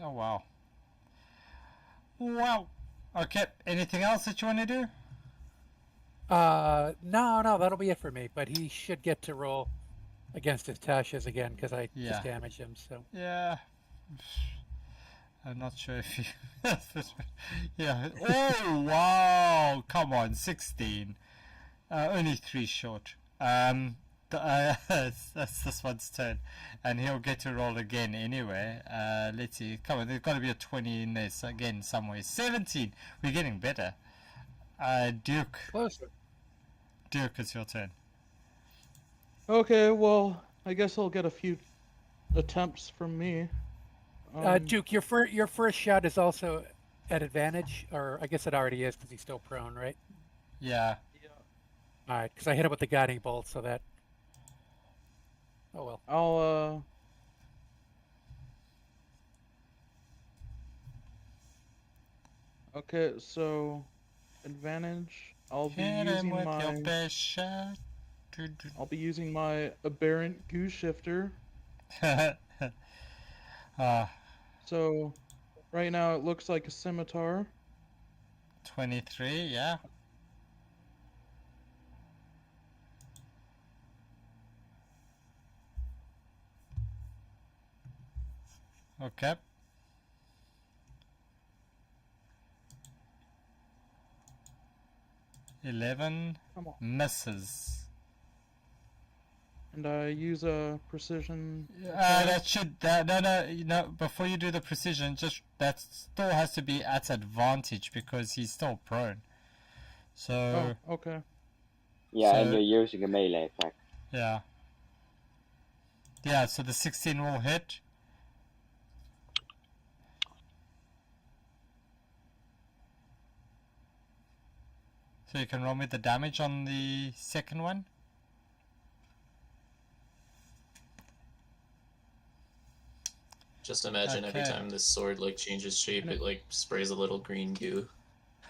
Oh, wow. Wow. Okay, anything else that you want to do? No, that'll be it for me. But he should get to roll against his Tasha's again because I Yeah. just damaged him. So Yeah. I'm not sure if you... yeah. Oh, wow. Come on, 16. Only 3 short. That's this one's turn. And he'll get to roll again anyway. Let's see. Come on, there's got to be a 20 in this again somewhere. 17. We're getting better. Duke. closer. Duke, it's your turn. Okay, well, I guess I'll get a few attempts from me. Duke, your first shot is also at advantage, or I guess it already is because he's still prone, right? Yeah. All right, because I hit him with the guiding bolt, so that. Oh well. I'll Okay, so advantage. I'll be Hit him using with your my. best shot. I'll be using my aberrant goose shifter. So, right now it looks like a scimitar. 23, yeah. Okay. Eleven Come on. misses. And I use a precision. That should no. Before you do the precision, just that still has to be at advantage because he's still prone. So Oh, okay. Yeah, and So- you're using a melee attack. yeah, yeah. So the 16 will hit. So you can roll me the damage on the second one. Just imagine every Okay. time this sword like changes shape, it like sprays a little green goo.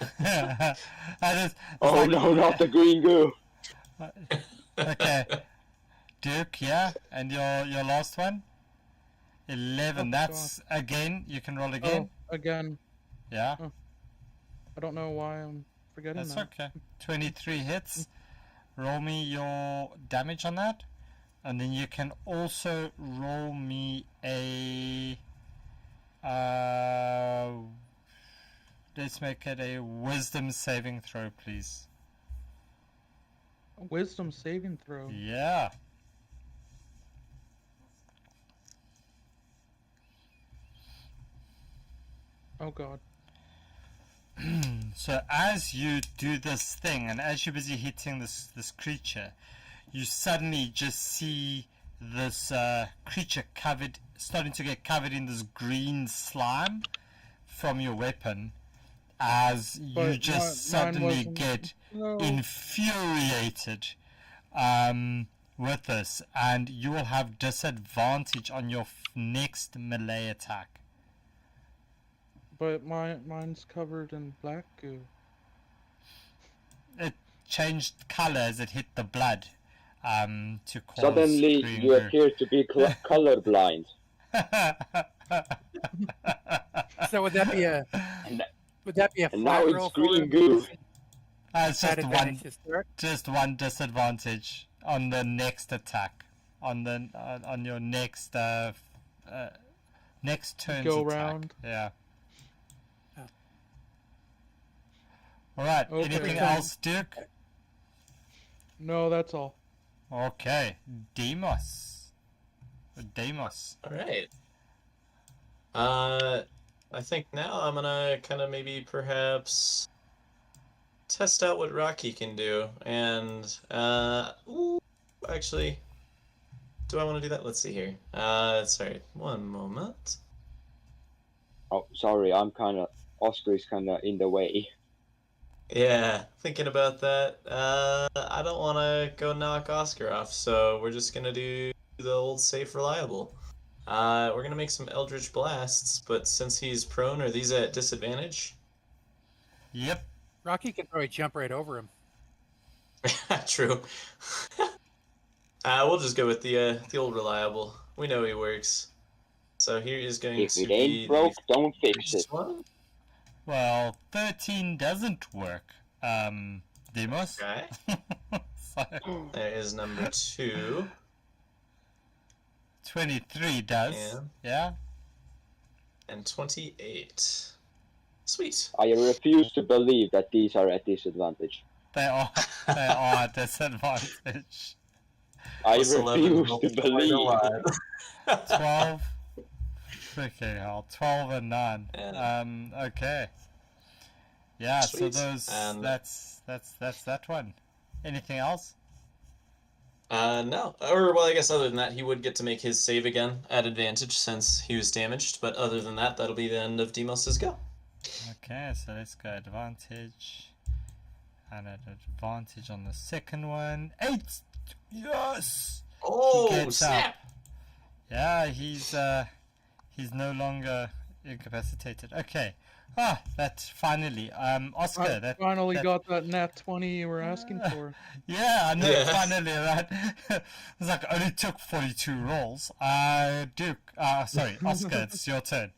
I just, it's Oh like- no, not the green goo! Okay, Duke, yeah, and your last one. 11. Oh, That's again. You can roll again. Oh, again. Yeah, I don't know why I'm forgetting that's that. okay. 23 hits. Roll me your damage on that, and then you can also roll me a. Let's make it a wisdom saving throw, please. A wisdom saving throw. Yeah. Oh god. So as you do this thing, and as you're busy hitting this creature, you suddenly just see this creature starting to get covered in this green slime from your weapon, as you But just mine suddenly wasn't- get No. infuriated with this, and you will have disadvantage on your next melee attack. But mine's covered in black goo. It changed color as it hit the blood to cause Suddenly, green you goo. appear to be colorblind. So would that be a And, flat and now roll it's for green him? goo. It's At just advantage one, to start? just one disadvantage on the next attack, on the on your next next turn's Go attack. round. Yeah. Oh. All right. Okay. Anything Okay. else, Duke? No, that's all. Okay. Demos. Demos. All right. I think now I'm gonna kind of maybe perhaps test out what Rocky can do, and ooh, actually, do I want to do that? Let's see here. Sorry, one moment. Oh, sorry, Oscar is kinda in the way. Yeah, thinking about that. I don't want to go knock Oscar off, so we're just gonna do the old safe reliable. We're gonna make some Eldritch Blasts, but since he's prone, are these at disadvantage? Yep. Rocky can probably jump right over him. True. We'll just go with the old reliable. We know he works. So here is going If to it be ain't broke, don't fix it. first one. Well, 13 doesn't work. Demos. Okay. So, There is number 2. 23 does. Yeah. And 28. Sweet. I refuse to believe that these are at disadvantage. They are at disadvantage. I Plus 11 refuse to multiplied believe. alive. 12. Freaking hell. 12 and 9. And- Okay. Yeah, Sweet. so those And- that's that one. Anything else? No. Or, well, I guess other than that, he would get to make his save again at advantage since he was damaged. But other than that, that'll be the end of Demos's go. Okay, so let's go advantage. And an advantage on the second one. 8! Yes! Oh, He gets snap! up. Yeah, he's no longer incapacitated. Okay. That finally. Oscar, I that finally that, got that nat 20 you were asking for. Yeah, I know, Yeah. finally, right? It's like, only took 42 rolls. Sorry, Oscar, it's your turn.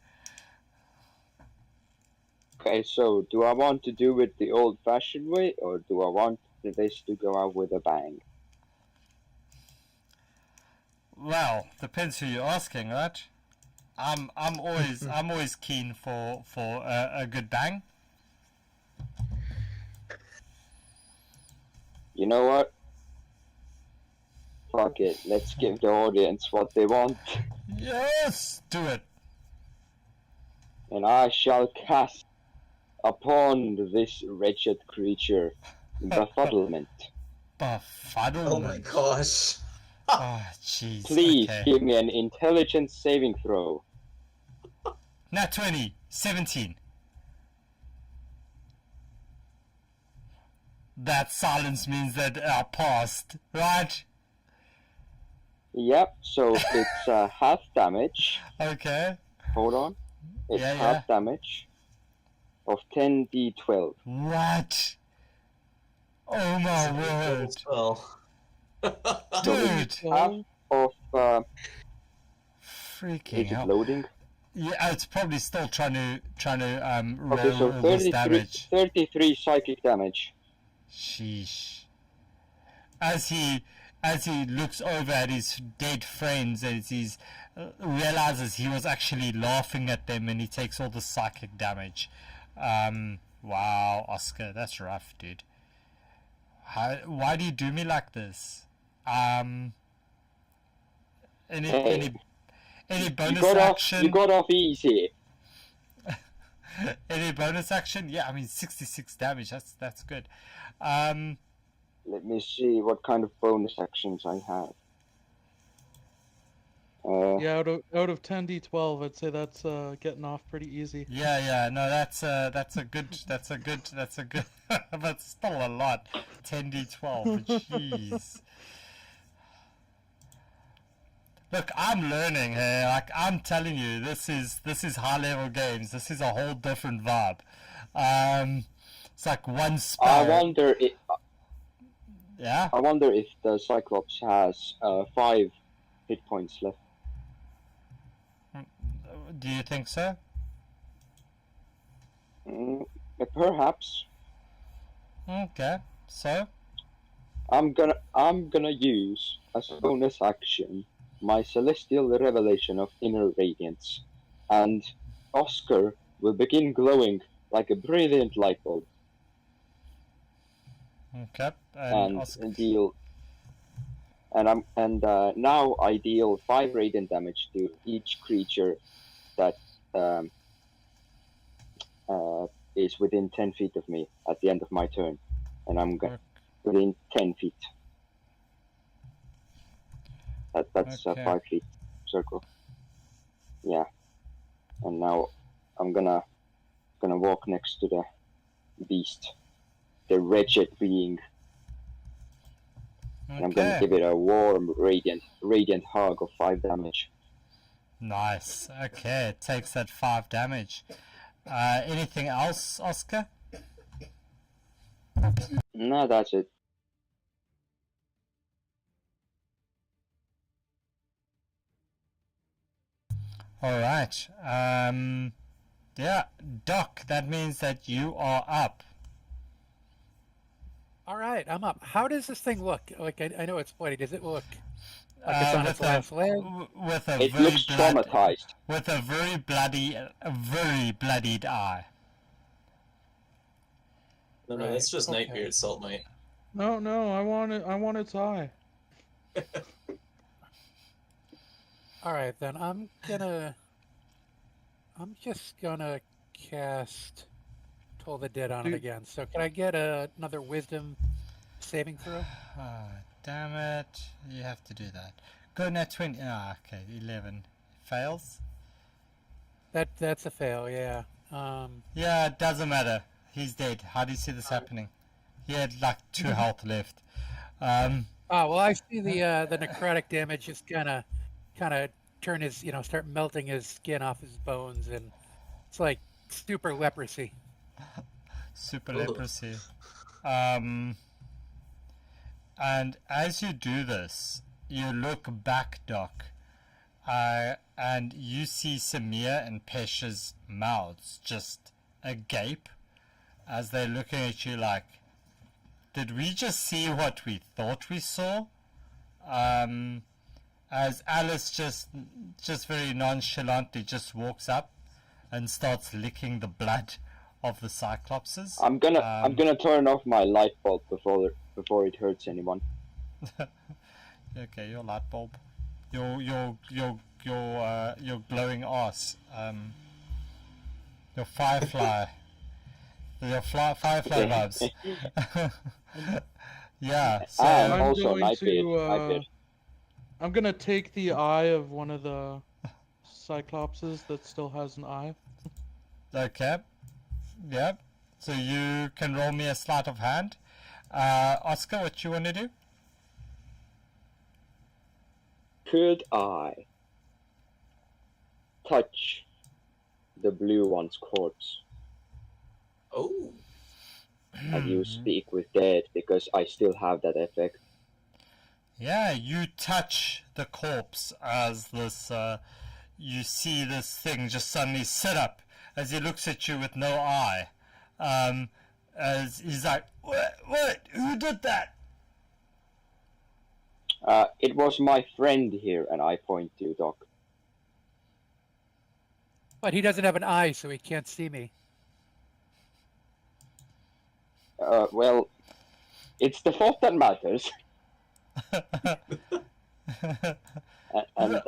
Okay, so do I want to do it the old-fashioned way, or do I want this to go out with a bang? Well, depends who you're asking, right? I'm always keen for a good bang. You know what? Fuck it, let's give the audience what they want, Yes, do it. and I shall cast upon this wretched creature befuddlement. Befuddlement. Oh my gosh. Oh, jeez. Please Okay. give me an intelligence saving throw. Nat 20, 17. That silence means that I passed, right? Yep, so it's half damage. Okay. Hold on. It's Yeah, half damage of 10d12. What? Oh my word. Spell. Dude. Half of Freaking is it hell. loading? Yeah, it's probably still trying to roll Okay, so all this damage. 33 psychic damage. Sheesh. As he looks over at his dead friends, as he realizes he was actually laughing at them, and he takes all the psychic damage. Wow, Oscar, that's rough, dude. Why do you do me like this? Any bonus action? You got off easy. Any bonus action? Yeah, I mean 66 damage. That's good. Let me see what kind of bonus actions I have. Yeah, out of 10d12, I'd say that's getting off pretty easy. Yeah. No, that's a good. But still a lot. 10d12. Jeez. Look, I'm learning here. Like, I'm telling you, this is high level games. This is a whole different vibe. It's like one spell. I wonder if Yeah. I wonder if the Cyclops has 5 hit points left. Do you think so? Perhaps. Okay. So. I'm gonna use as a bonus action my celestial revelation of inner radiance, and Oscar will begin glowing like a brilliant light bulb, Okay. and Oscar. now I deal 5 radiant damage to each creature that is within 10 feet of me at the end of my turn, and I'm within 10 feet. That's Okay. a 5 feet circle. Yeah, and now I'm gonna walk next to the beast, the wretched being. And I'm gonna Okay. give it a warm, radiant hug of 5 damage. Nice. Okay, it takes that 5 damage. Anything else, Oscar? No, that's it. All right. Yeah, Doc, that means that you are up. All right, I'm up. How does this thing look? Like, I know it's bloody. Does it look Like it's on its last leg. With a It very looks traumatized. with a very bloodied eye. No, Right, that's just okay. Nightbeard, Salt Mite. No, I want it. I want its eye. All right, then I'm just gonna cast Toll the Dead on it Dude. again. So can I get another Wisdom saving throw? Oh, damn it. You have to do that. Go net 20. Ah, okay, 11. Fails? That's a fail, yeah. Yeah, it doesn't matter. He's dead. How do you see this happening? He had like 2 health left. Oh well, I see the necrotic damage just kind of turn his, start melting his skin off his bones, and it's like super leprosy. Super Ugh. leprosy. And as you do this, you look back, Doc, and you see Samir and Pesha's mouths just agape as they're looking at you like, did we just see what we thought we saw? As Alice just very nonchalantly just walks up and starts licking the blood of the Cyclopses. I'm gonna turn off my light bulb before it hurts anyone. Okay, your light bulb, your glowing arse, your firefly, firefly vibes. Yeah. So I'm I'm also going Nightbeard. I'm gonna take the eye of one of the Cyclopses that still has an eye. okay, yep. So you can roll me a sleight of hand. Oscar, what you want to do? Could I touch the blue one's corpse Oh. and you speak with dead because I still have that effect? Yeah, you touch the corpse as this, you see this thing just suddenly sit up as he looks at you with no eye. As he's like, what? Who did that? It was my friend here, and I point to Doc. But he doesn't have an eye, so he can't see me. Well, it's the thought that matters. And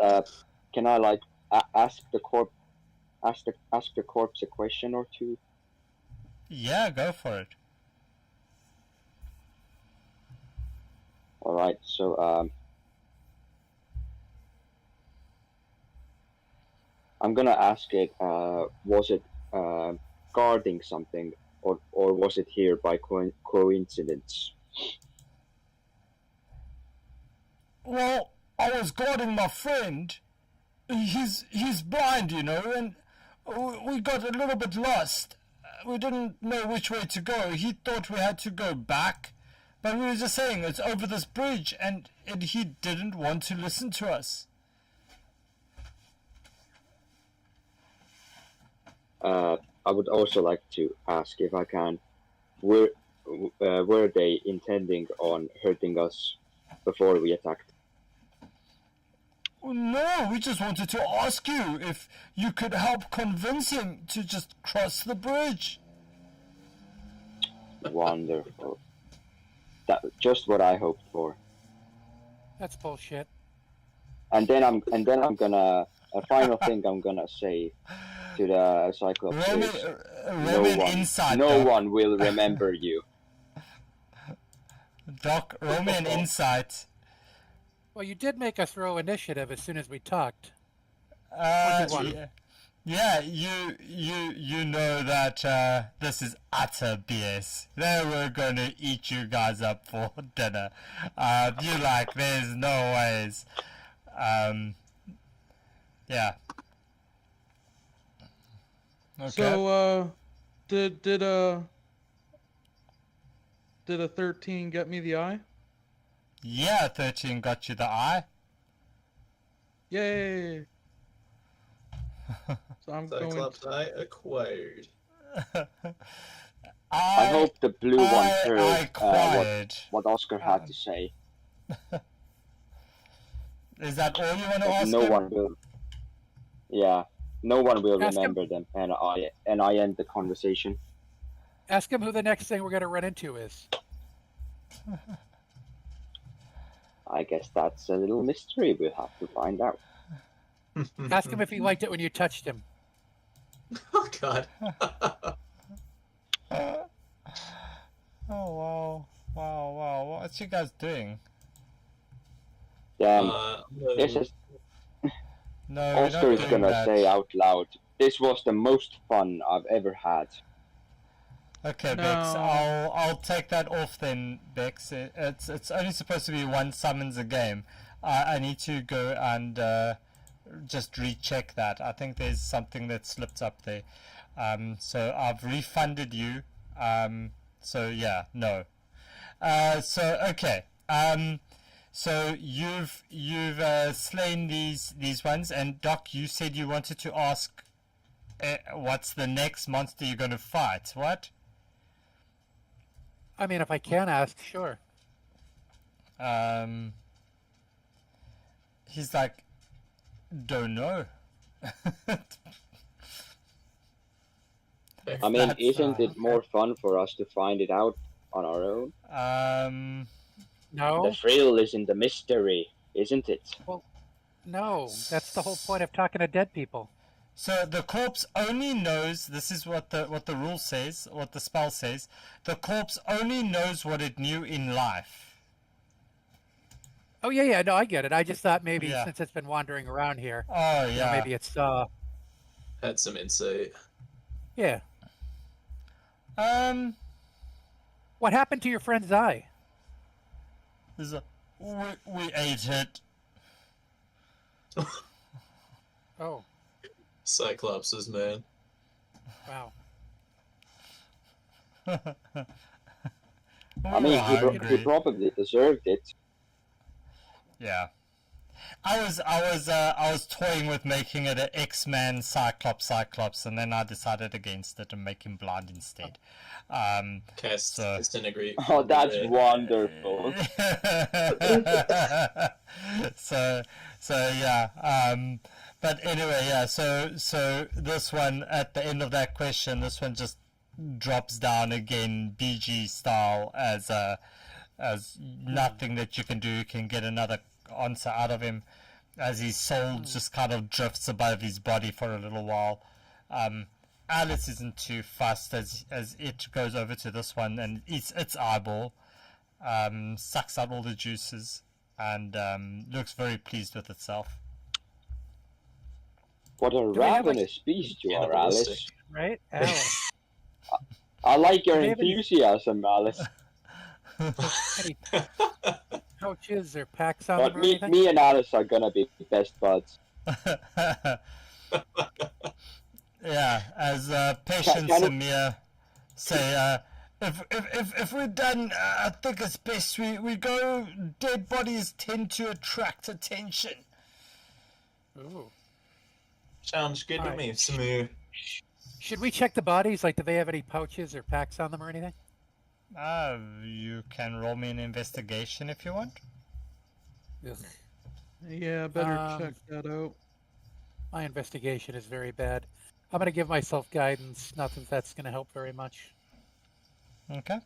can I ask the corpse a question or two? Yeah, go for it. All right. So I'm gonna ask it. Was it guarding something, or was it here by coincidence? Well, I was guarding my friend. He's blind, and we got a little bit lost. We didn't know which way to go. He thought we had to go back, but we were just saying it's over this bridge, and he didn't want to listen to us. I would also like to ask if I can. Were they intending on hurting us before we attacked? No, we just wanted to ask you if you could help convince him to just cross the bridge. Wonderful. That just what I hoped for. That's bullshit. And then I'm gonna a final thing I'm gonna say to the Cyclops is no one will remember you. Doc, roll me an insight. Well, you did make us roll initiative as soon as we talked. Yeah, you know that this is utter BS. They were going to eat you guys up for dinner. You're like, there's no ways. Yeah. Okay. So, did a 13 get me the eye? Yeah, 13 got you the eye. Yay! So I'm going. Cyclops eye acquired. I hope the blue one heard cried. what Oscar had to say. Is that all you want to But ask no him? one will. Yeah, no one will Ask him. remember them, and I end the conversation. Ask him who the next thing we're going to run into is. I guess that's a little mystery. We'll have to find out. Ask him if he liked it when you touched him. Oh God. Oh wow, wow, wow! What you guys doing? This is No, we're not Oscar is doing gonna that. say out loud. This was the most fun I've ever had. Okay, No. Bex, I'll take that off then, Bex. It's only supposed to be one summons a game. I need to go and just recheck that. I think there's something that slipped up there. So I've refunded you. So yeah, no. So okay. So you've slain these ones, and Doc, you said you wanted to ask, what's the next monster you're going to fight? What? I mean, if I can ask, sure. He's like, don't know. I mean, That's, isn't it more fun for us to find it out on our own? No, The thrill is in the mystery, isn't it? no. That's the whole point of talking to dead people. So the corpse only knows, this is what the rule says, what the spell says, the corpse only knows what it knew in life. Oh yeah, no, I get it. I just thought maybe Yeah. since it's been wandering around here, Oh you know, yeah. maybe it's Had some insight. yeah. What happened to your friend's eye? There's a, we ate it. Oh, Cyclopses, man. wow. I mean, he hungry. probably deserved it. Yeah. I was toying with making it an X-Man Cyclops, and then I decided against it and make him blind instead. Cast So- disintegrate. Oh, that's Yeah. wonderful. so yeah. But anyway, yeah. So this one at the end of that question, this one just drops down again, BG style, as nothing that you can do. You can get another answer out of him, as his soul just kind of drifts above his body for a little while. Alice isn't too fussed as it goes over to this one and eats its eyeball, sucks out all the juices, and looks very pleased with itself. What a we have, like, ravenous beast you are, Cannibalistic. Alice. Right, Alice. I like your Do they have any- enthusiasm, Alice. Any pouches or packs on But them or me, anything? me and Alice are gonna be best buds. Yeah, as Patience Can- and Mia say, if we're done, I think it's best we go. Dead bodies tend to attract attention. Ooh. Sounds good to Alright. me, Samu. Should we check the bodies? Like, do they have any pouches or packs on them or anything? You can roll me an investigation if you want. Yeah, better Um, check that out. My investigation is very bad. I'm going to give myself guidance. Not that that's going to help very much. Okay.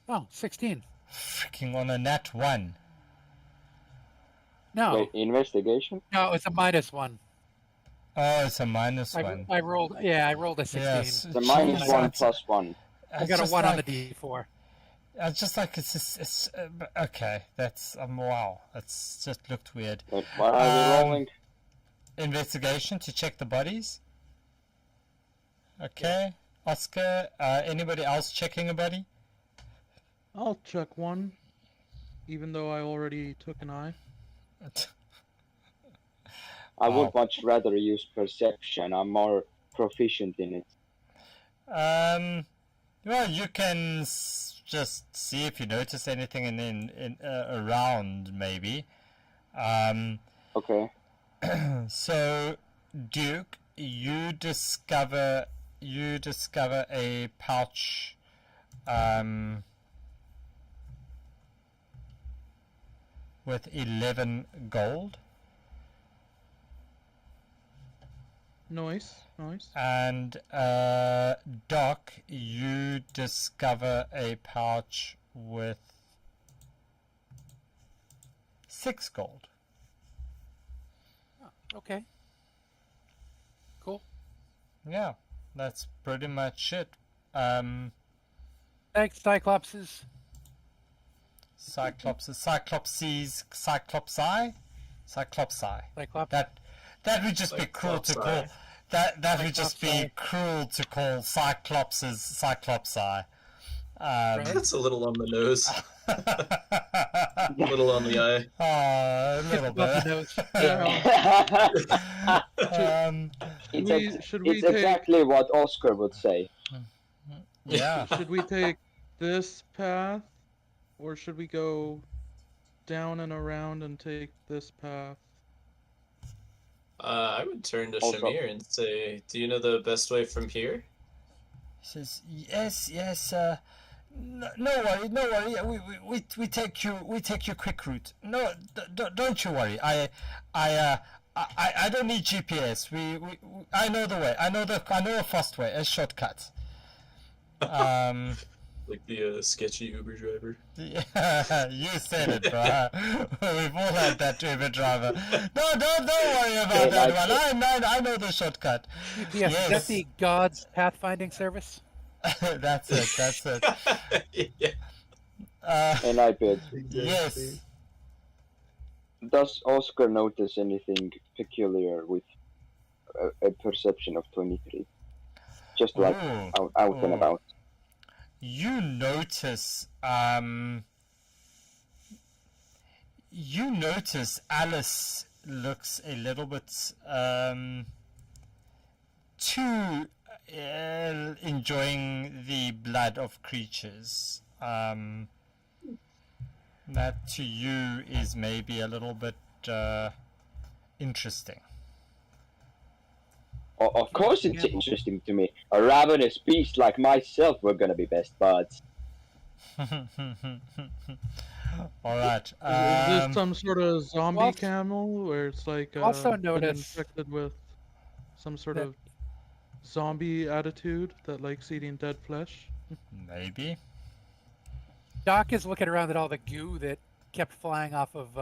Oh, 16. Freaking on a nat 1. No, Wait, investigation? no, it's a -1. Oh, it's a minus I 1. rolled a 16. Yes. The minus Jeez, one that's- plus one. I it's got a just 1 on like- the D4. It's just like it's okay. That's wow. It's just looked weird. Wait, what are we rolling? Investigation to check the bodies. Okay, Oscar. Anybody else checking a body? I'll check one, even though I already took an eye. I Wow. would much rather use perception. I'm more proficient in it. Well, you can just see if you notice anything in around maybe. Okay. So, Duke, you discover a pouch. with 11 gold. Nice, nice. And Doc, you discover a pouch with 6 gold. Oh, okay. Cool. Yeah, that's pretty much it. Thanks, Cyclopses. Cyclopses, Cyclopses, Cyclopsi. Cyclops. That would just be cruel to call. That would just be cruel to call Cyclopses Cyclopsi. That's a little on the nose. A little on the eye. Oh, a little Above the bit. nose. Should we It's take, exactly what Oscar would say. Yeah. should we take this path, or should we go down and around and take this path? I would turn to Also- Shamir and say, "Do you know the best way from here?" He says, yes. No worry. We take you quick route. No, don't you worry. I don't need GPS. I know the way. I know a fast way, a shortcut. Like the sketchy Uber driver. Yeah, you said it, bro. We've all had that Uber driver. No, don't worry about that one. I know the shortcut. GPS, Yes. is that the God's pathfinding service? That's it. Yeah. And I bet. Yes. Does Oscar notice anything peculiar with a perception of 23? Just like Ooh. out and Ooh. about. You notice Alice looks a little bit too enjoying the blood of creatures. That to you is maybe a little bit interesting. Of course it's interesting to me. A ravenous beast like myself, we're gonna be best buds. All right. Is this some sort of zombie Also- camel, where it's like Also been notice infected with some sort that- of zombie attitude that likes eating dead flesh? Maybe. Doc is looking around at all the goo that kept flying off of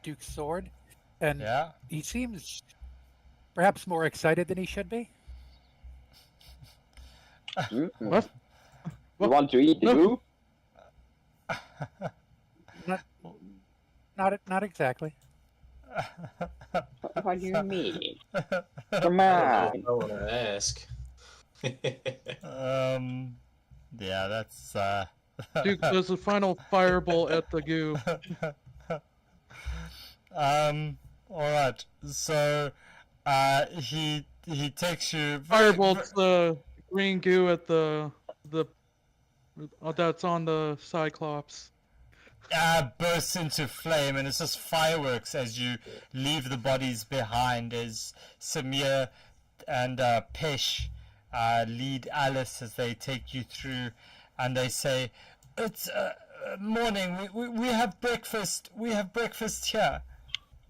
Duke's sword, and Yeah. he seems perhaps more excited than he should be. What? You want to eat the No. goo? Not exactly. What do you mean? Come I on. want to ask. Yeah, that's Duke does a final fireball at the goo. all right. So he takes you Firebolts the green goo at the that's on the Cyclops. bursts into flame, and it's just fireworks as you leave the bodies behind, as Samir and Pesh lead Alice as they take you through, and they say, "It's morning. We have breakfast. We have breakfast here."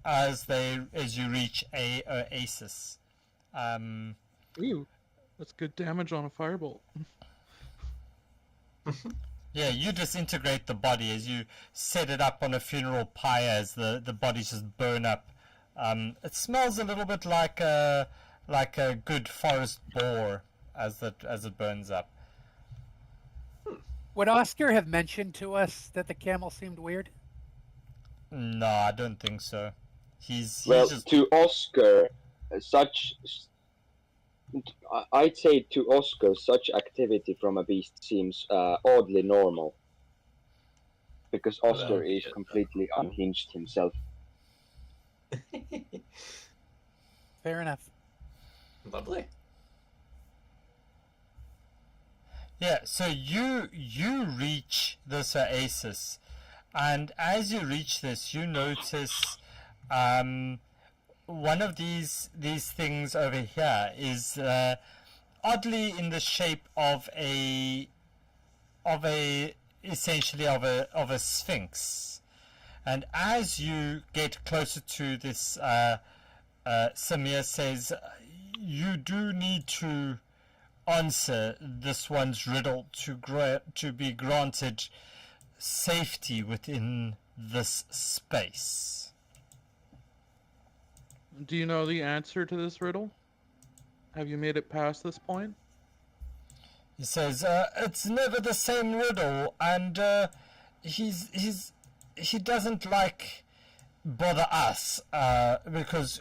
As you reach a oasis. Ooh, that's good damage on a firebolt. Yeah, you disintegrate the body as you set it up on a funeral pyre as the bodies just burn up. It smells a little bit like a good forest boar as it burns up. Would Oscar have mentioned to us that the camel seemed weird? No, I don't think so. He's Well, just to Oscar, I'd say to Oscar, such activity from a beast seems oddly normal. Because Oscar is completely unhinged himself. Fair enough. Lovely. Yeah, so you reach this oasis, and as you reach this, you notice one of these things over here is oddly in the shape of a sphinx, And as you get closer to this, Samir says, you do need to answer this one's riddle to be granted safety within this space. Do you know the answer to this riddle? Have you made it past this point? He says, it's never the same riddle, and he doesn't like bother us, because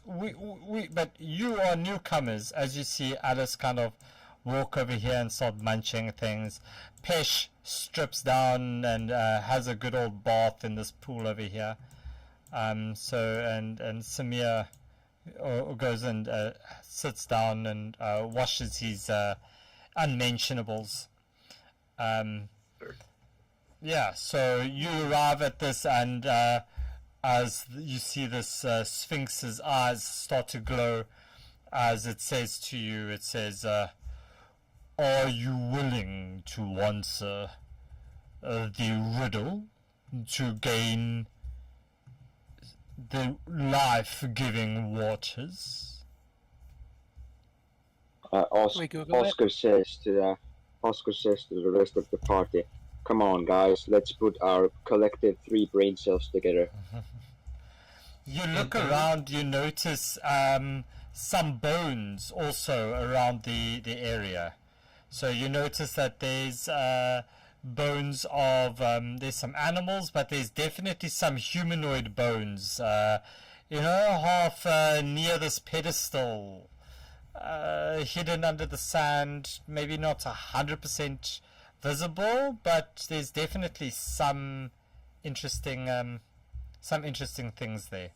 but you are newcomers. As you see Alice kind of walk over here and start munching things. Pesh strips down and has a good old bath in this pool over here. And Samir goes and sits down and washes his unmentionables. Yeah, so you arrive at this, and as you see this Sphinx's eyes start to glow, as it says to you, it says, are you willing to answer the riddle to gain the life-giving waters? Oscar says to the rest of the party, "Come on, guys, let's put our collective 3 brain cells together." You look around, you notice some bones also around the area. So you notice that there's bones of, there's some animals, but there's definitely some humanoid bones, half near this pedestal, hidden under the sand, maybe not 100% visible, but there's definitely some interesting things there.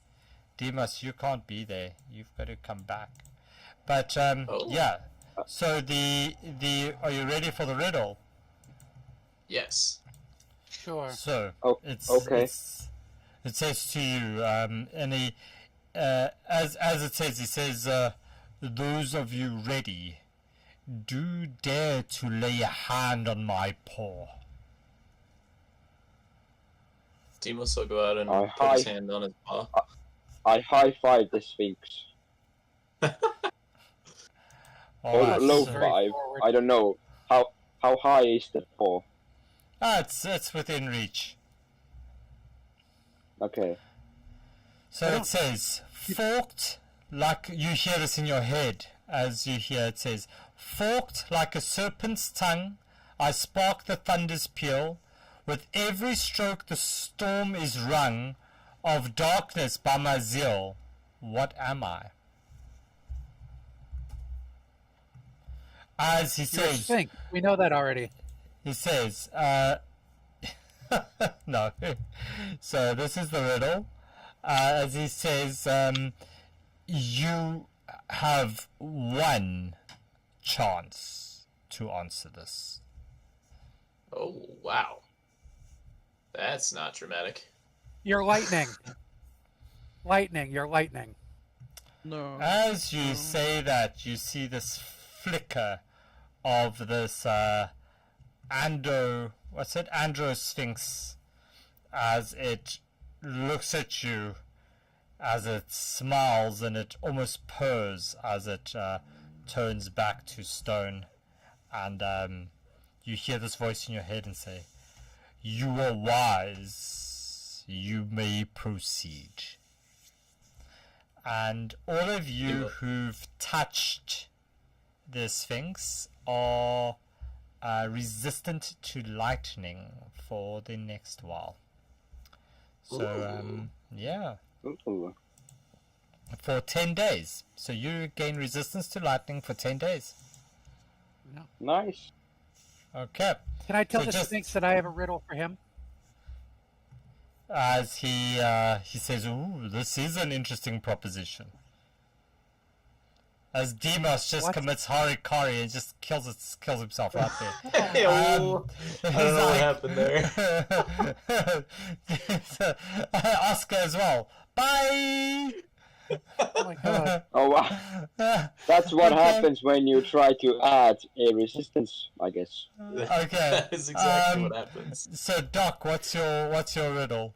Demos, you can't be there. You've got to come back. But yeah. So are you ready for the riddle? Yes. Sure. So it says to you, as it says, it says, those of you ready, do dare to lay a hand on my paw. Demos will go out and put his hand on his paw. I high-five the Sphinx. Or low five. I don't know. How high is the paw? It's within reach. Okay. So it says, forked, like you hear this in your head, as you hear it says, forked like a serpent's tongue, I spark the thunder's peal. With every stroke the storm is wrung, of darkness by my zeal. What am I? As he says, we know that already. He says, no. So this is the riddle. As he says, you have one chance to answer this. Oh, wow. That's not dramatic. You're lightning. Lightning, you're lightning. No. As you say that, you see this flicker of this Andro Sphinx, as it looks at you, as it smiles, and it almost purrs as it turns back to stone. And you hear this voice in your head and say, "You are wise, you may proceed." And all of you who've touched the Sphinx are resistant to lightning for the next while. So, yeah. Ooh. For 10 days. So you gain resistance to lightning for 10 days. Nice. Okay. Can I tell the Sphinx that I have a riddle for him? As he says, "Ooh, this is an interesting proposition." As Demos just commits harikari and just kills himself right there. I don't know what happened there. Oscar as well. Bye. Oh my god. Oh wow. That's what happens when you try to add a resistance, I guess. Okay. That is exactly what happens. So Doc, what's your riddle?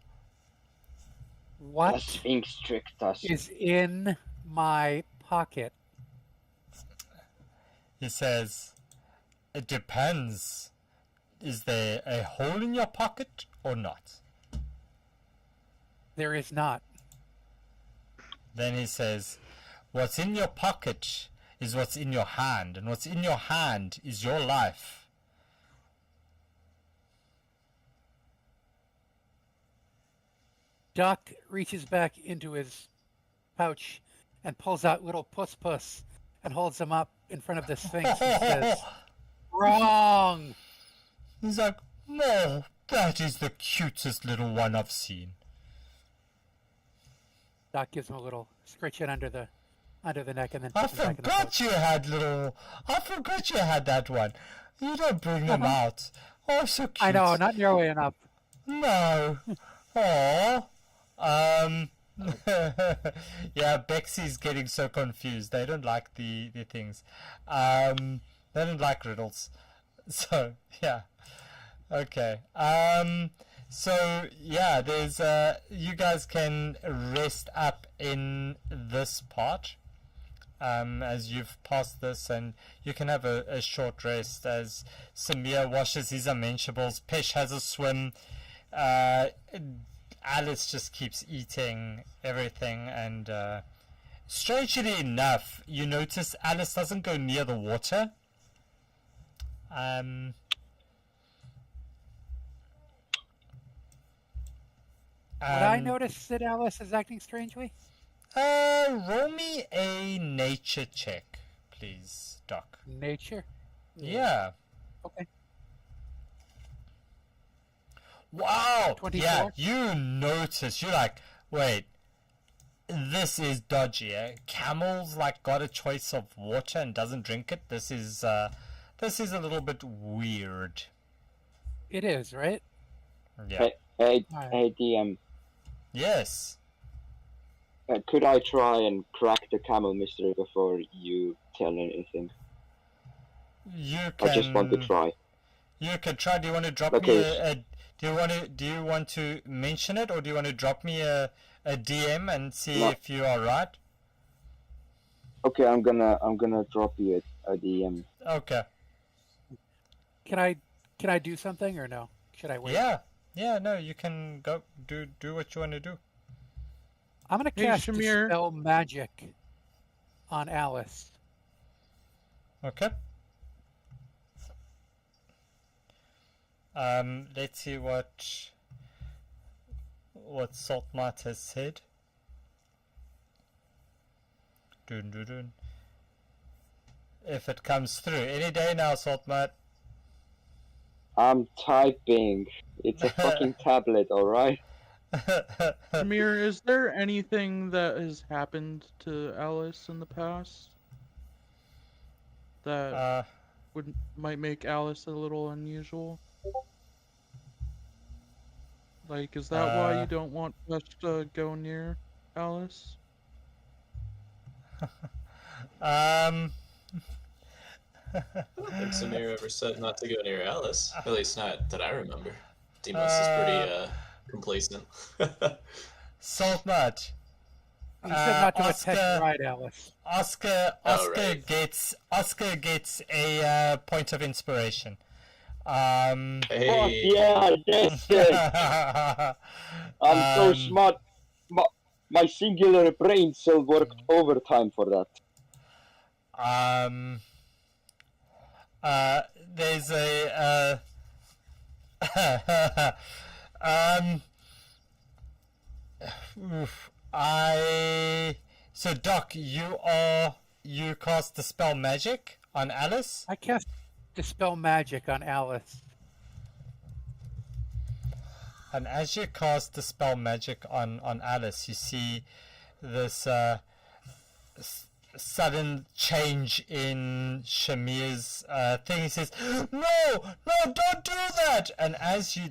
What Das Inkstrick-Tasse. is in my pocket? He says, it depends. Is there a hole in your pocket or not? There is not. Then he says, what's in your pocket is what's in your hand, and what's in your hand is your life. Doc reaches back into his pouch and pulls out little puss and holds them up in front of the Sphinx and says, "Wrong!" He's like, no, that is the cutest little one I've seen. Doc gives him a little scritch under the neck and then I puts him back in the forgot pouch. you had little. I forgot you had that one. You don't bring them out. Oh, so cute. I know, not nearly enough. No. Aww. Yeah, Bexy's getting so confused. They don't like the things. They don't like riddles. So, yeah. Okay. So, yeah, there's, you guys can rest up in this part. As you've passed this, and you can have a short rest as Samir washes his unmentionables. Pesh has a swim. Alice just keeps eating everything, and strangely enough, you notice Alice doesn't go near the water. Would I notice that Alice is acting strangely? Roll me a nature check, please, Doc. Nature? Yeah. Okay. Wow! 24? Yeah, you notice. You're like, wait, this is dodgy. Eh? Camel's like got a choice of water and doesn't drink it. This is a little bit weird. It is, right? Yeah. Hey, Alright. hey, DM. Yes. Could I try and crack the camel mystery before you tell anything? You can. I just want to try. You can try. Do you want to drop Okay. me a? Do you want to mention it, or do you want to drop me a DM and see No. if you are right? Okay, I'm gonna drop you a DM. Okay. Can I do something or no? Should I wait? Yeah. Yeah. No, you can go do what you want to do. I'm gonna Hey, cast Shamir. Dispel Magic on Alice. Okay. Let's see what Saltmart has said. Dun, dun, dun. If it comes through any day now, Saltmart. I'm typing. It's a fucking tablet, alright? Amir, is there anything that has happened to Alice in the past that might make Alice a little unusual? Like, is that why you don't want us to go near Alice? I don't think Samir ever said not to go near Alice. At least not that I remember. Demos is pretty complacent. Saltmart. You said not to Oscar- attempt ride Alice. Oscar right. gets a point of inspiration. Fuck Hey, yeah, I guessed it! I'm so smart. My singular brain cell worked overtime for that. There's a so Doc, you cast Dispel Magic on Alice. I cast Dispel Magic on Alice. And as you cast Dispel Magic on Alice, you see this sudden change in Shamir's thing. He says, "No, don't do that!" And as you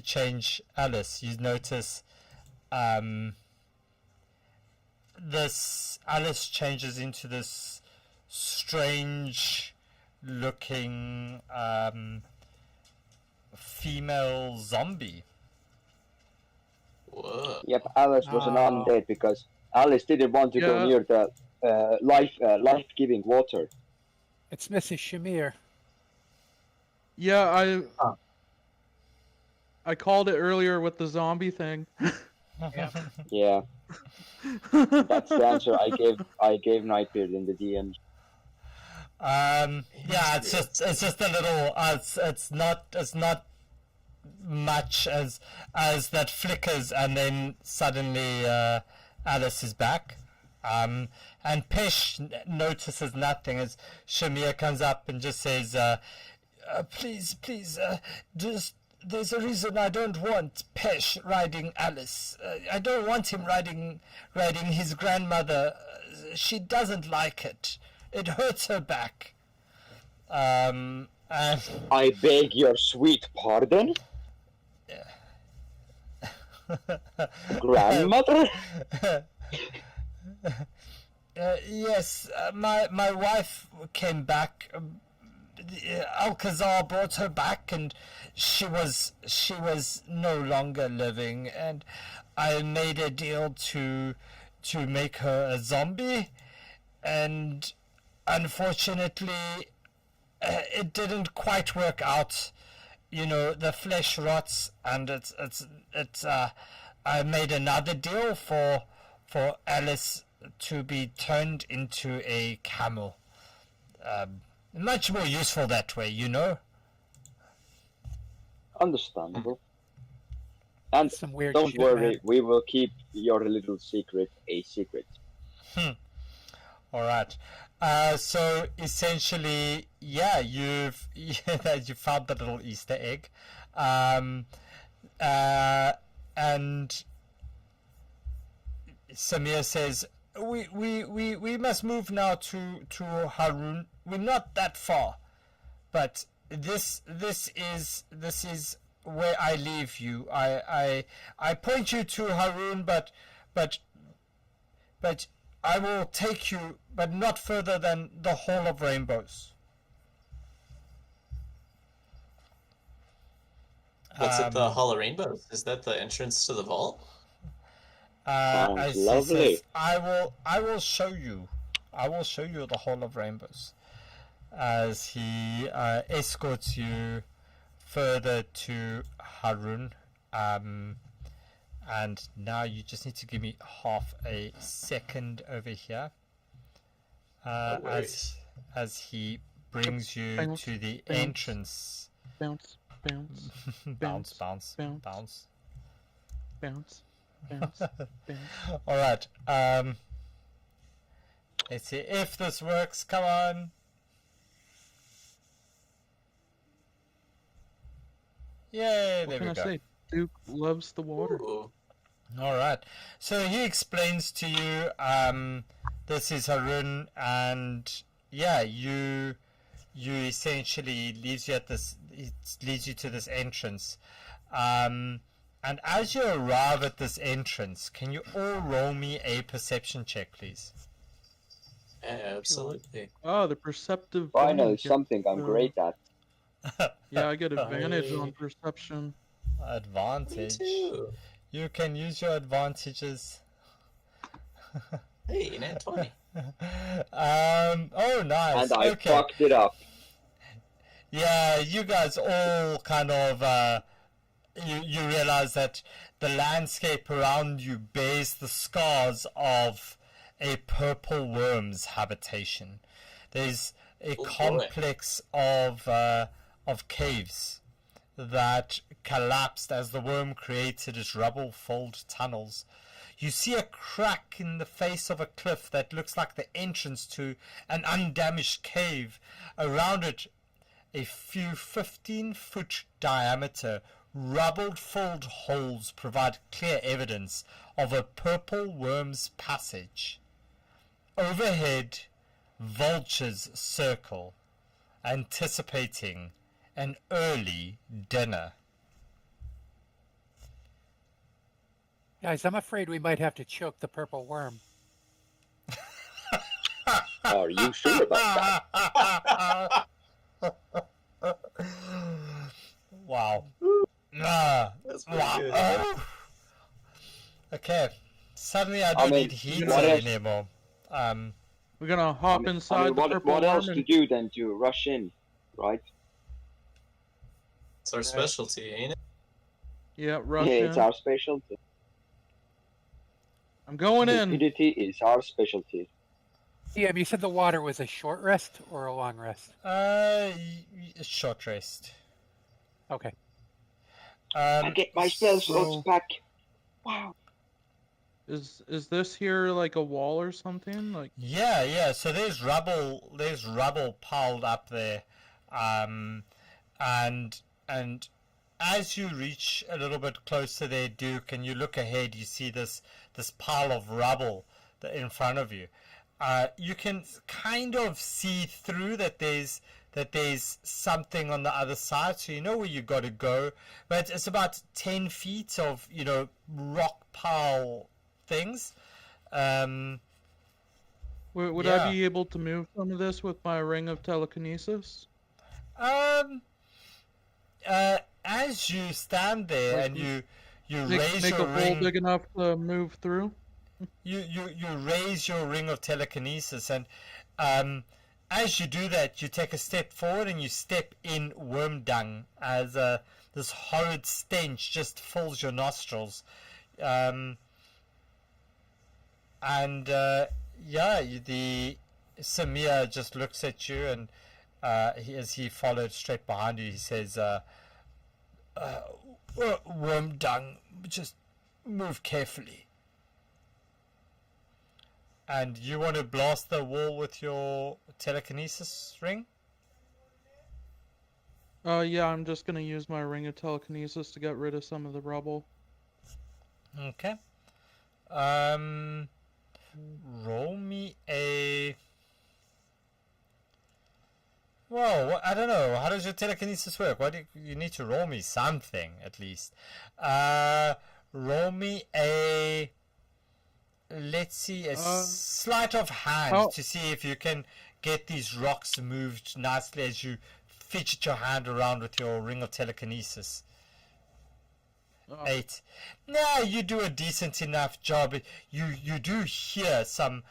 change Alice, you notice this Alice changes into this strange-looking female zombie. whoa. Yep, Alice was an Oh. undead because Alice didn't want to go Yeah. near the life-giving water. It's Mrs. Shamir. Yeah, Huh. I called it earlier with the zombie thing. Yeah, that's the answer I gave Nightbeard in the DM. Yeah, it's just a little. It's not much as that flickers and then suddenly Alice is back. And Pesh notices nothing as Shamir comes up and just says, please, just, there's a reason I don't want Pesh riding Alice. I don't want him riding his grandmother. She doesn't like it. It hurts her back. And I beg your sweet pardon? Grandmother? Yes, my wife came back. Alkazaar brought her back, and she was no longer living. And I made a deal to make her a zombie, and unfortunately, it didn't quite work out. You know, the flesh rots, and it's. I made another deal for Alice to be turned into a camel. Much more useful that way, you know. Understandable. And Some weird don't shit, worry, man. we will keep your little secret a secret. All right. So essentially, yeah, you found the little Easter egg, and Samir says, we must move now to Harun. We're not that far, but this is where I leave you. I point you to Harun, but I will take you, but not further than the Hall of Rainbows. What's at the Hall of Rainbows? Is that the entrance to the vault? Sounds As he lovely. says, I will show you. I will show you the Hall of Rainbows. As he escorts you further to Harun. And now you just need to give me half a second over here. No worries. As he brings you Bounce, to the bounce. entrance. Bounce. Bounce. bounce. Bounce. All right. Let's see if this works. Come on. Yay! What There can we I go. say? Duke loves the water. Ooh. All right. So he explains to you. This is Harun, and yeah, you essentially leads you at this. It leads you to this entrance. And as you arrive at this entrance, can you all roll me a perception check, please? Absolutely. Oh, the perceptive. Finally, bone. something I'm great at. Yeah, I get advantage on perception. Me Advantage. too. You can use your advantages. Hey, net 20. Oh, nice. And I Okay. fucked it up. Yeah, you guys all kind of you realize that the landscape around you bears the scars of a purple worm's habitation. There's a boy. complex of caves that collapsed as the worm created its rubble-filled tunnels. You see a crack in the face of a cliff that looks like the entrance to an undamaged cave. Around it, a few 15-foot diameter rubble-filled holes provide clear evidence of a purple worm's passage. Overhead, vultures circle, anticipating an early dinner. Guys, I'm afraid we might have to choke the purple worm. Are you sure about that? Wow. That's pretty good. Oh. Okay. Suddenly I I don't mean, need heat what else? anymore. We're gonna hop inside the purple what else worm to and do than to rush in, right? It's our specialty, ain't it? yeah, rush Yeah, it's in. our specialty. I'm going in. Stupidity is our specialty. Yeah, you said the water was a short rest or a long rest? Short rest. Okay. I get my spell so- slots back. Wow. Is this here like a wall or something? Like Yeah. So there's rubble piled up there, and as you reach a little bit closer there, Duke, and you look ahead, you see this pile of rubble in front of you. You can kind of see through that there's something on the other side, so you know where you got to go. But it's about 10 feet of rock pile things. would Yeah. I be able to move some of this with my ring of telekinesis? As you stand there Like, and you Make raise a your hole ring, big enough to move through? you raise your ring of telekinesis, and as you do that, you take a step forward and you step in worm dung as this horrid stench just fills your nostrils. The Samir just looks at you, and as he followed straight behind you, he says, "Worm dung, just move carefully." And you want to blast the wall with your telekinesis ring? Yeah, I'm just gonna use my ring of telekinesis to get rid of some of the rubble. Okay. Roll me a... Well, I don't know. How does your telekinesis work? Why do you need to roll me something, at least? Roll me a... Let's see, a sleight of hand to see if you can get these rocks moved nicely as you fidget your hand around with your ring of telekinesis. 8. Now you do a decent enough job. You do hear some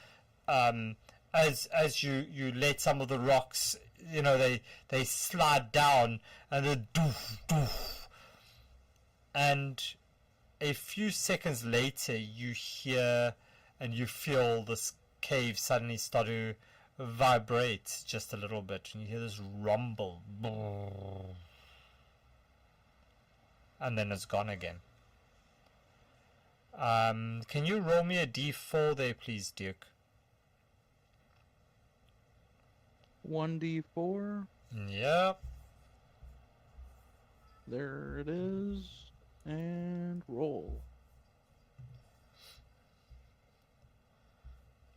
as you let some of the rocks, they slide down, and the doof doof, and a few seconds later you hear and you feel this cave suddenly start to vibrate just a little bit, and you hear this rumble, and then it's gone again. Can you roll me a d4 there, please, Duke? 1d4. Yep. There it is. And roll.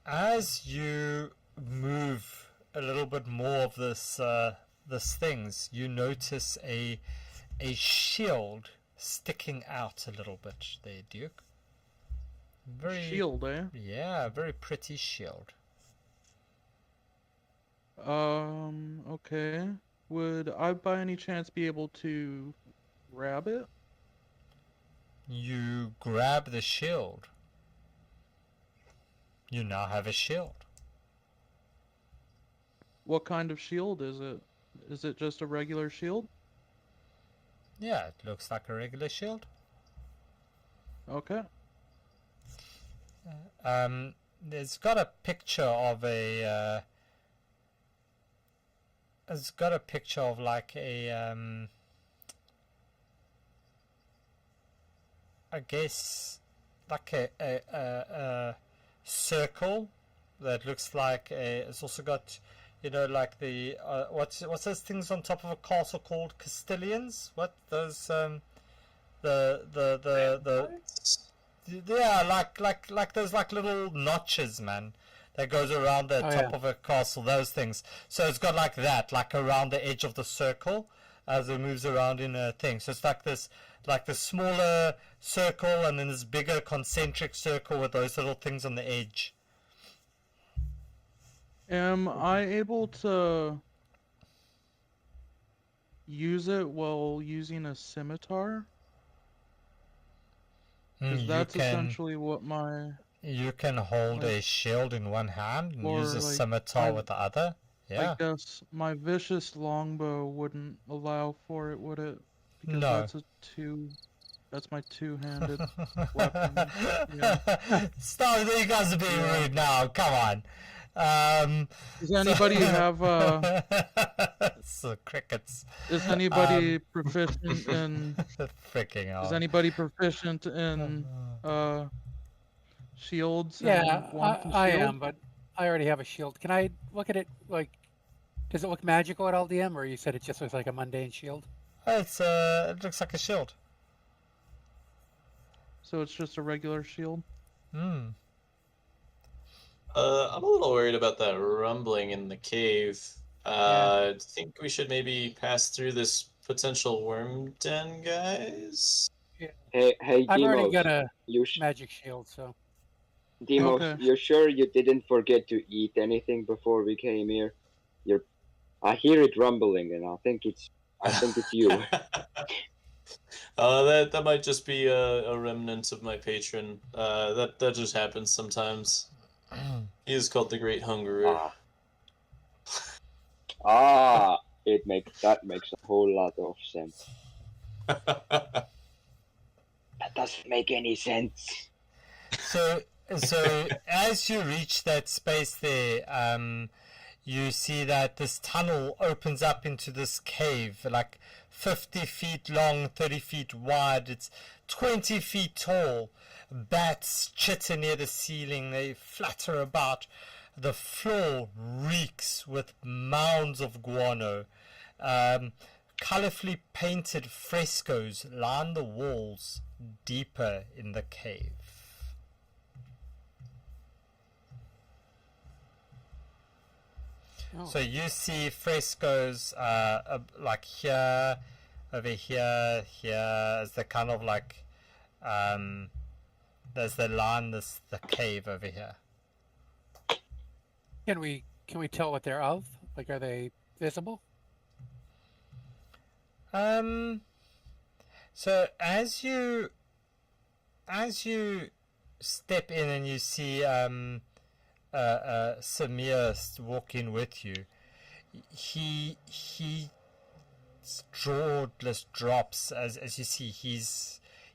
As you move a little bit more of this things, you notice a shield sticking out a little bit there, Duke. Very shield, eh? Yeah, very pretty shield. Okay. Would I by any chance be able to grab it? You grab the shield. You now have a shield. What kind of shield is it? Is it just a regular shield? Yeah, it looks like a regular shield. Okay. It's got a picture of a it's got a picture of like a I guess like a circle that looks like a... It's also got, like the what's those things on top of a castle called Castilians? What those yeah, like those like little notches, man, that goes around the top of a castle, those things. So it's got like that, like around the edge of the circle as it moves around in a thing. So it's like this, like the smaller circle and then this bigger concentric circle with those little things on the edge. Am I able to use it while using a scimitar? Because You that's can essentially what my hold like, a shield in one hand and use or a like scimitar I with the other. I Yeah. guess my vicious longbow wouldn't allow for it, would it? Because No. that's my two-handed weapon. Yeah. Stop! You guys are being rude now. Come on. Does anybody have So crickets. is anybody proficient in Freaking is hell. anybody proficient in shields Yeah, and want to I shield? am, but I already have a shield. Can I look at it? Like, does it look magical at LDM, or you said it just looks like a mundane shield? It looks like a shield. So it's just a regular shield? Hmm. I'm a little worried about that rumbling in the cave. Do you think we should maybe pass through this potential worm den, guys? Yeah. Hey, I've already Demos, got a you magic shield, so Demos, Okay. you're sure you didn't forget to eat anything before we came here? I hear it rumbling, and I think it's you. That might just be a remnant of my patron. That just happens sometimes. He is called the Great Hungerer. That makes a whole lot of sense. That doesn't make any sense. So as you reach that space there, you see that this tunnel opens up into this cave, like 50 feet long, 30 feet wide. It's 20 feet tall. Bats chitter near the ceiling. They flutter about. The floor reeks with mounds of guano. Colorfully painted frescoes line the walls deeper in the cave. So you see frescoes like here, over here, here, as they kind of like, as they line the cave over here. can we tell what they're of? Like, are they visible? So as you step in and you see Samir walking with you, he jaw just drops as you see.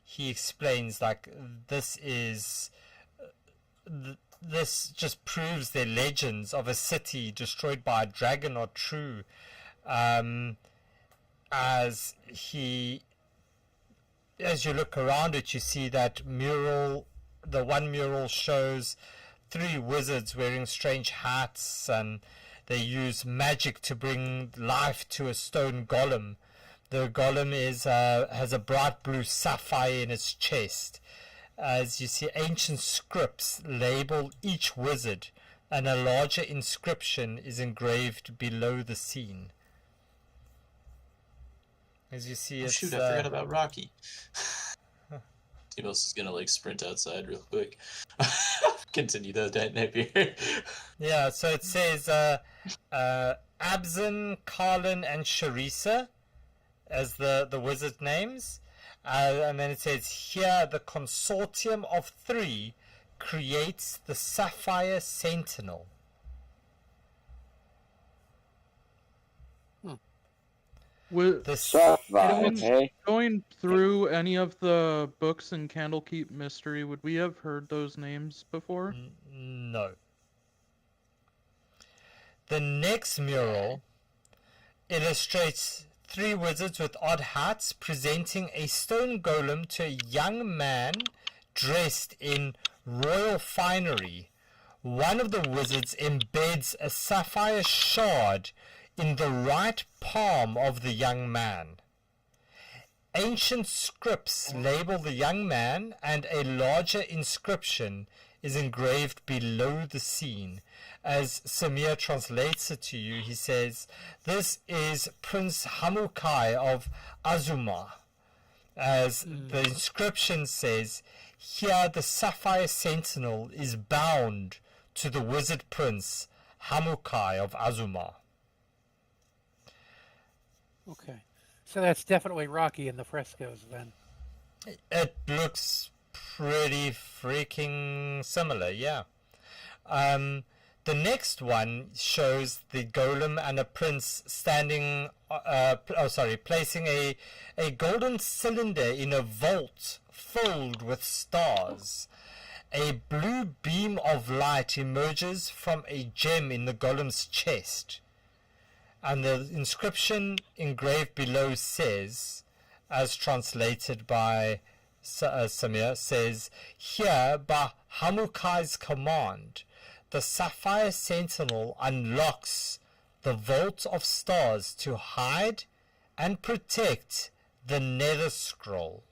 He explains, like, this just proves their legends of a city destroyed by a dragon are true. As you look around it, you see that mural. The one mural shows 3 wizards wearing strange hats, and they use magic to bring life to a stone golem. The golem has a bright blue sapphire in its chest. As you see, ancient scripts label each wizard, and a larger inscription is engraved below the scene. As you see, it's... Shoot, I forgot about Rocky. Timos is gonna, like, sprint outside real quick. Continue though, Napier. Yeah, so it says Abzin, Carlin, and Sharisa as the wizard names. And then it says here, the consortium of 3 creates the Sapphire Sentinel. With going through any of the books in Candlekeep Mystery, would we have heard those names before? No. The next mural illustrates 3 wizards with odd hats presenting a stone golem to a young man dressed in royal finery. One of the wizards embeds a sapphire shard in the right palm of the young man. Ancient scripts label the young man, and a larger inscription is engraved below the scene. As Samir translates it to you, he says, "This is Prince Hamukai of Azuma." As the inscription says, "Here the Sapphire Sentinel is bound to the wizard prince Hamukai of Azuma." Okay, so that's definitely Rocky in the frescoes then. It looks pretty freaking similar, yeah. The next one shows the golem and a prince standing, placing a golden cylinder in a vault filled with stars. A blue beam of light emerges from a gem in the golem's chest. And the inscription engraved below says, as translated by Samir, says, "Here, by Hamukai's command, the Sapphire Sentinel unlocks the Vault of Stars to hide and protect the Nether Scroll."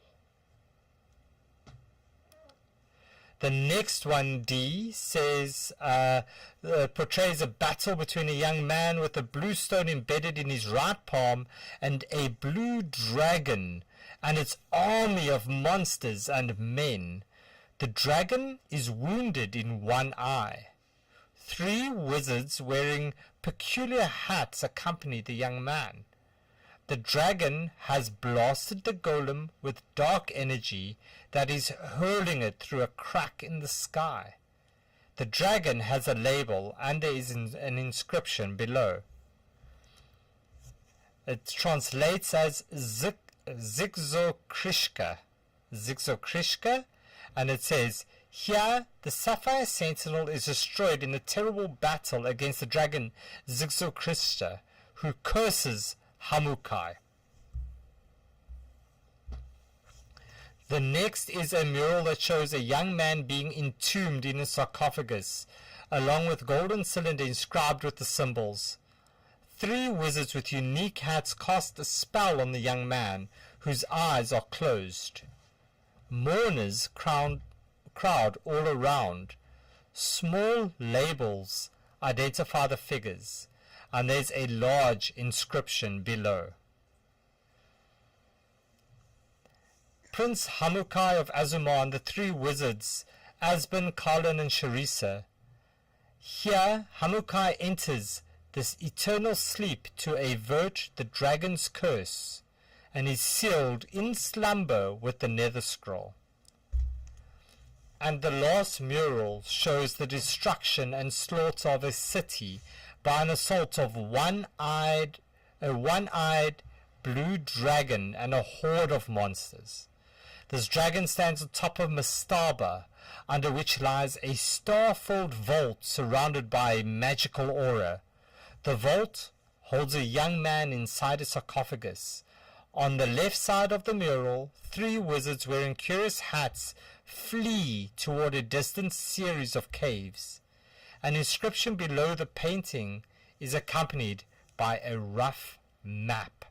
The next one, D, says, portrays a battle between a young man with a blue stone embedded in his right palm and a blue dragon and its army of monsters and men. The dragon is wounded in one eye. 3 wizards wearing peculiar hats accompany the young man. The dragon has blasted the golem with dark energy that is hurling it through a crack in the sky. The dragon has a label and there is an inscription below. It translates as Zigzokrishka, and it says, "Here the Sapphire Sentinel is destroyed in a terrible battle against the dragon Zigzokrishka, who curses Hamukai." The next is a mural that shows a young man being entombed in a sarcophagus, along with golden cylinder inscribed with the symbols. 3 wizards with unique hats cast a spell on the young man, whose eyes are closed. Mourners crowd all around. Small labels identify the figures, and there's a large inscription below. Prince Hamukai of Azumar and the 3 wizards, Asbin, Karlin, and Sharisa. Here, Hamukai enters this eternal sleep to avert the dragon's curse, and is sealed in slumber with the Nether Scroll. And the last mural shows the destruction and slaughter of a city by an assault of a one-eyed blue dragon and a horde of monsters. This dragon stands on top of Mastaba, under which lies a star-filled vault surrounded by a magical aura. The vault holds a young man inside a sarcophagus. On the left side of the mural, 3 wizards wearing curious hats flee toward a distant series of caves. An inscription below the painting is accompanied by a rough map.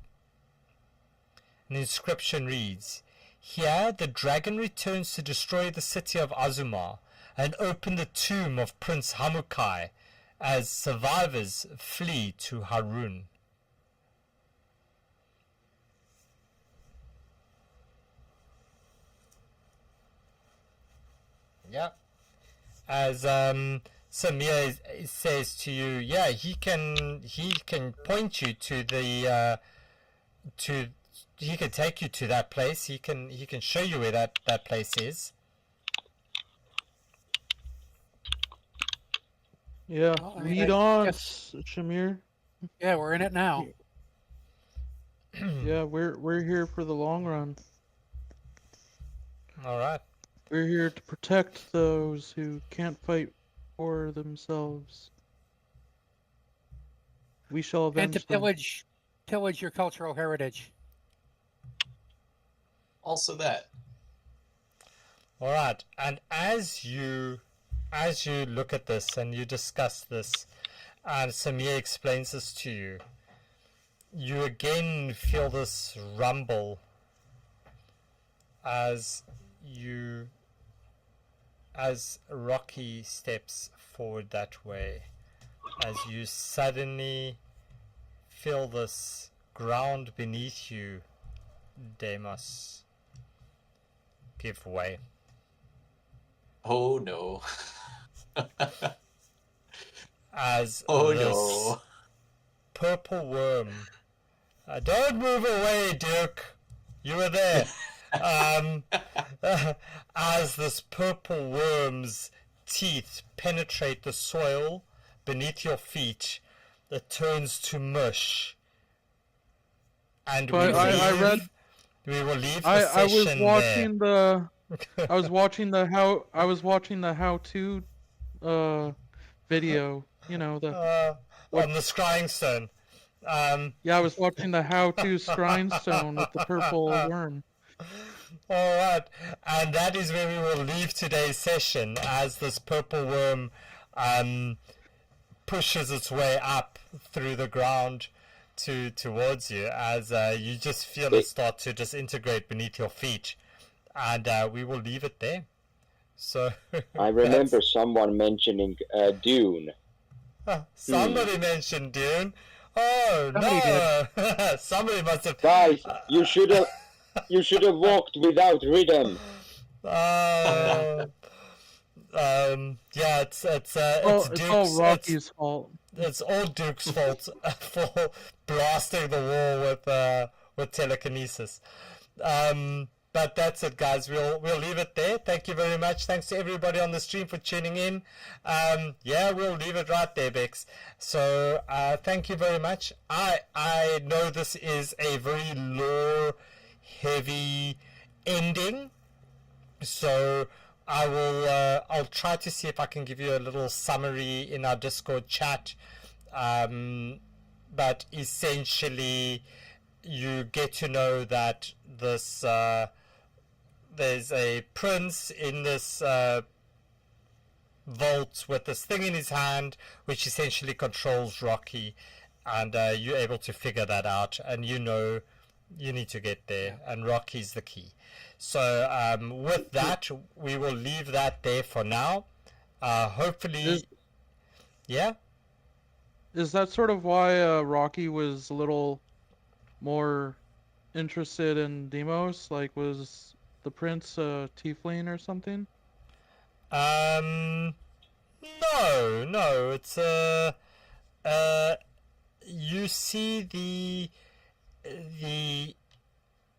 An inscription reads, "Here the dragon returns to destroy the city of Azumar and open the tomb of Prince Hamukai as survivors flee to Harun." Yeah. As Samir says to you, yeah, he can point you to the he can take you to that place. He can show you where that place is. Yeah, Well, I mean, lead I on, guess- Shamir. Yeah, we're in it now. Yeah, we're here for the long run. All right. We're here to protect those who can't fight for themselves. We shall And avenge to them. pillage your cultural heritage. Also that. All right. And as you look at this and you discuss this, and Samir explains this to you, you again feel this rumble as Rocky steps forward that way, as you suddenly feel this ground beneath you, Deimos, give way. Oh no. As Oh this no. purple worm, don't move away, Duke, you were there, as this purple worm's teeth penetrate the soil beneath your feet, it turns to mush. And But I read. we will leave the I was session watching there. I was watching the how-to video. You know On the scrying stone. Yeah, I was watching the how-to scrying stone with the purple worm. All right, and that is where we will leave today's session as this purple worm pushes its way up through the ground towards you as you just feel it start to disintegrate beneath your feet, and we will leave it there. So I remember someone mentioning Dune. somebody mentioned Dune. Oh no! Somebody must have. Guys, you should have walked without rhythm. Yeah, it's It's all Rocky's fault. It's all Duke's fault for blasting the wall with telekinesis. But that's it, guys. We'll leave it there. Thank you very much. Thanks to everybody on the stream for tuning in. Yeah, we'll leave it right there, Bex. So thank you very much. I know this is a very lore heavy ending, so I'll try to see if I can give you a little summary in our Discord chat. But essentially, you get to know that this there's a prince in this vault with this thing in his hand, which essentially controls Rocky, and you're able to figure that out, and you know you need to get there, and Rocky's the key. So with that, we will leave that there for now. Hopefully, yeah. Is that sort of why Rocky was a little more interested in Demos? Like, was the prince a tiefling or something? No. It's you see the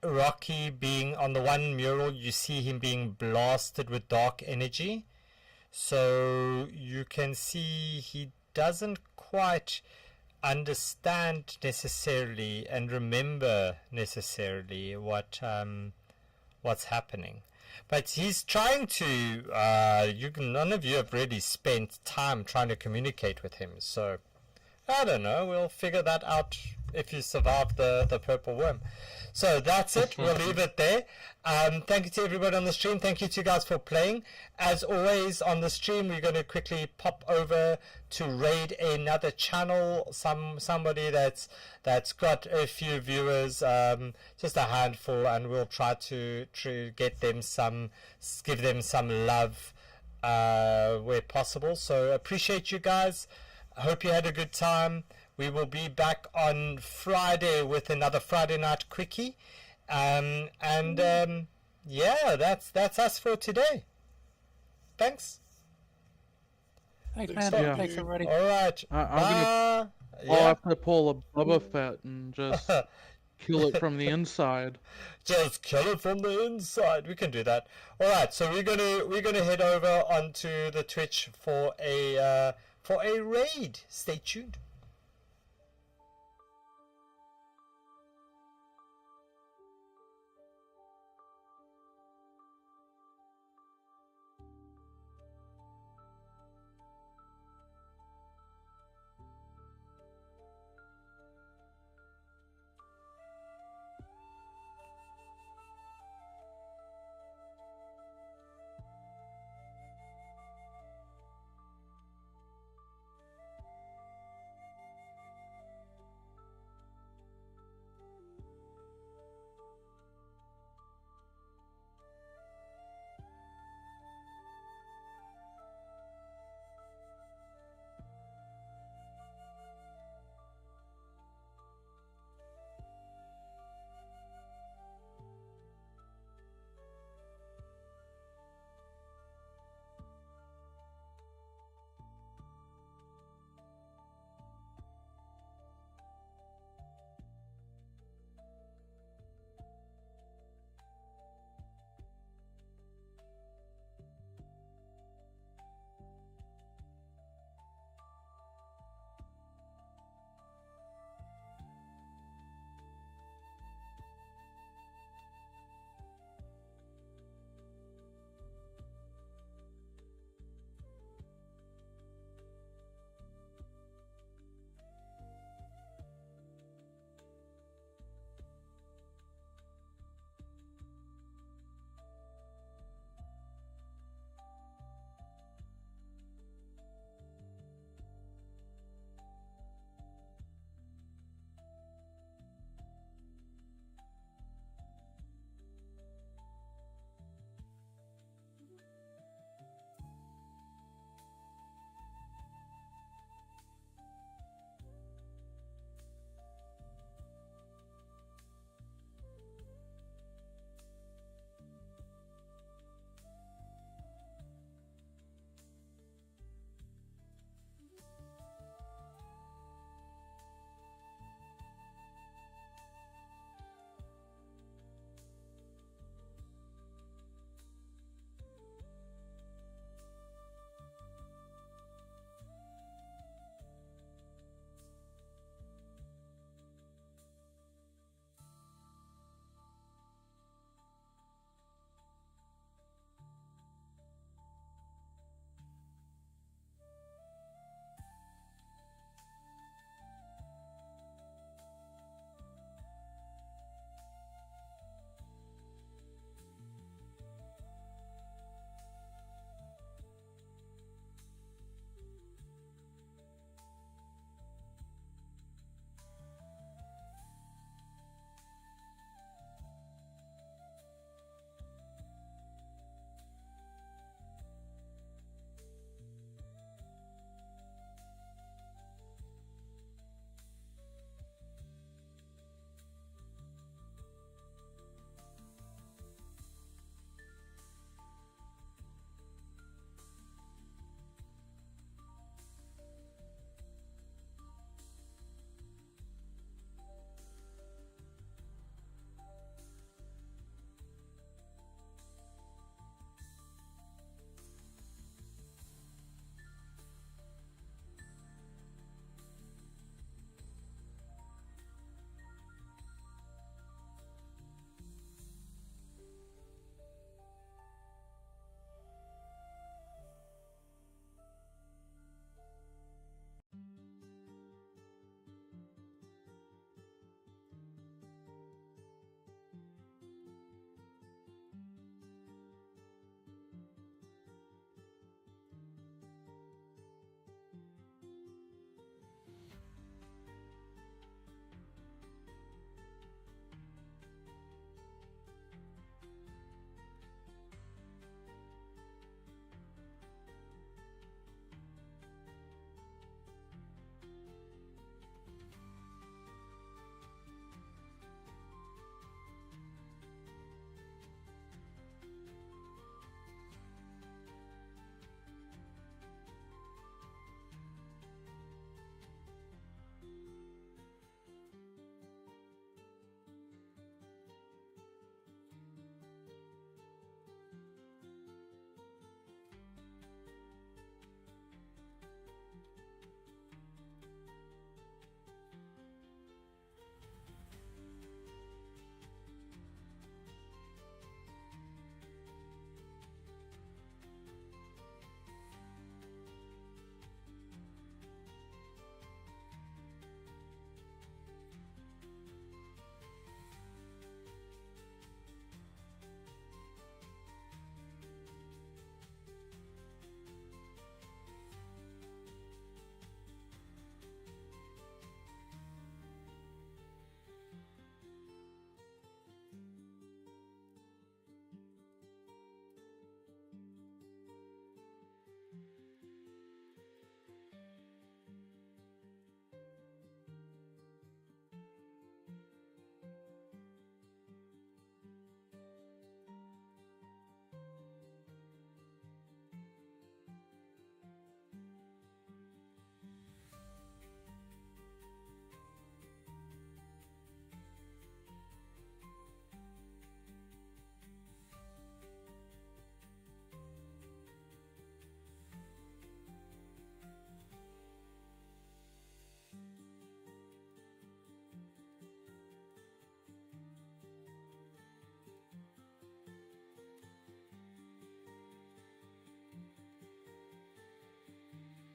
Rocky being on the one mural. You see him being blasted with dark energy, so you can see he doesn't quite understand necessarily and remember necessarily what's happening, but he's trying to none of you have really spent time trying to communicate with him, so I don't know, we'll figure that out if you survive the purple worm. So that's it. We'll leave it there. Thank you to everybody on the stream. Thank you to you guys for playing. As always on the stream, we're going to quickly pop over to raid another channel. Somebody that's got a few viewers, just a handful, and we'll try to get them give them some love where possible. So appreciate you guys. I hope you had a good time. We will be back on Friday with another Friday Night Quickie. Yeah, that's us for today. Thanks. Thanks, man. Yeah. Thanks, everybody. All right. I'll have to pull a Boba Fett and just kill it from the inside. Just kill it from the inside. We can do that. All right. So we're gonna head over onto the Twitch for a raid. Stay tuned.